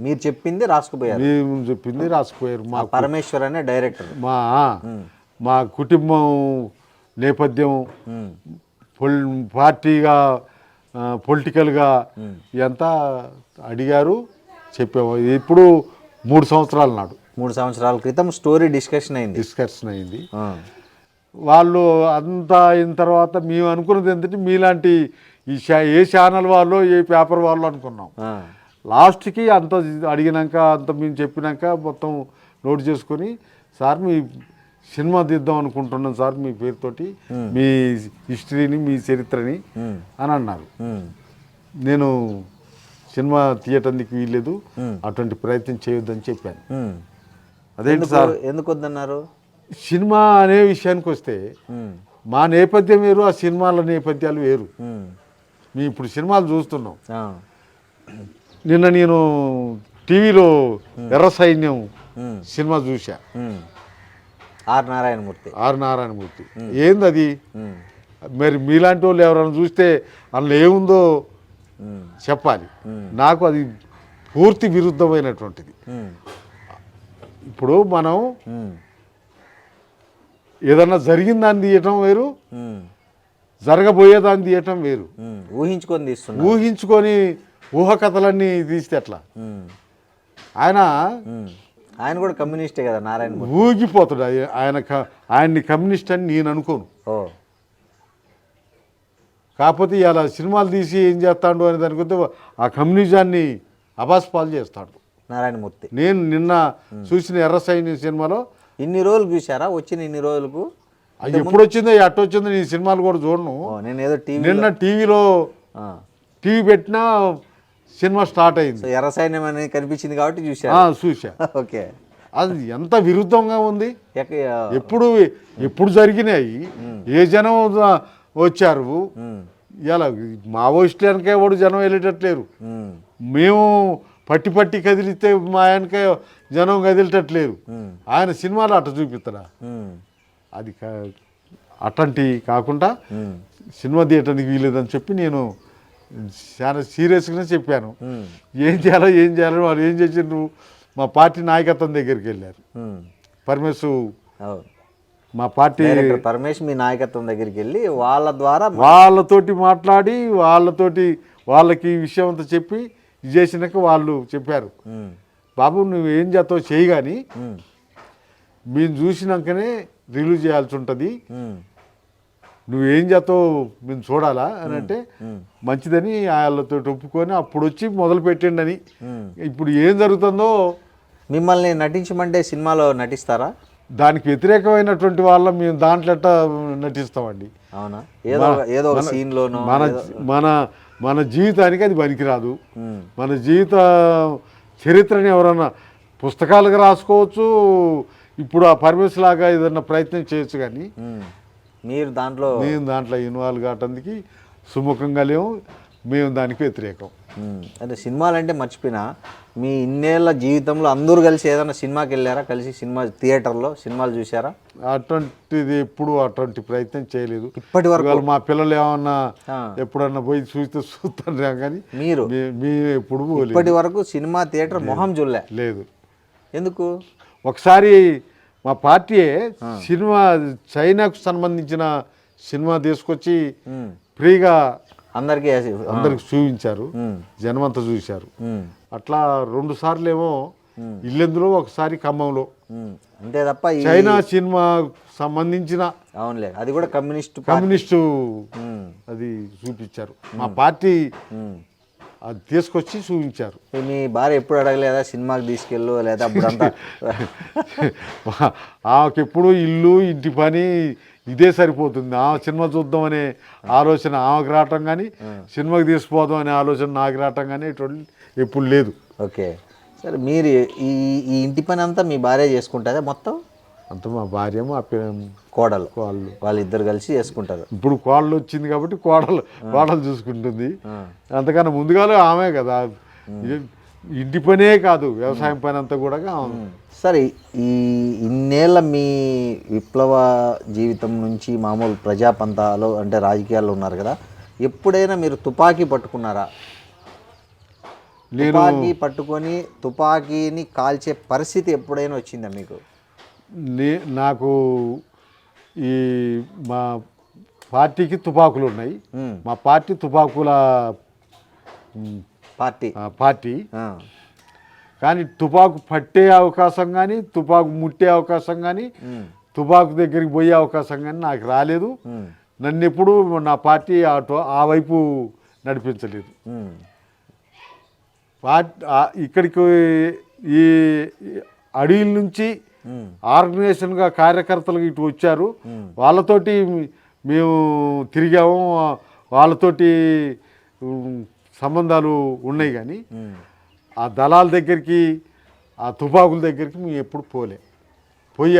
మీరు చెప్పింది రాసుకుపోయారు, మేము చెప్పింది రాసుకుపోయారు. మా పరమేశ్వర్ అనే డైరెక్టర్ మా కుటుంబం నేపథ్యం పార్టీగా పొలిటికల్గా ఎంత అడిగారు చెప్పాము. ఇప్పుడు 3 సంవత్సరాల నాడు 3 సంవత్సరాల క్రితం స్టోరీ డిస్కషన్ అయింది. వాళ్ళు అంతా అయిన తర్వాత మేము అనుకున్నది ఏంటంటే మీలాంటి ఏ ఛానల్ వాళ్ళు ఏ పేపర్ వాళ్ళు అనుకున్నాం. లాస్ట్కి అంత అడిగినాక అంత మేము చెప్పినాక మొత్తం నోట్ చేసుకొని సార్ మీ సినిమా తీద్దాం అనుకుంటున్నాం సార్ మీ పేరుతోటి, మీ హిస్టరీని మీ చరిత్రని అని అన్నారు. నేను సినిమా తీయటానికి వీల్లేదు, అటువంటి ప్రయత్నం చేయొద్దని చెప్పాను. అదేంటి సార్ ఎందుకు వద్దన్నారు? సినిమా అనే విషయానికి వస్తే మా నేపథ్యం వేరు, ఆ సినిమాల నేపథ్యాలు వేరు. మేము ఇప్పుడు సినిమాలు చూస్తున్నాం. నిన్న నేను టీవీలో ఎర్ర సైన్యం సినిమా చూసా, ఆర్ నారాయణమూర్తి. ఏంది అది? మరి మీలాంటి వాళ్ళు ఎవరైనా చూస్తే అందులో ఏముందో చెప్పాలి. నాకు అది పూర్తి విరుద్ధమైనటువంటిది. ఇప్పుడు మనం ఏదన్నా జరిగిందాన్ని తీయటం వేరు, జరగబోయేదాన్ని తీయటం వేరు. ఊహించుకొని ఊహకథలన్నీ తీస్తే ఎట్లా? ఆయన కూడా కమ్యూనిస్టే కదా నారాయణ. ఊగిపోతాడు ఆయన్ని కమ్యూనిస్ట్ అని నేను అనుకోను. కాకపోతే ఇలా సినిమాలు తీసి ఏం చేస్తాడు అని దానికొస్తే ఆ కమ్యూనిజాన్ని అబాస్పాలు చేస్తాడు నారాయణమూర్తి. నేను నిన్న చూసిన ఎర్ర సైన్యం సినిమాలో ఇన్ని రోజులు చూసారా? వచ్చిన ఇన్ని రోజులకు అది ఎప్పుడు వచ్చిందో అట్ట వచ్చిందో నీ సినిమాలు కూడా చూడను. నేను ఏదో నిన్న టీవీ పెట్టినా సినిమా స్టార్ట్ అయింది. ఎర్ర సైన్యం అనేది కనిపించింది కాబట్టి చూసా. ఓకే, అది ఎంత విరుద్ధంగా ఉంది. ఎప్పుడు జరిగినాయి, ఏ జనం వచ్చారు. ఇలా మావోయిస్టులు వెనక వాడు జనం వెళ్ళేటట్లేరు. మేము పట్టి కదిలితే మా వెనక జనం కదిలేటట్లేరు. ఆయన సినిమాలో అట్ట చూపిస్తాడా? అది అట్లాంటి కాకుండా సినిమా తీయటానికి వీలేదని చెప్పి నేను చాలా సీరియస్గానే చెప్పాను. ఏం చేయాలో వాళ్ళు ఏం చేసిండ్రు, మా పార్టీ నాయకత్వం దగ్గరికి వెళ్ళారు. మా పార్టీ పరమేశ్ మీ నాయకత్వం దగ్గరికి వెళ్ళి వాళ్ళతోటి మాట్లాడి వాళ్ళకి ఈ విషయం అంతా చెప్పి ఇది చేసినాక వాళ్ళు చెప్పారు, బాబు నువ్వు ఏం చేస్తావు చేయి, కానీ మేము చూసినాకనే రిలీజ్ చేయాల్సి ఉంటుంది, నువ్వేం చేస్తావు మేము చూడాలా అని అంటే మంచిదని వాళ్ళతో ఒప్పుకొని అప్పుడు వచ్చి మొదలు పెట్టండి. ఇప్పుడు ఏం జరుగుతుందో మిమ్మల్ని నటించమంటే సినిమాలో నటిస్తారా? దానికి వ్యతిరేకమైనటువంటి వాళ్ళ మేము దాంట్లో నటిస్తామండి. అవునా? ఏదో సీన్లోనో మన జీవితానికి అది పనికిరాదు. మన జీవిత చరిత్రని ఎవరన్నా పుస్తకాలుగా రాసుకోవచ్చు. ఇప్పుడు ఆ పరమేశ్ లాగా ఏదన్నా ప్రయత్నం చేయొచ్చు, కానీ మేము దాంట్లో ఇన్వాల్వ్ కావటానికి సుముఖంగా లేవు. మేము దానికి వ్యతిరేకం. అంటే సినిమాలు అంటే మర్చిపోయినా, మీ ఇన్నేళ్ల జీవితంలో అందరూ కలిసి ఏదైనా సినిమాకి వెళ్ళారా? కలిసి సినిమా థియేటర్లో సినిమాలు చూసారా? అటువంటి ప్రయత్నం చేయలేదు ఇప్పటి వరకు. మా పిల్లలు ఏమన్నా ఎప్పుడన్నా పోయి చూస్తాను, కానీ మీరు ఎప్పుడు ఇప్పటి వరకు సినిమా థియేటర్ మొహం చూడలే? లేదు. ఎందుకు? ఒకసారి మా పార్టీ సినిమా చైనాకు సంబంధించిన సినిమా తీసుకొచ్చి ఫ్రీగా అందరికి చూపించారు, జనమంతా చూశారు. అట్లా 2 సార్లు ఏమో ఇల్లెందులో, ఒకసారి ఖమ్మంలో. అంతే తప్ప చైనా సినిమా సంబంధించిన అది కూడా కమ్యూనిస్టు అది చూపించారు. మా పార్టీ అది తీసుకొచ్చి చూపించారు. మీ భార్య ఎప్పుడు అడగలేదా సినిమాకి తీసుకెళ్ళు లేదా? అప్పుడంతా ఆమెకి ఎప్పుడు ఇల్లు ఇంటి పని ఇదే సరిపోతుంది. ఆ సినిమా చూద్దాం అనే ఆలోచన ఆమెకు రావటం కానీ, సినిమాకి తీసుకుపోదాం అనే ఆలోచన నాకు రావటం కానీ ఎప్పుడు లేదు. ఓకే, సరే. మీరు ఈ ఇంటి పని అంతా మీ భార్య చేసుకుంటుందా మొత్తం? అంత మా భార్య మా కోడలు వాళ్ళిద్దరు కలిసి చేసుకుంటారు. ఇప్పుడు కోడలు వచ్చింది కాబట్టి కోడలు చూసుకుంటుంది. అంతకన్నా ముందుగానే ఆమె కదా. ఇంటి పనే కాదు, వ్యవసాయం పని అంతా కూడా. సరే, ఈ ఇన్నేళ్ళ మీ విప్లవ జీవితం నుంచి మామూలు ప్రజాపంతాలో అంటే రాజకీయాల్లో ఉన్నారు కదా, ఎప్పుడైనా మీరు తుపాకీ పట్టుకున్నారా? తుపాకీ పట్టుకొని తుపాకీని కాల్చే పరిస్థితి ఎప్పుడైనా వచ్చిందా మీకు? నాకు ఈ మా పార్టీకి తుపాకులు ఉన్నాయి. మా పార్టీ తుపాకుల పార్టీ కానీ తుపాకు పట్టే అవకాశం కానీ తుపాకు ముట్టే అవకాశం కానీ తుపాకు దగ్గరికి పోయే అవకాశం కానీ నాకు రాలేదు. నన్ను ఎప్పుడు నా పార్టీ ఆ వైపు నడిపించలేదు. ఇక్కడికి ఈ అడవిల నుంచి ఆర్గనైజేషన్గా కార్యకర్తలు ఇటు వచ్చారు. వాళ్ళతోటి మేము తిరిగాము, వాళ్ళతోటి సంబంధాలు ఉన్నాయి. కానీ ఆ దళాల దగ్గరికి ఆ తుపాకుల దగ్గరికి మేము ఎప్పుడు పోయే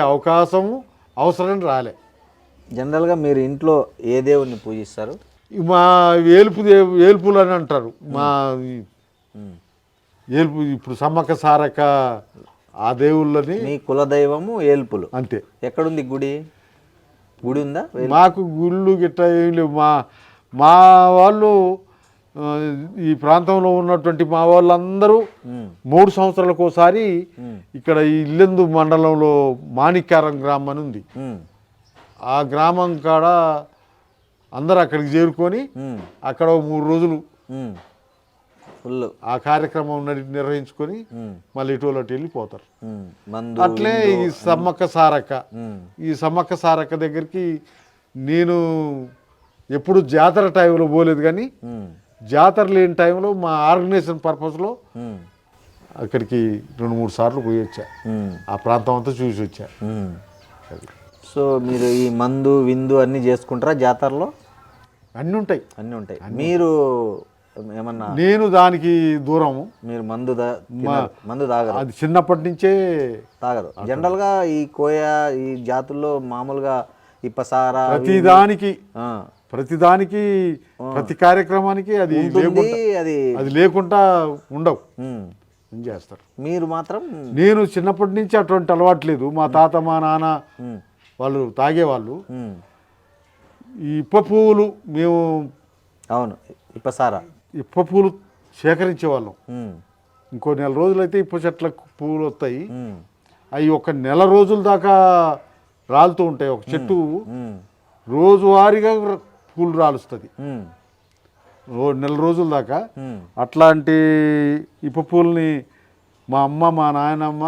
అవసరం రాలే. జనరల్గా మీరు ఇంట్లో ఏ దేవుడిని పూజిస్తారు? మా ఏల్పులు అని అంటారు. మా ఏల్పు ఇప్పుడు సమ్మక్క సారక్క ఆ దేవుళ్ళని. మీ కులదైవము ఏల్పులు అంతే. ఎక్కడుంది గుడి ఉందా? మాకు గుళ్ళు గిట్ట ఏం లేవు. మా వాళ్ళు ఈ ప్రాంతంలో ఉన్నటువంటి మా వాళ్ళందరూ 3 సంవత్సరాలకు ఒకసారి ఇక్కడ ఈ ఇల్లెందు మండలంలో మాణిక్యారం గ్రామం అని ఉంది. ఆ గ్రామం కాడ అందరూ అక్కడికి చేరుకొని అక్కడ 3 రోజులు ఫుల్ ఆ కార్యక్రమం నిర్వహించుకొని మళ్ళీ ఇటువలటి వెళ్ళిపోతారు. అట్లే ఈ సమ్మక్క సారక్క దగ్గరికి నేను ఎప్పుడు జాతర టైంలో పోలేదు. కానీ జాతర లేని టైంలో మా ఆర్గనైజేషన్ పర్పస్లో అక్కడికి 2-3 సార్లు పోయి వచ్చా. ఆ ప్రాంతం అంతా చూసి వచ్చా. సో మీరు ఈ మందు విందు అన్నీ చేసుకుంటారా జాతరలో? అన్నీ ఉంటాయి. మీరు ఏమన్నా? నేను దానికి దూరము. మీరు మందు తాగరు? అది చిన్నప్పటి నుంచే తాగరు. జనరల్గా ఈ కోయ ఈ జాతుల్లో మామూలుగా ఇప్పసారా ప్రతిదానికి ప్రతి కార్యక్రమానికి అది లేకుండా ఉండవు చేస్తారు. మీరు మాత్రం? నేను చిన్నప్పటి నుంచి అటువంటి అలవాటు లేదు. మా తాత మా నాన్న వాళ్ళు తాగేవాళ్ళు. ఈ ఇప్ప పువ్వులు మేము ఇప్ప పువ్వులు సేకరించేవాళ్ళం. ఇంకో 4 రోజులైతే ఇప్ప చెట్ల పువ్వులు వస్తాయి. అవి 1 నెల రోజుల దాకా రాలుతూ ఉంటాయి. ఒక చెట్టు రోజువారీగా పూలు రాలుస్తుంది 1 నెల రోజుల దాకా. అట్లాంటి ఇప్ప పూలని మా అమ్మ మా నాయనమ్మ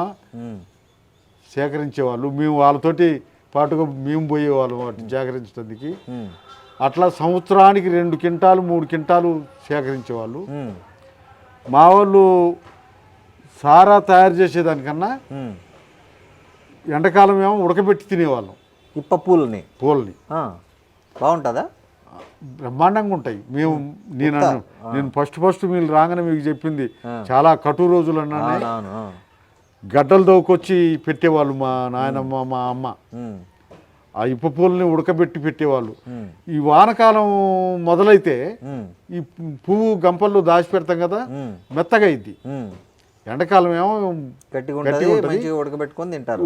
సేకరించేవాళ్ళు. మేము వాళ్ళతోటి పాటుగా మేము పోయేవాళ్ళం వాటిని సేకరించడానికి. అట్లా సంవత్సరానికి 2 క్వింటాలు 3 క్వింటాలు సేకరించేవాళ్ళు. మా వాళ్ళు సారా తయారు చేసేదానికన్నా ఎండాకాలం ఏమో ఉడకబెట్టి తినేవాళ్ళం ఇప్ప పూలని. బాగుంటుందా? బ్రహ్మాండంగా ఉంటాయి. నేను ఫస్ట్ మీరు రాగానే మీకు చెప్పింది చాలా కటు రోజులు అన్నానే. గడ్డలు దోకొచ్చి పెట్టేవాళ్ళు మా నాయనమ్మ మా అమ్మ. ఆ ఇప్ప పూలని ఉడకబెట్టి పెట్టేవాళ్ళు. ఈ వానకాలం మొదలైతే ఈ పువ్వు గంపల్లో దాచి పెడతాం కదా, మెత్తగా అయింది. ఎండాకాలం ఏమో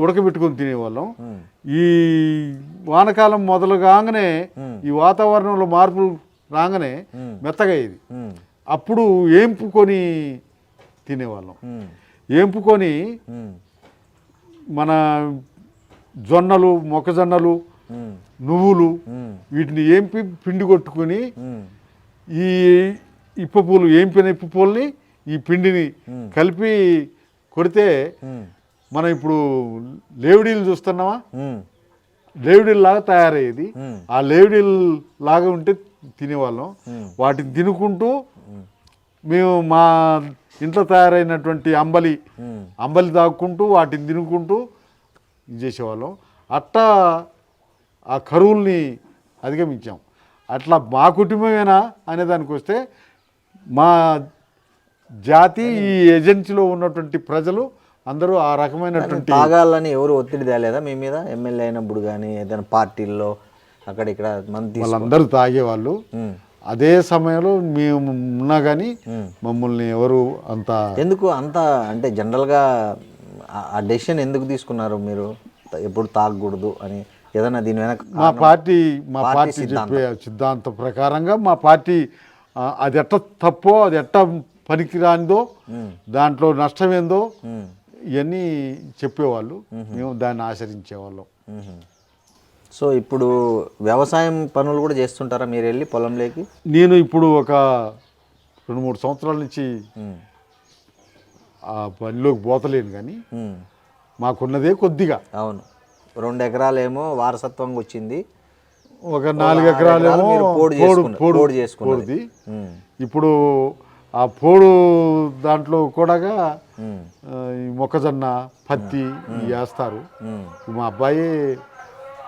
ఉడకబెట్టుకొని తినేవాళ్ళం. ఈ వానకాలం మొదలు కాగానే ఈ వాతావరణంలో మార్పులు రాగానే మెత్తగా అయ్యేది. అప్పుడు ఏంపుకొని తినేవాళ్ళం. ఏంపుకొని మన జొన్నలు మొక్కజొన్నలు నువ్వులు వీటిని ఏంపి పిండి కొట్టుకుని ఈ ఇప్ప పూలు ఏంపిన ఇప్ప పూలని ఈ పిండిని కలిపి కొడితే మనం ఇప్పుడు లేవిడీలు చూస్తున్నామా, లేవిడీలు లాగా తయారయ్యేది. ఆ లేవిడీలు లాగా ఉంటే తినేవాళ్ళం. వాటిని తినుకుంటూ మేము మా ఇంట్లో తయారైనటువంటి అంబలి తాగుకుంటూ వాటిని తినుకుంటూ ఇది చేసేవాళ్ళం. అట్టా ఆ కరువుల్ని అధిగమించాం. అట్లా మా కుటుంబమేనా అనే దానికి వస్తే మా జాతి ఈ ఏజెన్సీలో ఉన్నటువంటి ప్రజలు అందరూ ఆ రకమైనటువంటి తాగాలని ఎవరు ఒత్తిడి తేలేదా మీ మీద? ఎమ్మెల్యే అయినప్పుడు కానీ ఏదైనా పార్టీల్లో అక్కడ ఇక్కడ వాళ్ళందరూ తాగేవాళ్ళు. అదే సమయంలో మేము ఉన్నా కానీ మమ్మల్ని ఎవరు ఎందుకు అంటే జనరల్గా ఆ డెసిషన్ ఎందుకు తీసుకున్నారు మీరు ఎప్పుడు తాగకూడదు అని? ఏదైనా దీని వెనక మా పార్టీ చెప్పే సిద్ధాంతం ప్రకారంగా మా పార్టీ అది ఎట్ట తప్పో అది ఎట్ట పనికిరానిదో దాంట్లో నష్టమేందో ఇవన్నీ చెప్పేవాళ్ళు, మేము దాన్ని ఆచరించేవాళ్ళం. సో ఇప్పుడు వ్యవసాయం పనులు కూడా చేస్తుంటారా మీరు వెళ్ళి పొలంలోకి? నేను ఇప్పుడు ఒక 2-3 సంవత్సరాల నుంచి ఆ పనిలోకి పోతలేను, కానీ మాకున్నదే కొద్దిగా. అవును, 2 ఎకరాలేమో వారసత్వంగా వచ్చింది, ఒక 4 ఎకరాలేమో పోడు చేసుకున్నది. ఇప్పుడు ఆ పోడు దాంట్లో కూడా ఈ మొక్కజొన్న, పత్తి వేస్తారు. మా అబ్బాయి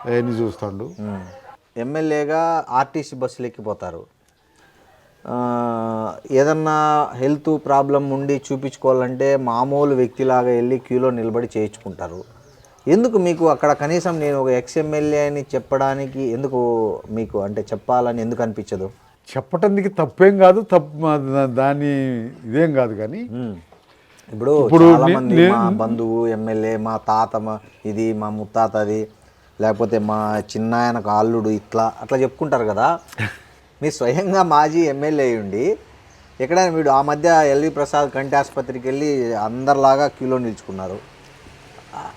అవన్నీ చూస్తాడు. ఎమ్మెల్యేగా ఆర్టీసీ బస్సులు ఎక్కిపోతారు. ఏదన్నా హెల్త్ ప్రాబ్లం ఉండి చూపించుకోవాలంటే మామూలు వ్యక్తిలాగా వెళ్ళి క్యూలో నిలబడి చేయించుకుంటారు. ఎందుకు మీకు అక్కడ కనీసం నేను ఒక ఎక్స్ఎమ్మెల్యే అని చెప్పడానికి ఎందుకు మీకు అంటే చెప్పాలని ఎందుకు అనిపించదు? చెప్పటానికి తప్పేం కాదు, దాని ఇదేం కాదు. కానీ ఇప్పుడు చాలా మంది మా బంధువు ఎమ్మెల్యే, మా తాత ఇది, మా ముత్తాతది, లేకపోతే మా చిన్నాయనకు అల్లుడు, అట్లా చెప్పుకుంటారు కదా. మీరు స్వయంగా మాజీ ఎమ్మెల్యే ఉండి ఎక్కడైనా మీరు ఆ మధ్య ఎల్వి ప్రసాద్ కంటి ఆసుపత్రికి వెళ్ళి అందరిలాగా క్యూలో నిల్చుకున్నారు.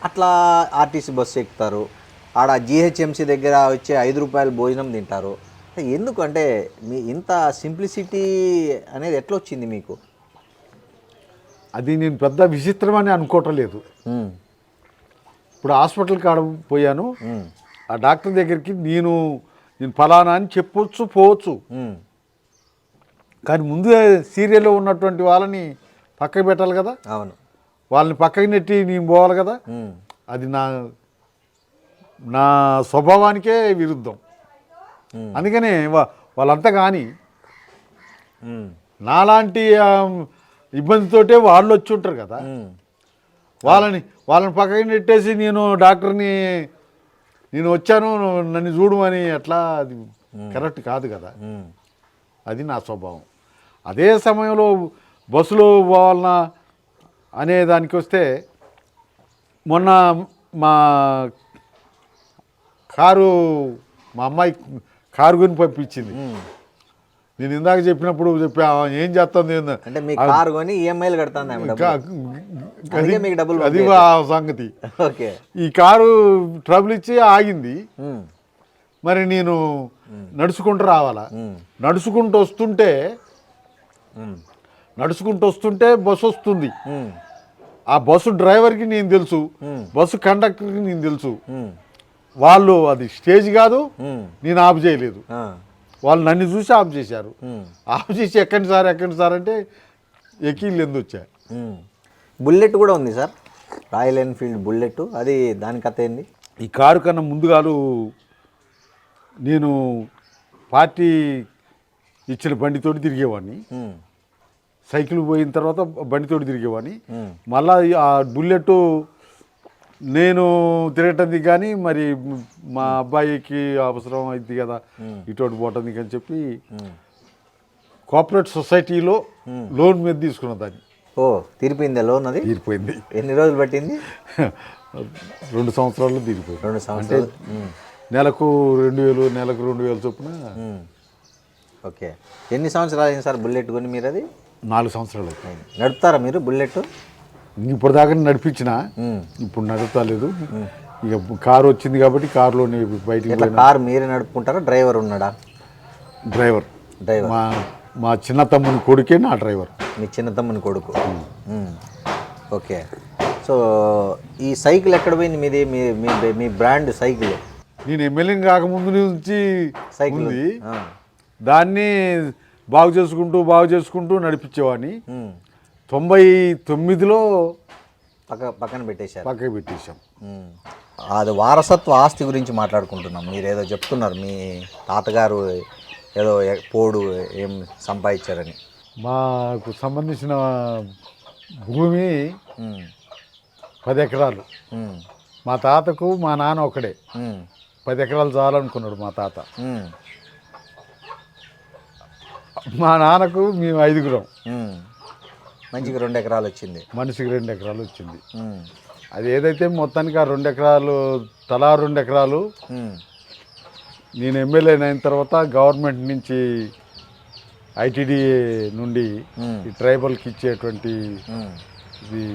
అట్లా ఆర్టీసీ బస్సు ఎక్కుతారు, ఆడ జిహెచ్ఎంసీ దగ్గర వచ్చే 5 రూపాయల భోజనం తింటారు. ఎందుకు అంటే మీ ఇంత సింప్లిసిటీ అనేది ఎట్లా వచ్చింది మీకు? అది నేను పెద్ద విచిత్రం అని అనుకోవటం లేదు. ఇప్పుడు హాస్పిటల్ కాడ పోయాను, ఆ డాక్టర్ దగ్గరికి నేను ఫలానా అని పోవచ్చు. కానీ ముందే సీరియల్లో ఉన్నటువంటి వాళ్ళని పక్కకి పెట్టాలి కదా. అవును, వాళ్ళని పక్కకి నెట్టి నేను పోవాలి కదా. అది నా స్వభావానికే విరుద్ధం. అందుకనే వాళ్ళంతా కానీ నాలాంటి ఇబ్బందితోటే వాళ్ళు వచ్చి ఉంటారు కదా. వాళ్ళని పక్కకి నెట్టేసి నేను డాక్టర్ని నేను వచ్చాను నన్ను చూడమని అట్లా అది కరెక్ట్ కాదు కదా. అది నా స్వభావం. అదే సమయంలో బస్సులో పోవాలన్నా అనే దానికి వస్తే, మొన్న మా అమ్మాయి కారు కొని పంపించింది. నేను ఇందాక చెప్పినప్పుడు ఏం చేస్తుంది అంటే మీ కారు కొని ఈఎంఐలు కడతాను, అది ఆ సంగతి. ఈ కారు ట్రబుల్ ఇచ్చి ఆగింది. మరి నేను నడుచుకుంటూ రావాలా. నడుచుకుంటూ వస్తుంటే బస్సు వస్తుంది. ఆ బస్సు డ్రైవర్కి నేను తెలుసు, బస్సు కండక్టర్కి నేను తెలుసు. వాళ్ళు అది స్టేజ్ కాదు, నేను ఆఫ్ చేయలేదు. వాళ్ళు నన్ను చూసి ఆఫ్ చేశారు. ఆఫ్ చేసి ఎక్కండి సార్ అంటే ఎక్కిళ్ళు వచ్చా. బుల్లెట్ కూడా ఉంది సార్, రాయల్ ఎన్ఫీల్డ్ బుల్లెట్. అది దాని కథ ఏంది? ఈ కారు కన్నా ముందుగాలు నేను పార్టీ ఇచ్చిన బండితోటి తిరిగేవాడిని. సైకిల్ పోయిన తర్వాత బండితోటి తిరిగేవాడిని. మళ్ళా ఆ బుల్లెట్ నేను తిరగటానికి కానీ మరి మా అబ్బాయికి అవసరం అయింది కదా ఇటువంటి పోవటానికి అని చెప్పి కోఆపరేటివ్ సొసైటీలో లోన్ మీద తీసుకున్న దాన్ని. తీరిపోయిందా లోన్? అది తీరిపోయింది. ఎన్ని రోజులు పట్టింది? 2 సంవత్సరాల్లో తీరిపోయింది. 2 సంవత్సరాలు. నెలకు 2000, నెలకు 2000 చొప్పున. ఓకే. ఎన్ని సంవత్సరాలు అయింది సార్ బుల్లెట్ కొని మీరు? అది 4 సంవత్సరాలు అయింది. నడుపుతారా మీరు బుల్లెట్? ఇప్పుడు దాకా నడిపించిన, ఇప్పుడు నడుపుతలేదు. ఇక కారు వచ్చింది కాబట్టి కారులోనే బయటికి. కారు మీరే నడుపుకుంటారా? డ్రైవర్ ఉన్నాడా? డ్రైవర్ మా చిన్న తమ్ముని కొడుకే నా డ్రైవర్. మీ చిన్న తమ్ముని కొడుకు. ఓకే. సో ఈ సైకిల్ ఎక్కడ పోయింది మీది? మీ బ్రాండ్ సైకిల్? నేను ఎమ్మెల్యే కాకముందు నుంచి సైకిల్ ఉంది. దాన్ని బాగు చేసుకుంటూ నడిపించేవాడిని. 99లో పక్కన పెట్టేశాం. అది వారసత్వ ఆస్తి గురించి మాట్లాడుకుంటున్నాం. మీరు ఏదో చెప్తున్నారు, మీ తాతగారు ఏదో పోడు ఏం సంపాదించారని. మాకు సంబంధించిన భూమి 10 ఎకరాలు. మా తాతకు మా నాన్న ఒకడే 10 ఎకరాలు చాలనుకున్నాడు మా తాత. మా నాన్నకు మేము 5గురం. మంచిగా 2 ఎకరాలు వచ్చింది. మనిషికి 2 ఎకరాలు వచ్చింది. అది ఏదైతే మొత్తానికి ఆ 2 ఎకరాలు, తలా 2 ఎకరాలు నేను ఎమ్మెల్యే అయిన తర్వాత గవర్నమెంట్ నుంచి ఐటీడీ నుండి ఈ ట్రైబల్కి ఇచ్చేటువంటి ఇది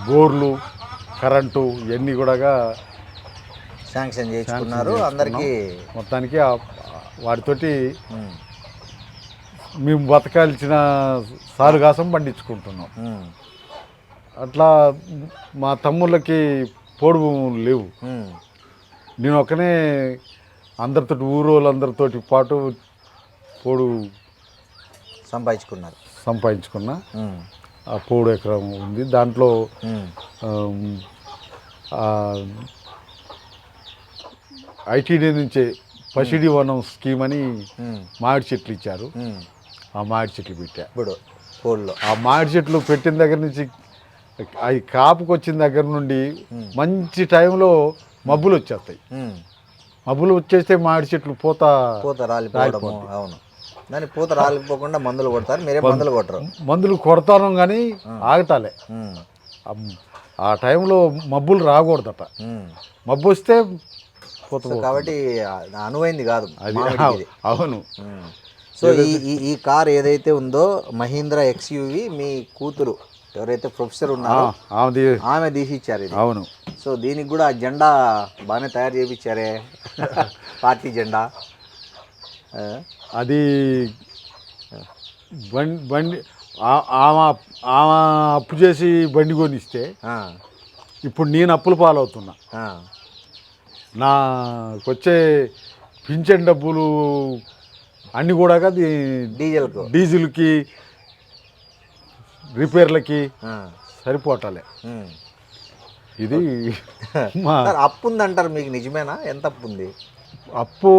బోర్లు, కరెంటు ఇవన్నీ కూడా శాంక్షన్ చేసుకున్నారు అందరికీ. మొత్తానికి వాటితోటి మేము బతకాల్సిన సాలుగాసం పండించుకుంటున్నాం. అట్లా మా తమ్ముళ్ళకి పోడు భూములు లేవు. నేను ఒకనే అందరితో ఊరోళ్ళందరితోటి పాటు పోడు సంపాదించుకున్నా. ఆ పోడు ఎకరం ఉంది. దాంట్లో ఐటీడీ నుంచే పసిడి వనం స్కీమ్ అని మామిడి చెట్లు ఇచ్చారు. ఆ మామిడి చెట్లు పెట్టా. ఇప్పుడు పోడులో ఆ మామిడి చెట్లు పెట్టిన దగ్గర నుంచి అవి కాపుకి వచ్చిన దగ్గర నుండి మంచి టైంలో మబ్బులు వచ్చేస్తాయి. మబ్బులు వచ్చేస్తే మామిడి చెట్లు పూత రాలిపోవడము. అవును, దాని పూత రాలిపోకుండా మందులు కొడతారు. మీరే మందులు కొట్టరు? మందులు కొడతాను కానీ ఆగటాలే. ఆ టైంలో మబ్బులు రాకూడదట. మబ్బు వస్తే పూత. కాబట్టి అనువైంది కాదు అది. అవును. సో ఈ కార్ ఏదైతే ఉందో మహీంద్రా XUV మీ కూతురు ఎవరైతే ప్రొఫెసర్ ఉన్నారో ఆమె తీసి ఇచ్చారు ఇది. అవును. సో దీనికి కూడా జెండా బాగానే తయారు చేయించారే, పార్టీ జెండా. అది బండి ఆమె అప్పు చేసి బండి కొనిస్తే ఇప్పుడు నేను అప్పుల పాలవుతున్నా. నాకొచ్చే పింఛన్ డబ్బులు అన్నీ కూడా డీజిల్కి రిపేర్లకి సరిపోవటాలే. ఇది అప్పు ఉందంటారు, మీకు నిజమేనా? ఎంత అప్పు ఉంది? అప్పు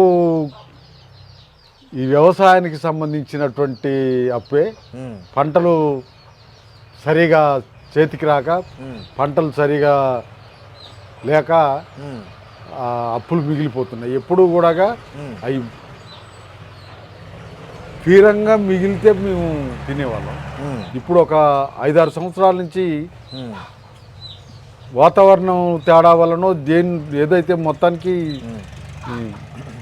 ఈ వ్యవసాయానికి సంబంధించినటువంటి అప్పే. పంటలు సరిగా చేతికి రాక, పంటలు సరిగా లేక అప్పులు మిగిలిపోతున్నాయి. ఎప్పుడు కూడా అవి తీరంగా మిగిలితే మేము తినేవాళ్ళం. ఇప్పుడు ఒక 5-6 సంవత్సరాల నుంచి వాతావరణం తేడా వలన ఏదైతే మొత్తానికి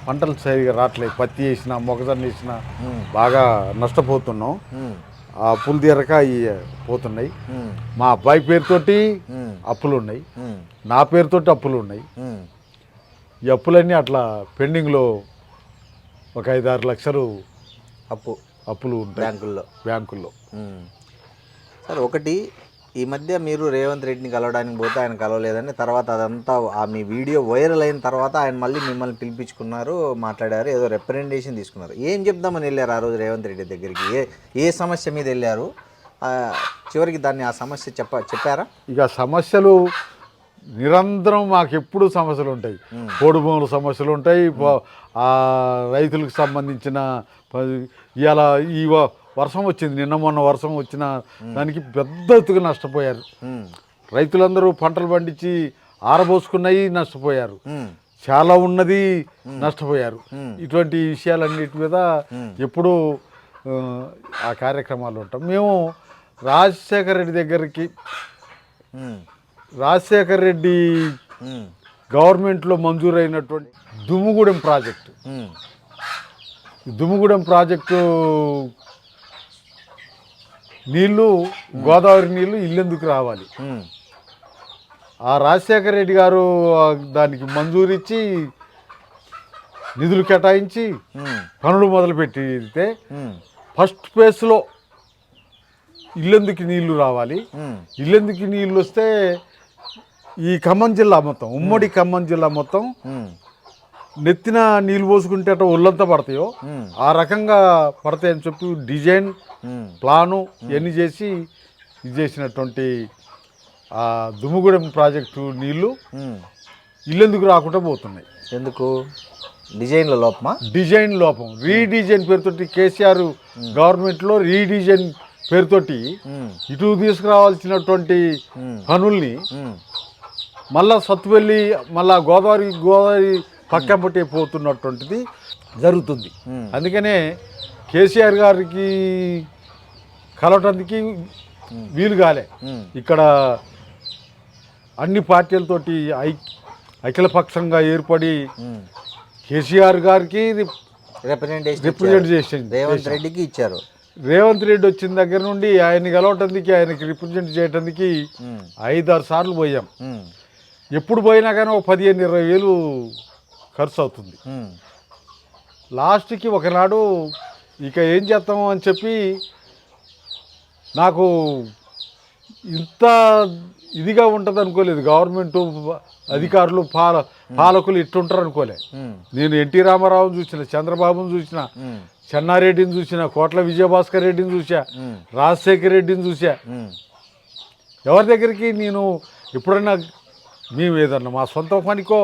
పంటలు సరిగా రావట్లేదు. పత్తి వేసినా, మొక్కజొన్న వేసినా బాగా నష్టపోతున్నాం. ఆ అప్పులు తీరక పోతున్నాయి. మా అబ్బాయి పేరుతోటి అప్పులు ఉన్నాయి, నా పేరుతోటి అప్పులు ఉన్నాయి. ఈ అప్పులన్నీ అట్లా పెండింగ్లో ఒక 5-6 లక్షలు అప్పులు ఉంటాయి బ్యాంకుల్లో. సార్, ఒకటి ఈ మధ్య మీరు రేవంత్ రెడ్డిని కలవడానికి పోతే ఆయన కలవలేదని, తర్వాత అదంతా మీ వీడియో వైరల్ అయిన తర్వాత ఆయన మళ్ళీ మిమ్మల్ని పిలిపించుకున్నారు, మాట్లాడారు, ఏదో రిప్రజెంటేషన్ తీసుకున్నారు. ఏం చెప్దామని వెళ్ళారు ఆ రోజు రేవంత్ రెడ్డి దగ్గరికి? ఏ సమస్య మీద వెళ్ళారు? చివరికి ఆ సమస్య చెప్పారా? ఇక సమస్యలు నిరంతరం మాకు ఎప్పుడు సమస్యలు ఉంటాయి. పోడు భూముల సమస్యలు ఉంటాయి, రైతులకు సంబంధించిన ఇవాళ ఈ వర్షం వచ్చింది, నిన్న మొన్న వర్షం వచ్చిన దానికి పెద్ద ఎత్తుగా నష్టపోయారు రైతులందరూ. పంటలు పండించి ఆరబోసుకున్నాయి, నష్టపోయారు. చాలా ఉన్నది, నష్టపోయారు. ఇటువంటి విషయాలన్నిటి మీద ఎప్పుడూ ఆ కార్యక్రమాలు ఉంటాం. మేము రాజశేఖర రెడ్డి దగ్గరికి, రాజశేఖర రెడ్డి గవర్నమెంట్లో మంజూరైనటువంటి దుమ్ముగూడెం ప్రాజెక్టు నీళ్లు, గోదావరి నీళ్లు ఇల్లెందుకు రావాలి? ఆ రాజశేఖర రెడ్డి గారు దానికి మంజూరు ఇచ్చి నిధులు కేటాయించి పనులు మొదలుపెట్టితే ఫస్ట్ ఫేజ్లో ఇల్లెందుకు నీళ్లు రావాలి. ఇల్లెందుకు నీళ్లు వస్తే ఈ ఖమ్మం జిల్లా మొత్తం, ఉమ్మడి ఖమ్మం జిల్లా మొత్తం నెత్తిన నీళ్ళు పోసుకుంటే అట్లా ఒళ్ళంతా పడతాయో ఆ రకంగా పడతాయని చెప్పి డిజైన్, ప్లాను ఇవన్నీ చేసి ఇది చేసినటువంటి ఆ దుమ్ముగూడెం ప్రాజెక్టు నీళ్లు ఇల్లెందుకు రాకుండా పోతున్నాయి? ఎందుకు? డిజైన్ల లోపమా? డిజైన్ లోపం. రీడిజైన్ పేరుతోటి కేసీఆర్ గవర్నమెంట్లో రీడిజైన్ పేరుతోటి ఇటు తీసుకురావాల్సినటువంటి పనుల్ని మళ్ళా సత్తువెల్లి, మళ్ళా గోదావరి పక్కపట్టే పోతున్నటువంటిది జరుగుతుంది. అందుకనే కేసీఆర్ గారికి కలవటానికి వీలు కాలే. ఇక్కడ అన్ని పార్టీలతోటి ఐక్యపక్షంగా ఏర్పడి కేసీఆర్ గారికి రిప్రజెంటేషన్ రేవంత్ రెడ్డికి ఇచ్చారు. రేవంత్ రెడ్డి వచ్చిన దగ్గర నుండి ఆయన్ని కలవటానికి, ఆయనకి రిప్రజెంట్ చేయడానికి 5-6 సార్లు పోయాం. ఎప్పుడు పోయినా కానీ ఒక 15-20 వేలు ఖర్చు అవుతుంది. లాస్ట్కి ఒకనాడు ఇక ఏం చేస్తాము అని చెప్పి, నాకు ఇంత ఇదిగా ఉంటుంది అనుకోలేదు. గవర్నమెంట్ అధికారులు పాలకులు ఇట్టుంటారు అనుకోలే. నేను ఎన్టీ రామారావుని చూసిన, చంద్రబాబుని చూసిన, చెన్నారెడ్డిని చూసిన, కోట్ల విజయభాస్కర్ రెడ్డిని చూసా, రాజశేఖర్ రెడ్డిని చూసా. ఎవరి దగ్గరికి నేను ఎప్పుడైనా మేము ఏదన్నా మా సొంత పనికో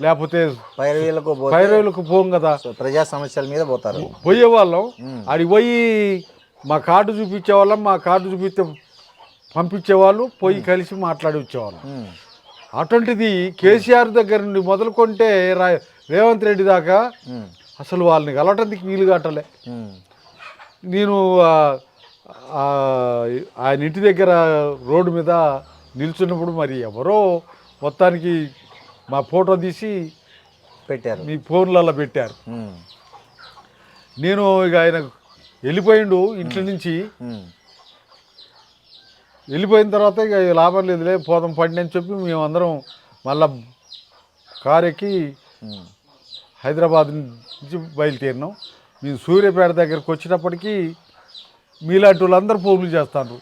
లేకపోతే పైరవీలకు పోం కదా, ప్రజా సమస్యల మీద పోయేవాళ్ళం. అడిగి పోయి మా కార్డు చూపించేవాళ్ళం, మా కార్డు చూపిస్తే పంపించేవాళ్ళు, పోయి కలిసి మాట్లాడి వచ్చేవాళ్ళం. అటువంటిది కేసీఆర్ దగ్గర నుండి మొదలుకొంటే రేవంత్ రెడ్డి దాకా అసలు వాళ్ళని కలవటానికి వీలు కావట్లే. నేను ఆయన ఇంటి దగ్గర రోడ్డు మీద నిల్చున్నప్పుడు మరి ఎవరో మొత్తానికి మా ఫోటో తీసి పెట్టారు, మీ ఫోన్లలో పెట్టారు. నేను ఇక ఆయన వెళ్ళిపోయిండు ఇంట్లో నుంచి. వెళ్ళిపోయిన తర్వాత ఇక లాభం లేదులే, పోదాం పండి అని చెప్పి మేమందరం మళ్ళా కారు ఎక్కి హైదరాబాద్ నుంచి బయలుదేరినాం. మేము సూర్యాపేట దగ్గరకు వచ్చేటప్పటికి మీలాంటి వాళ్ళందరూ ఫోన్లు చేస్తారు,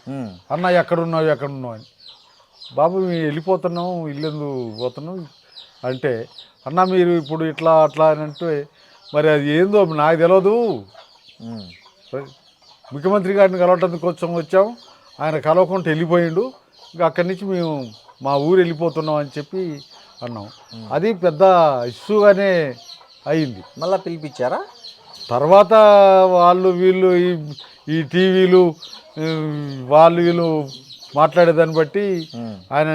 అన్న ఎక్కడున్నావు ఎక్కడున్నావు అని. బాబు మేము వెళ్ళిపోతున్నాం, ఇల్లు పోతున్నాం అంటే, అన్న మీరు ఇప్పుడు ఇట్లా అట్లా అని అంటే, మరి అది ఏందో నాకు తెలియదు, ముఖ్యమంత్రి గారిని కలవటానికి వచ్చాము, ఆయన కలవకుండా వెళ్ళిపోయిండు, ఇంకా అక్కడి నుంచి మేము మా ఊరు వెళ్ళిపోతున్నాం అని చెప్పి అన్నాం. అది పెద్ద ఇష్యూగానే అయింది. మళ్ళీ పిలిపించారా తర్వాత వాళ్ళు వీళ్ళు ఈ టీవీలు వాళ్ళు వీళ్ళు మాట్లాడేదాన్ని బట్టి ఆయన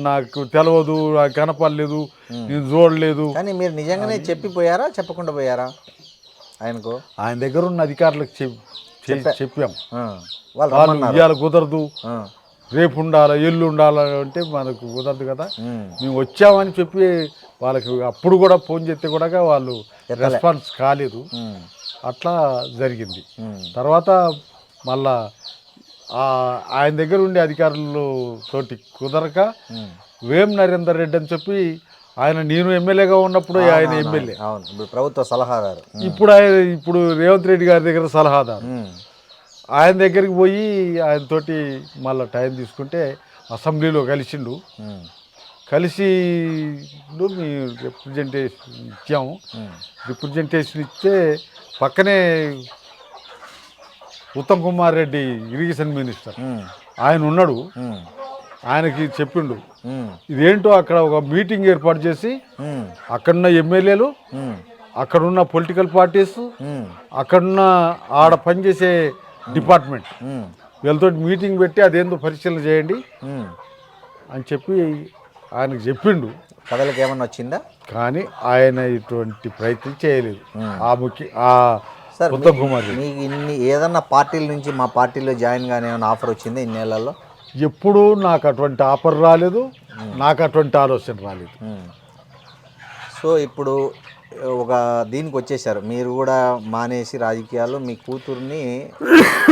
నాకు తెలియదు, నాకు కనపడలేదు, నేను చూడలేదు. కానీ మీరు నిజంగానే చెప్పిపోయారా, చెప్పకుండా పోయారా ఆయనకు? ఆయన దగ్గర ఉన్న అధికారులకు చెప్పాం. వాళ్ళు ఇవాళ కుదరదు, రేపు ఉండాలి, ఎల్లు ఉండాలి అంటే మనకు కుదరదు కదా. మేము వచ్చామని చెప్పి వాళ్ళకి అప్పుడు కూడా ఫోన్ చేస్తే కూడా వాళ్ళు రెస్పాన్స్ కాలేదు. అట్లా జరిగింది. తర్వాత మళ్ళా ఆయన దగ్గర ఉండే అధికారులు తోటి కుదరక వేం నరేందర్ రెడ్డి అని చెప్పి ఆయన, నేను ఎమ్మెల్యేగా ఉన్నప్పుడు ఆయన ఎమ్మెల్యే, ప్రభుత్వ సలహాదారు, ఇప్పుడు రేవంత్ రెడ్డి గారి దగ్గర సలహాదారు. ఆయన దగ్గరికి పోయి ఆయనతోటి మళ్ళీ టైం తీసుకుంటే అసెంబ్లీలో కలిసిండు. కలిసి మేము రిప్రజెంటేషన్ ఇచ్చాము. రిప్రజెంటేషన్ ఇస్తే పక్కనే ఉత్తమ్ కుమార్ రెడ్డి ఇరిగేషన్ మినిస్టర్ ఆయన ఉన్నాడు. ఆయనకి చెప్పిండు, ఇదేంటో అక్కడ ఒక మీటింగ్ ఏర్పాటు చేసి అక్కడున్న ఎమ్మెల్యేలు, అక్కడున్న పొలిటికల్ పార్టీస్, అక్కడున్న ఆడ పనిచేసే డిపార్ట్మెంట్ వీళ్ళతో మీటింగ్ పెట్టి అదేందో పరిశీలన చేయండి అని చెప్పి ఆయనకు చెప్పిండు. కథలకు ఏమన్నా వచ్చిందా? కానీ ఆయన ఇటువంటి ప్రయత్నం చేయలేదు. ఉత్తమ్ కుమార్ మీకు ఏదన్నా పార్టీల నుంచి మా పార్టీలో జాయిన్ కానీ ఏమైనా ఆఫర్ వచ్చిందా ఇన్నేళ్లలో? ఎప్పుడు నాకు అటువంటి ఆఫర్ రాలేదు, నాకు అటువంటి ఆలోచన రాలేదు. సో ఇప్పుడు ఒక దీనికి వచ్చేసారు, మీరు కూడా మానేసి రాజకీయాలు మీ కూతుర్ని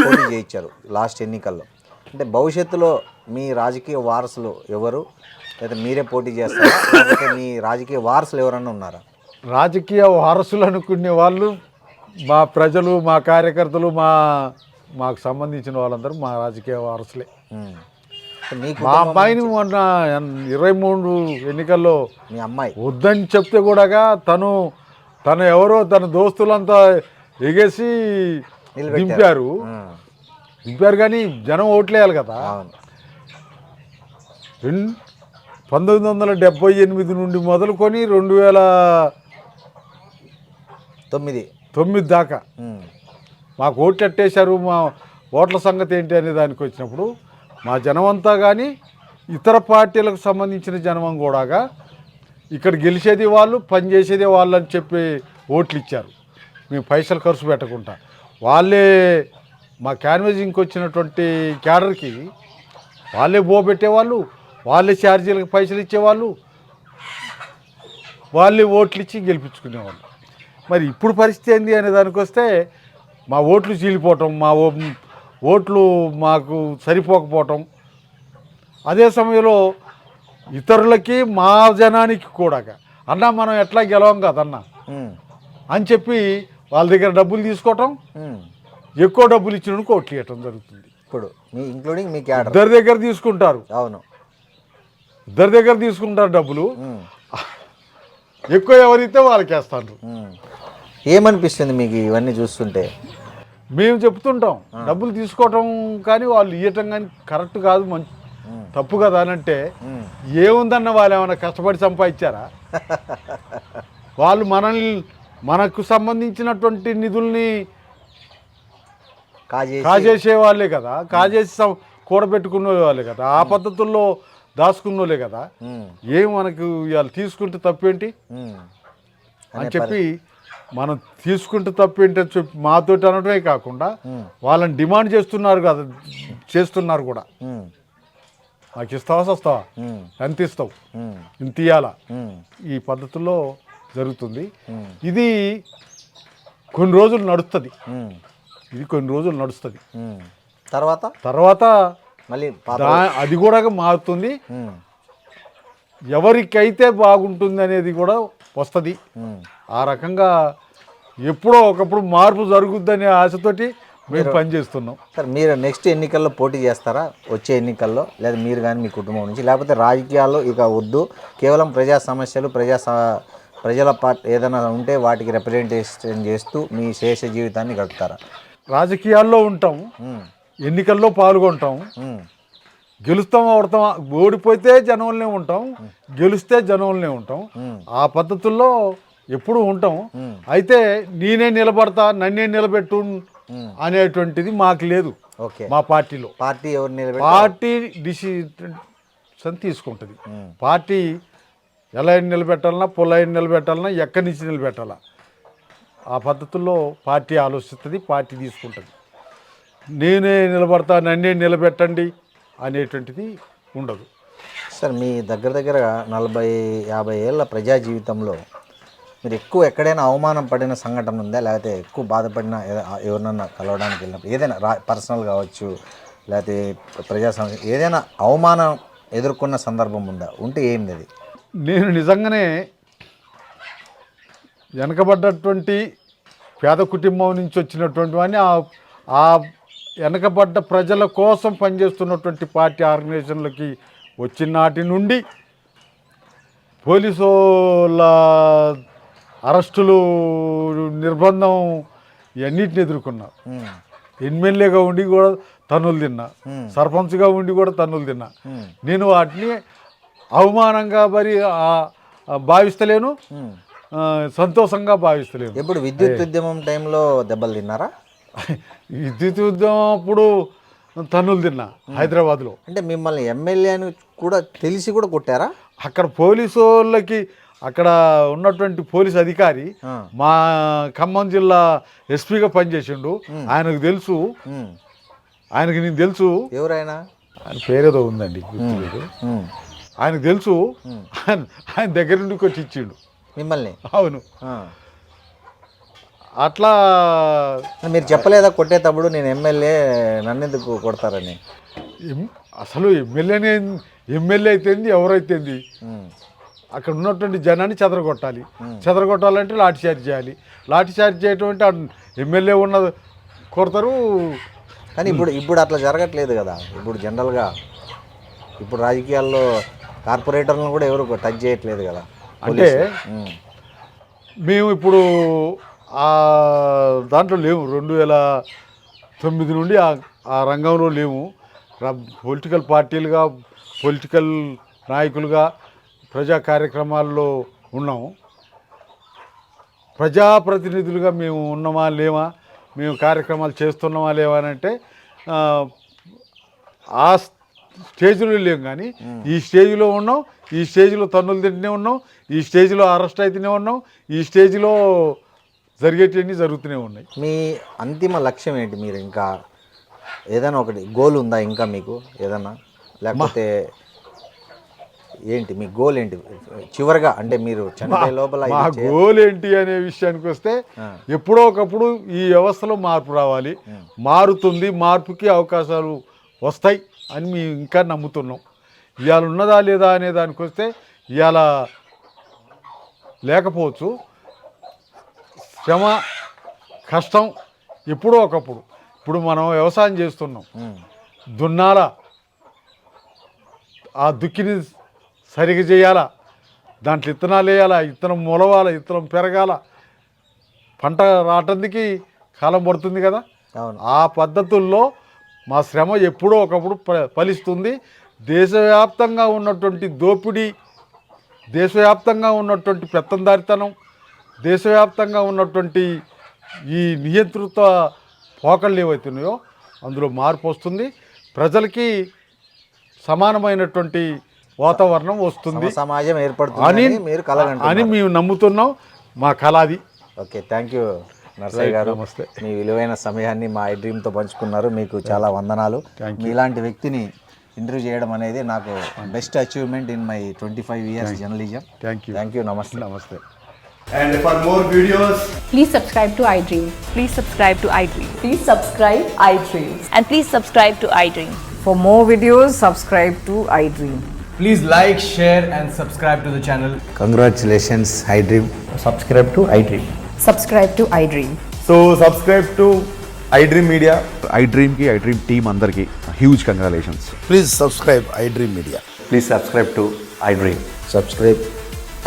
పోటీ చేయించారు లాస్ట్ ఎన్నికల్లో. అంటే భవిష్యత్తులో మీ రాజకీయ వారసులు ఎవరు, లేదా మీరే పోటీ చేస్తారా, లేకపోతే మీ రాజకీయ వారసులు ఎవరన్నా ఉన్నారా? రాజకీయ వారసులు అనుకునే వాళ్ళు మా ప్రజలు, మా కార్యకర్తలు, మాకు సంబంధించిన వాళ్ళందరూ మా రాజకీయ వారసులే. మా అమ్మాయిని మొన్న 23 ఎన్నికల్లో మీ అమ్మాయి వద్దని చెప్తే కూడా తను ఎవరో తన దోస్తులంతా ఎగేసి దింపారు కానీ జనం ఓట్లేయాలి కదా. 1978 నుండి మొదలుకొని 2009 దాకా మాకు ఓట్లు ఎట్టేశారు. మా ఓట్ల సంగతి ఏంటి అనే దానికి వచ్చినప్పుడు మా జనమంతా కానీ ఇతర పార్టీలకు సంబంధించిన జనం కూడా ఇక్కడ గెలిచేది వాళ్ళు, పనిచేసేది వాళ్ళు అని చెప్పి ఓట్లు ఇచ్చారు. మేము పైసలు ఖర్చు పెట్టకుండా వాళ్ళే మా క్యాన్వేజింగ్కి వచ్చినటువంటి క్యాడర్కి వాళ్ళే పెట్టేవాళ్ళు, వాళ్ళే ఛార్జీలకు పైసలు ఇచ్చేవాళ్ళు, వాళ్ళే ఓట్లు ఇచ్చి గెలిపించుకునేవాళ్ళు. మరి ఇప్పుడు పరిస్థితి ఏంది అనే దానికి వస్తే మా ఓట్లు చీలిపోవటం, మా ఓట్లు మాకు సరిపోకపోవటం, అదే సమయంలో ఇతరులకి మా జనానికి కూడా అన్న మనం ఎట్లా గెలవం కదన్నా అని చెప్పి వాళ్ళ దగ్గర డబ్బులు తీసుకోవటం, ఎక్కువ డబ్బులు ఇచ్చినందుకు ఓట్లు ఇవ్వటం జరుగుతుంది. ఇప్పుడు మీ ఇంక్లూడింగ్ మీ క్యాడర్ ఇద్దరి దగ్గర తీసుకుంటారు. అవును, ఇద్దరి దగ్గర తీసుకుంటారు డబ్బులు, ఎక్కువ ఎవరైతే వాళ్ళకి వేస్తారు. ఏమనిపిస్తుంది మీకు ఇవన్నీ చూస్తుంటే? మేము చెప్తుంటాం డబ్బులు తీసుకోవటం కానీ వాళ్ళు ఇవ్వటం కానీ కరెక్ట్ కాదు, మంచి తప్పు కదా అని అంటే ఏముందన్న వాళ్ళు ఏమైనా కష్టపడి సంపాదించారా? వాళ్ళు మనకు సంబంధించినటువంటి నిధుల్ని కాజేసే వాళ్ళే కదా, కాజేసి కూడబెట్టుకునే వాళ్ళే కదా, ఆ పద్ధతుల్లో దాచుకున్నోలే కదా. ఏం మనకు ఇవాళ తీసుకుంటే తప్పేంటి అని చెప్పి మనం తీసుకుంటే తప్పేంటి అని చెప్పి మాతోటి అనడమే కాకుండా వాళ్ళని డిమాండ్ చేస్తున్నారు కదా, చేస్తున్నారు కూడా. నాకు ఇస్తావా వస్తావా, ఎంత ఇస్తావు, ఇంత ఇయ్యాలా, ఈ పద్ధతుల్లో జరుగుతుంది. ఇది కొన్ని రోజులు నడుస్తుంది, తర్వాత మళ్ళీ అది కూడా మారుతుంది. ఎవరికైతే బాగుంటుంది అనేది కూడా వస్తుంది. ఆ రకంగా ఎప్పుడో ఒకప్పుడు మార్పు జరుగుద్దనే ఆశతోటి మేము పనిచేస్తున్నాం. సార్, మీరు నెక్స్ట్ ఎన్నికల్లో పోటీ చేస్తారా? వచ్చే ఎన్నికల్లో, లేదా మీరు కానీ మీ కుటుంబం నుంచి, లేకపోతే రాజకీయాల్లో ఇక వద్దు, కేవలం ప్రజా సమస్యలు ప్రజల ఏదైనా ఉంటే వాటికి రిప్రజెంటేషన్ చేస్తూ మీ శేష జీవితాన్ని గడుపుతారా? రాజకీయాల్లో ఉంటాం, ఎన్నికల్లో పాల్గొంటాం, గెలుస్తాం ఓడతాం. ఓడిపోతే జనంలోనే ఉంటాం, గెలిస్తే జనంలోనే ఉంటాం. ఆ పద్ధతుల్లో ఎప్పుడు ఉంటాం. అయితే నేనే నిలబడతా, నన్నే నిలబెట్టు అనేటువంటిది మాకు లేదు. మా పార్టీలో పార్టీ డిసిషన్ తీసుకుంటుంది. పార్టీ ఎలా నిలబెట్టాలన్నా, పొలైన నిలబెట్టాలన్నా, ఎక్కడి నుంచి నిలబెట్టాలా, ఆ పద్ధతుల్లో పార్టీ ఆలోచిస్తుంది, పార్టీ తీసుకుంటుంది. నేనే నిలబడతా, నన్నే నిలబెట్టండి అనేటువంటిది ఉండదు. సార్, మీ దగ్గర 40-50 ఏళ్ళ ప్రజా జీవితంలో మీరు ఎక్కువ ఎక్కడైనా అవమానం పడిన సంఘటన ఉందా? లేకపోతే ఎక్కువ బాధపడిన ఎవరినన్నా కలవడానికి వెళ్ళినప్పుడు ఏదైనా పర్సనల్ కావచ్చు, లేకపోతే ప్రజా సమస్య ఏదైనా అవమానం ఎదుర్కొన్న సందర్భం ఉందా? ఉంటే ఏంది అది? నేను నిజంగానే వెనకబడ్డటువంటి పేద కుటుంబం నుంచి వచ్చినటువంటి వాడిని, ఆ వెనకబడ్డ ప్రజల కోసం పనిచేస్తున్నటువంటి పార్టీ ఆర్గనైజేషన్లకి వచ్చిన నాటి నుండి పోలీసుల అరెస్టులు, నిర్బంధం ఇవన్నిటిని ఎదుర్కొన్నా. ఎమ్మెల్యేగా ఉండి కూడా తన్నులు తిన్నా, సర్పంచ్గా ఉండి కూడా తన్నులు తిన్నా. నేను వాటిని అవమానంగా మరి భావిస్తలేను, సంతోషంగా భావిస్తలేను. ఇప్పుడు విద్యుత్ ఉద్యమం టైంలో దెబ్బలు తిన్నారా? విద్యుత్ ఉద్యమం అప్పుడు తన్నులు తిన్నా హైదరాబాద్లో. అంటే మిమ్మల్ని ఎమ్మెల్యే అని కూడా తెలిసి కూడా కొట్టారా? అక్కడ పోలీసు వాళ్ళకి, అక్కడ ఉన్నటువంటి పోలీస్ అధికారి మా ఖమ్మం జిల్లా ఎస్పీగా పనిచేసిండు. ఆయనకు తెలుసు, ఆయనకి నేను తెలుసు. ఎవరైనా? ఆయన పేరేదో ఉందండి, ఆయనకు తెలుసు. ఆయన దగ్గర నుండి కొట్టి ఇచ్చిండు మిమ్మల్ని. అవును. అట్లా మీరు చెప్పలేదా కొట్టేటప్పుడు నేను ఎమ్మెల్యే, నన్నెందుకు కొడతారని? అసలు ఎమ్మెల్యే అయితేంది, ఎవరైతేంది, అక్కడ ఉన్నటువంటి జనాన్ని చెదరగొట్టాలి. చెదరగొట్టాలంటే లాఠీ చార్జ్ చేయాలి. లాఠీ చార్జ్ చేయటం అంటే ఎమ్మెల్యే ఉన్న కొడతారు. కానీ ఇప్పుడు అట్లా జరగట్లేదు కదా. ఇప్పుడు జనరల్గా ఇప్పుడు రాజకీయాల్లో కార్పొరేటర్లను కూడా ఎవరు టచ్ చేయట్లేదు కదా. అంటే మేము ఇప్పుడు దాంట్లో లేవు. 2009 నుండి ఆ రంగంలో లేవు. పొలిటికల్ పార్టీలుగా, పొలిటికల్ నాయకులుగా ప్రజా కార్యక్రమాల్లో ఉన్నాము. ప్రజాప్రతినిధులుగా మేము ఉన్నామా లేవా, మేము కార్యక్రమాలు చేస్తున్నామా లేవా అని అంటే ఆ స్టేజ్లో లేము. కానీ ఈ స్టేజ్లో ఉన్నాం, ఈ స్టేజ్లో తన్నులు తింటూనే ఉన్నాం, ఈ స్టేజ్లో అరెస్ట్ అవుతూనే ఉన్నాం, ఈ స్టేజ్లో జరిగేటివన్నీ జరుగుతూనే ఉన్నాయి. మీ అంతిమ లక్ష్యం ఏంటి? మీరు ఇంకా ఏదైనా ఒకటి గోల్ ఉందా ఇంకా మీకు ఏదన్నా? లేకపోతే ఏంటి మీ గోల్ ఏంటి చివరిగా, అంటే మీరు చనిపోయే లోపల మా గోల్ ఏంటి అనే విషయానికి వస్తే ఎప్పుడో ఒకప్పుడు ఈ వ్యవస్థలో మార్పు రావాలి, మారుతుంది, మార్పుకి అవకాశాలు వస్తాయి అని మేము ఇంకా నమ్ముతున్నాం. ఇవాళ ఉన్నదా లేదా అనే దానికి వస్తే ఇవాళ లేకపోవచ్చు, శ్రమ కష్టం ఎప్పుడో ఒకప్పుడు. ఇప్పుడు మనం వ్యవసాయం చేస్తున్నాం, దున్నాల, ఆ దుక్కిని సరిగా చేయాలా, దాంట్లో ఇత్తనాలు వేయాలా, ఇత్తనం మొలవాల, ఇత్తనం పెరగాల, పంట రావటానికి కాలం పడుతుంది కదా. ఆ పద్ధతుల్లో మా శ్రమ ఎప్పుడో ఒకప్పుడు ఫలిస్తుంది. దేశవ్యాప్తంగా ఉన్నటువంటి దోపిడీ, దేశవ్యాప్తంగా ఉన్నటువంటి పెత్తందారితనం, దేశవ్యాప్తంగా ఉన్నటువంటి ఈ నియంతృత్వ పోకళ్ళు ఏవైతున్నాయో అందులో మార్పు వస్తుంది. ప్రజలకి సమానమైనటువంటి వాతావరణం వస్తుంది, సమాజం ఏర్పడుతుంది మీరు అని మేము నమ్ముతున్నాం. మా కళ అది. ఓకే, థ్యాంక్ యూ నర్సయ్య గారు. నమస్తే. మీ విలువైన సమయాన్ని మా డ్రీమ్తో పంచుకున్నారు, మీకు చాలా వందనాలు. మీలాంటి వ్యక్తిని ఇంటర్వ్యూ చేయడం అనేది నాకు best achievement in my 25 years journalism. Thank you. నమస్తే. And for more videos, please subscribe to iDream. Please subscribe to iDream. Please subscribe iDream. And please subscribe to iDream. For more videos, subscribe to iDream. please like, share and subscribe to the channel. Congratulations iDream. Subscribe to iDream. Subscribe to iDream. So subscribe to iDream Media. iDream ki iDream team andarki huge congratulations. Please subscribe iDream Media. Please subscribe to iDream. Subscribe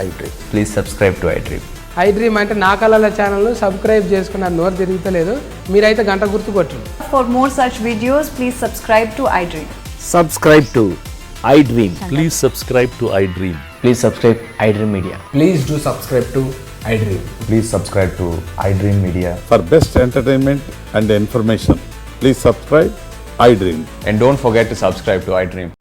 iDream. Please subscribe to iDream. iDream అంటే నా కళల ఛానల్ను సబ్స్క్రైబ్ చేసుకున్న నోరు తిరుగుతలేదు, మీరైతే గంట గుర్తు కొట్టండి. For more such videos, please subscribe to iDream. Subscribe to iDream. Please subscribe to iDream. Please subscribe iDream Media. Please do subscribe to iDream. Please subscribe to iDream Media. For best entertainment and information, please subscribe iDream. And don't forget to subscribe to iDream.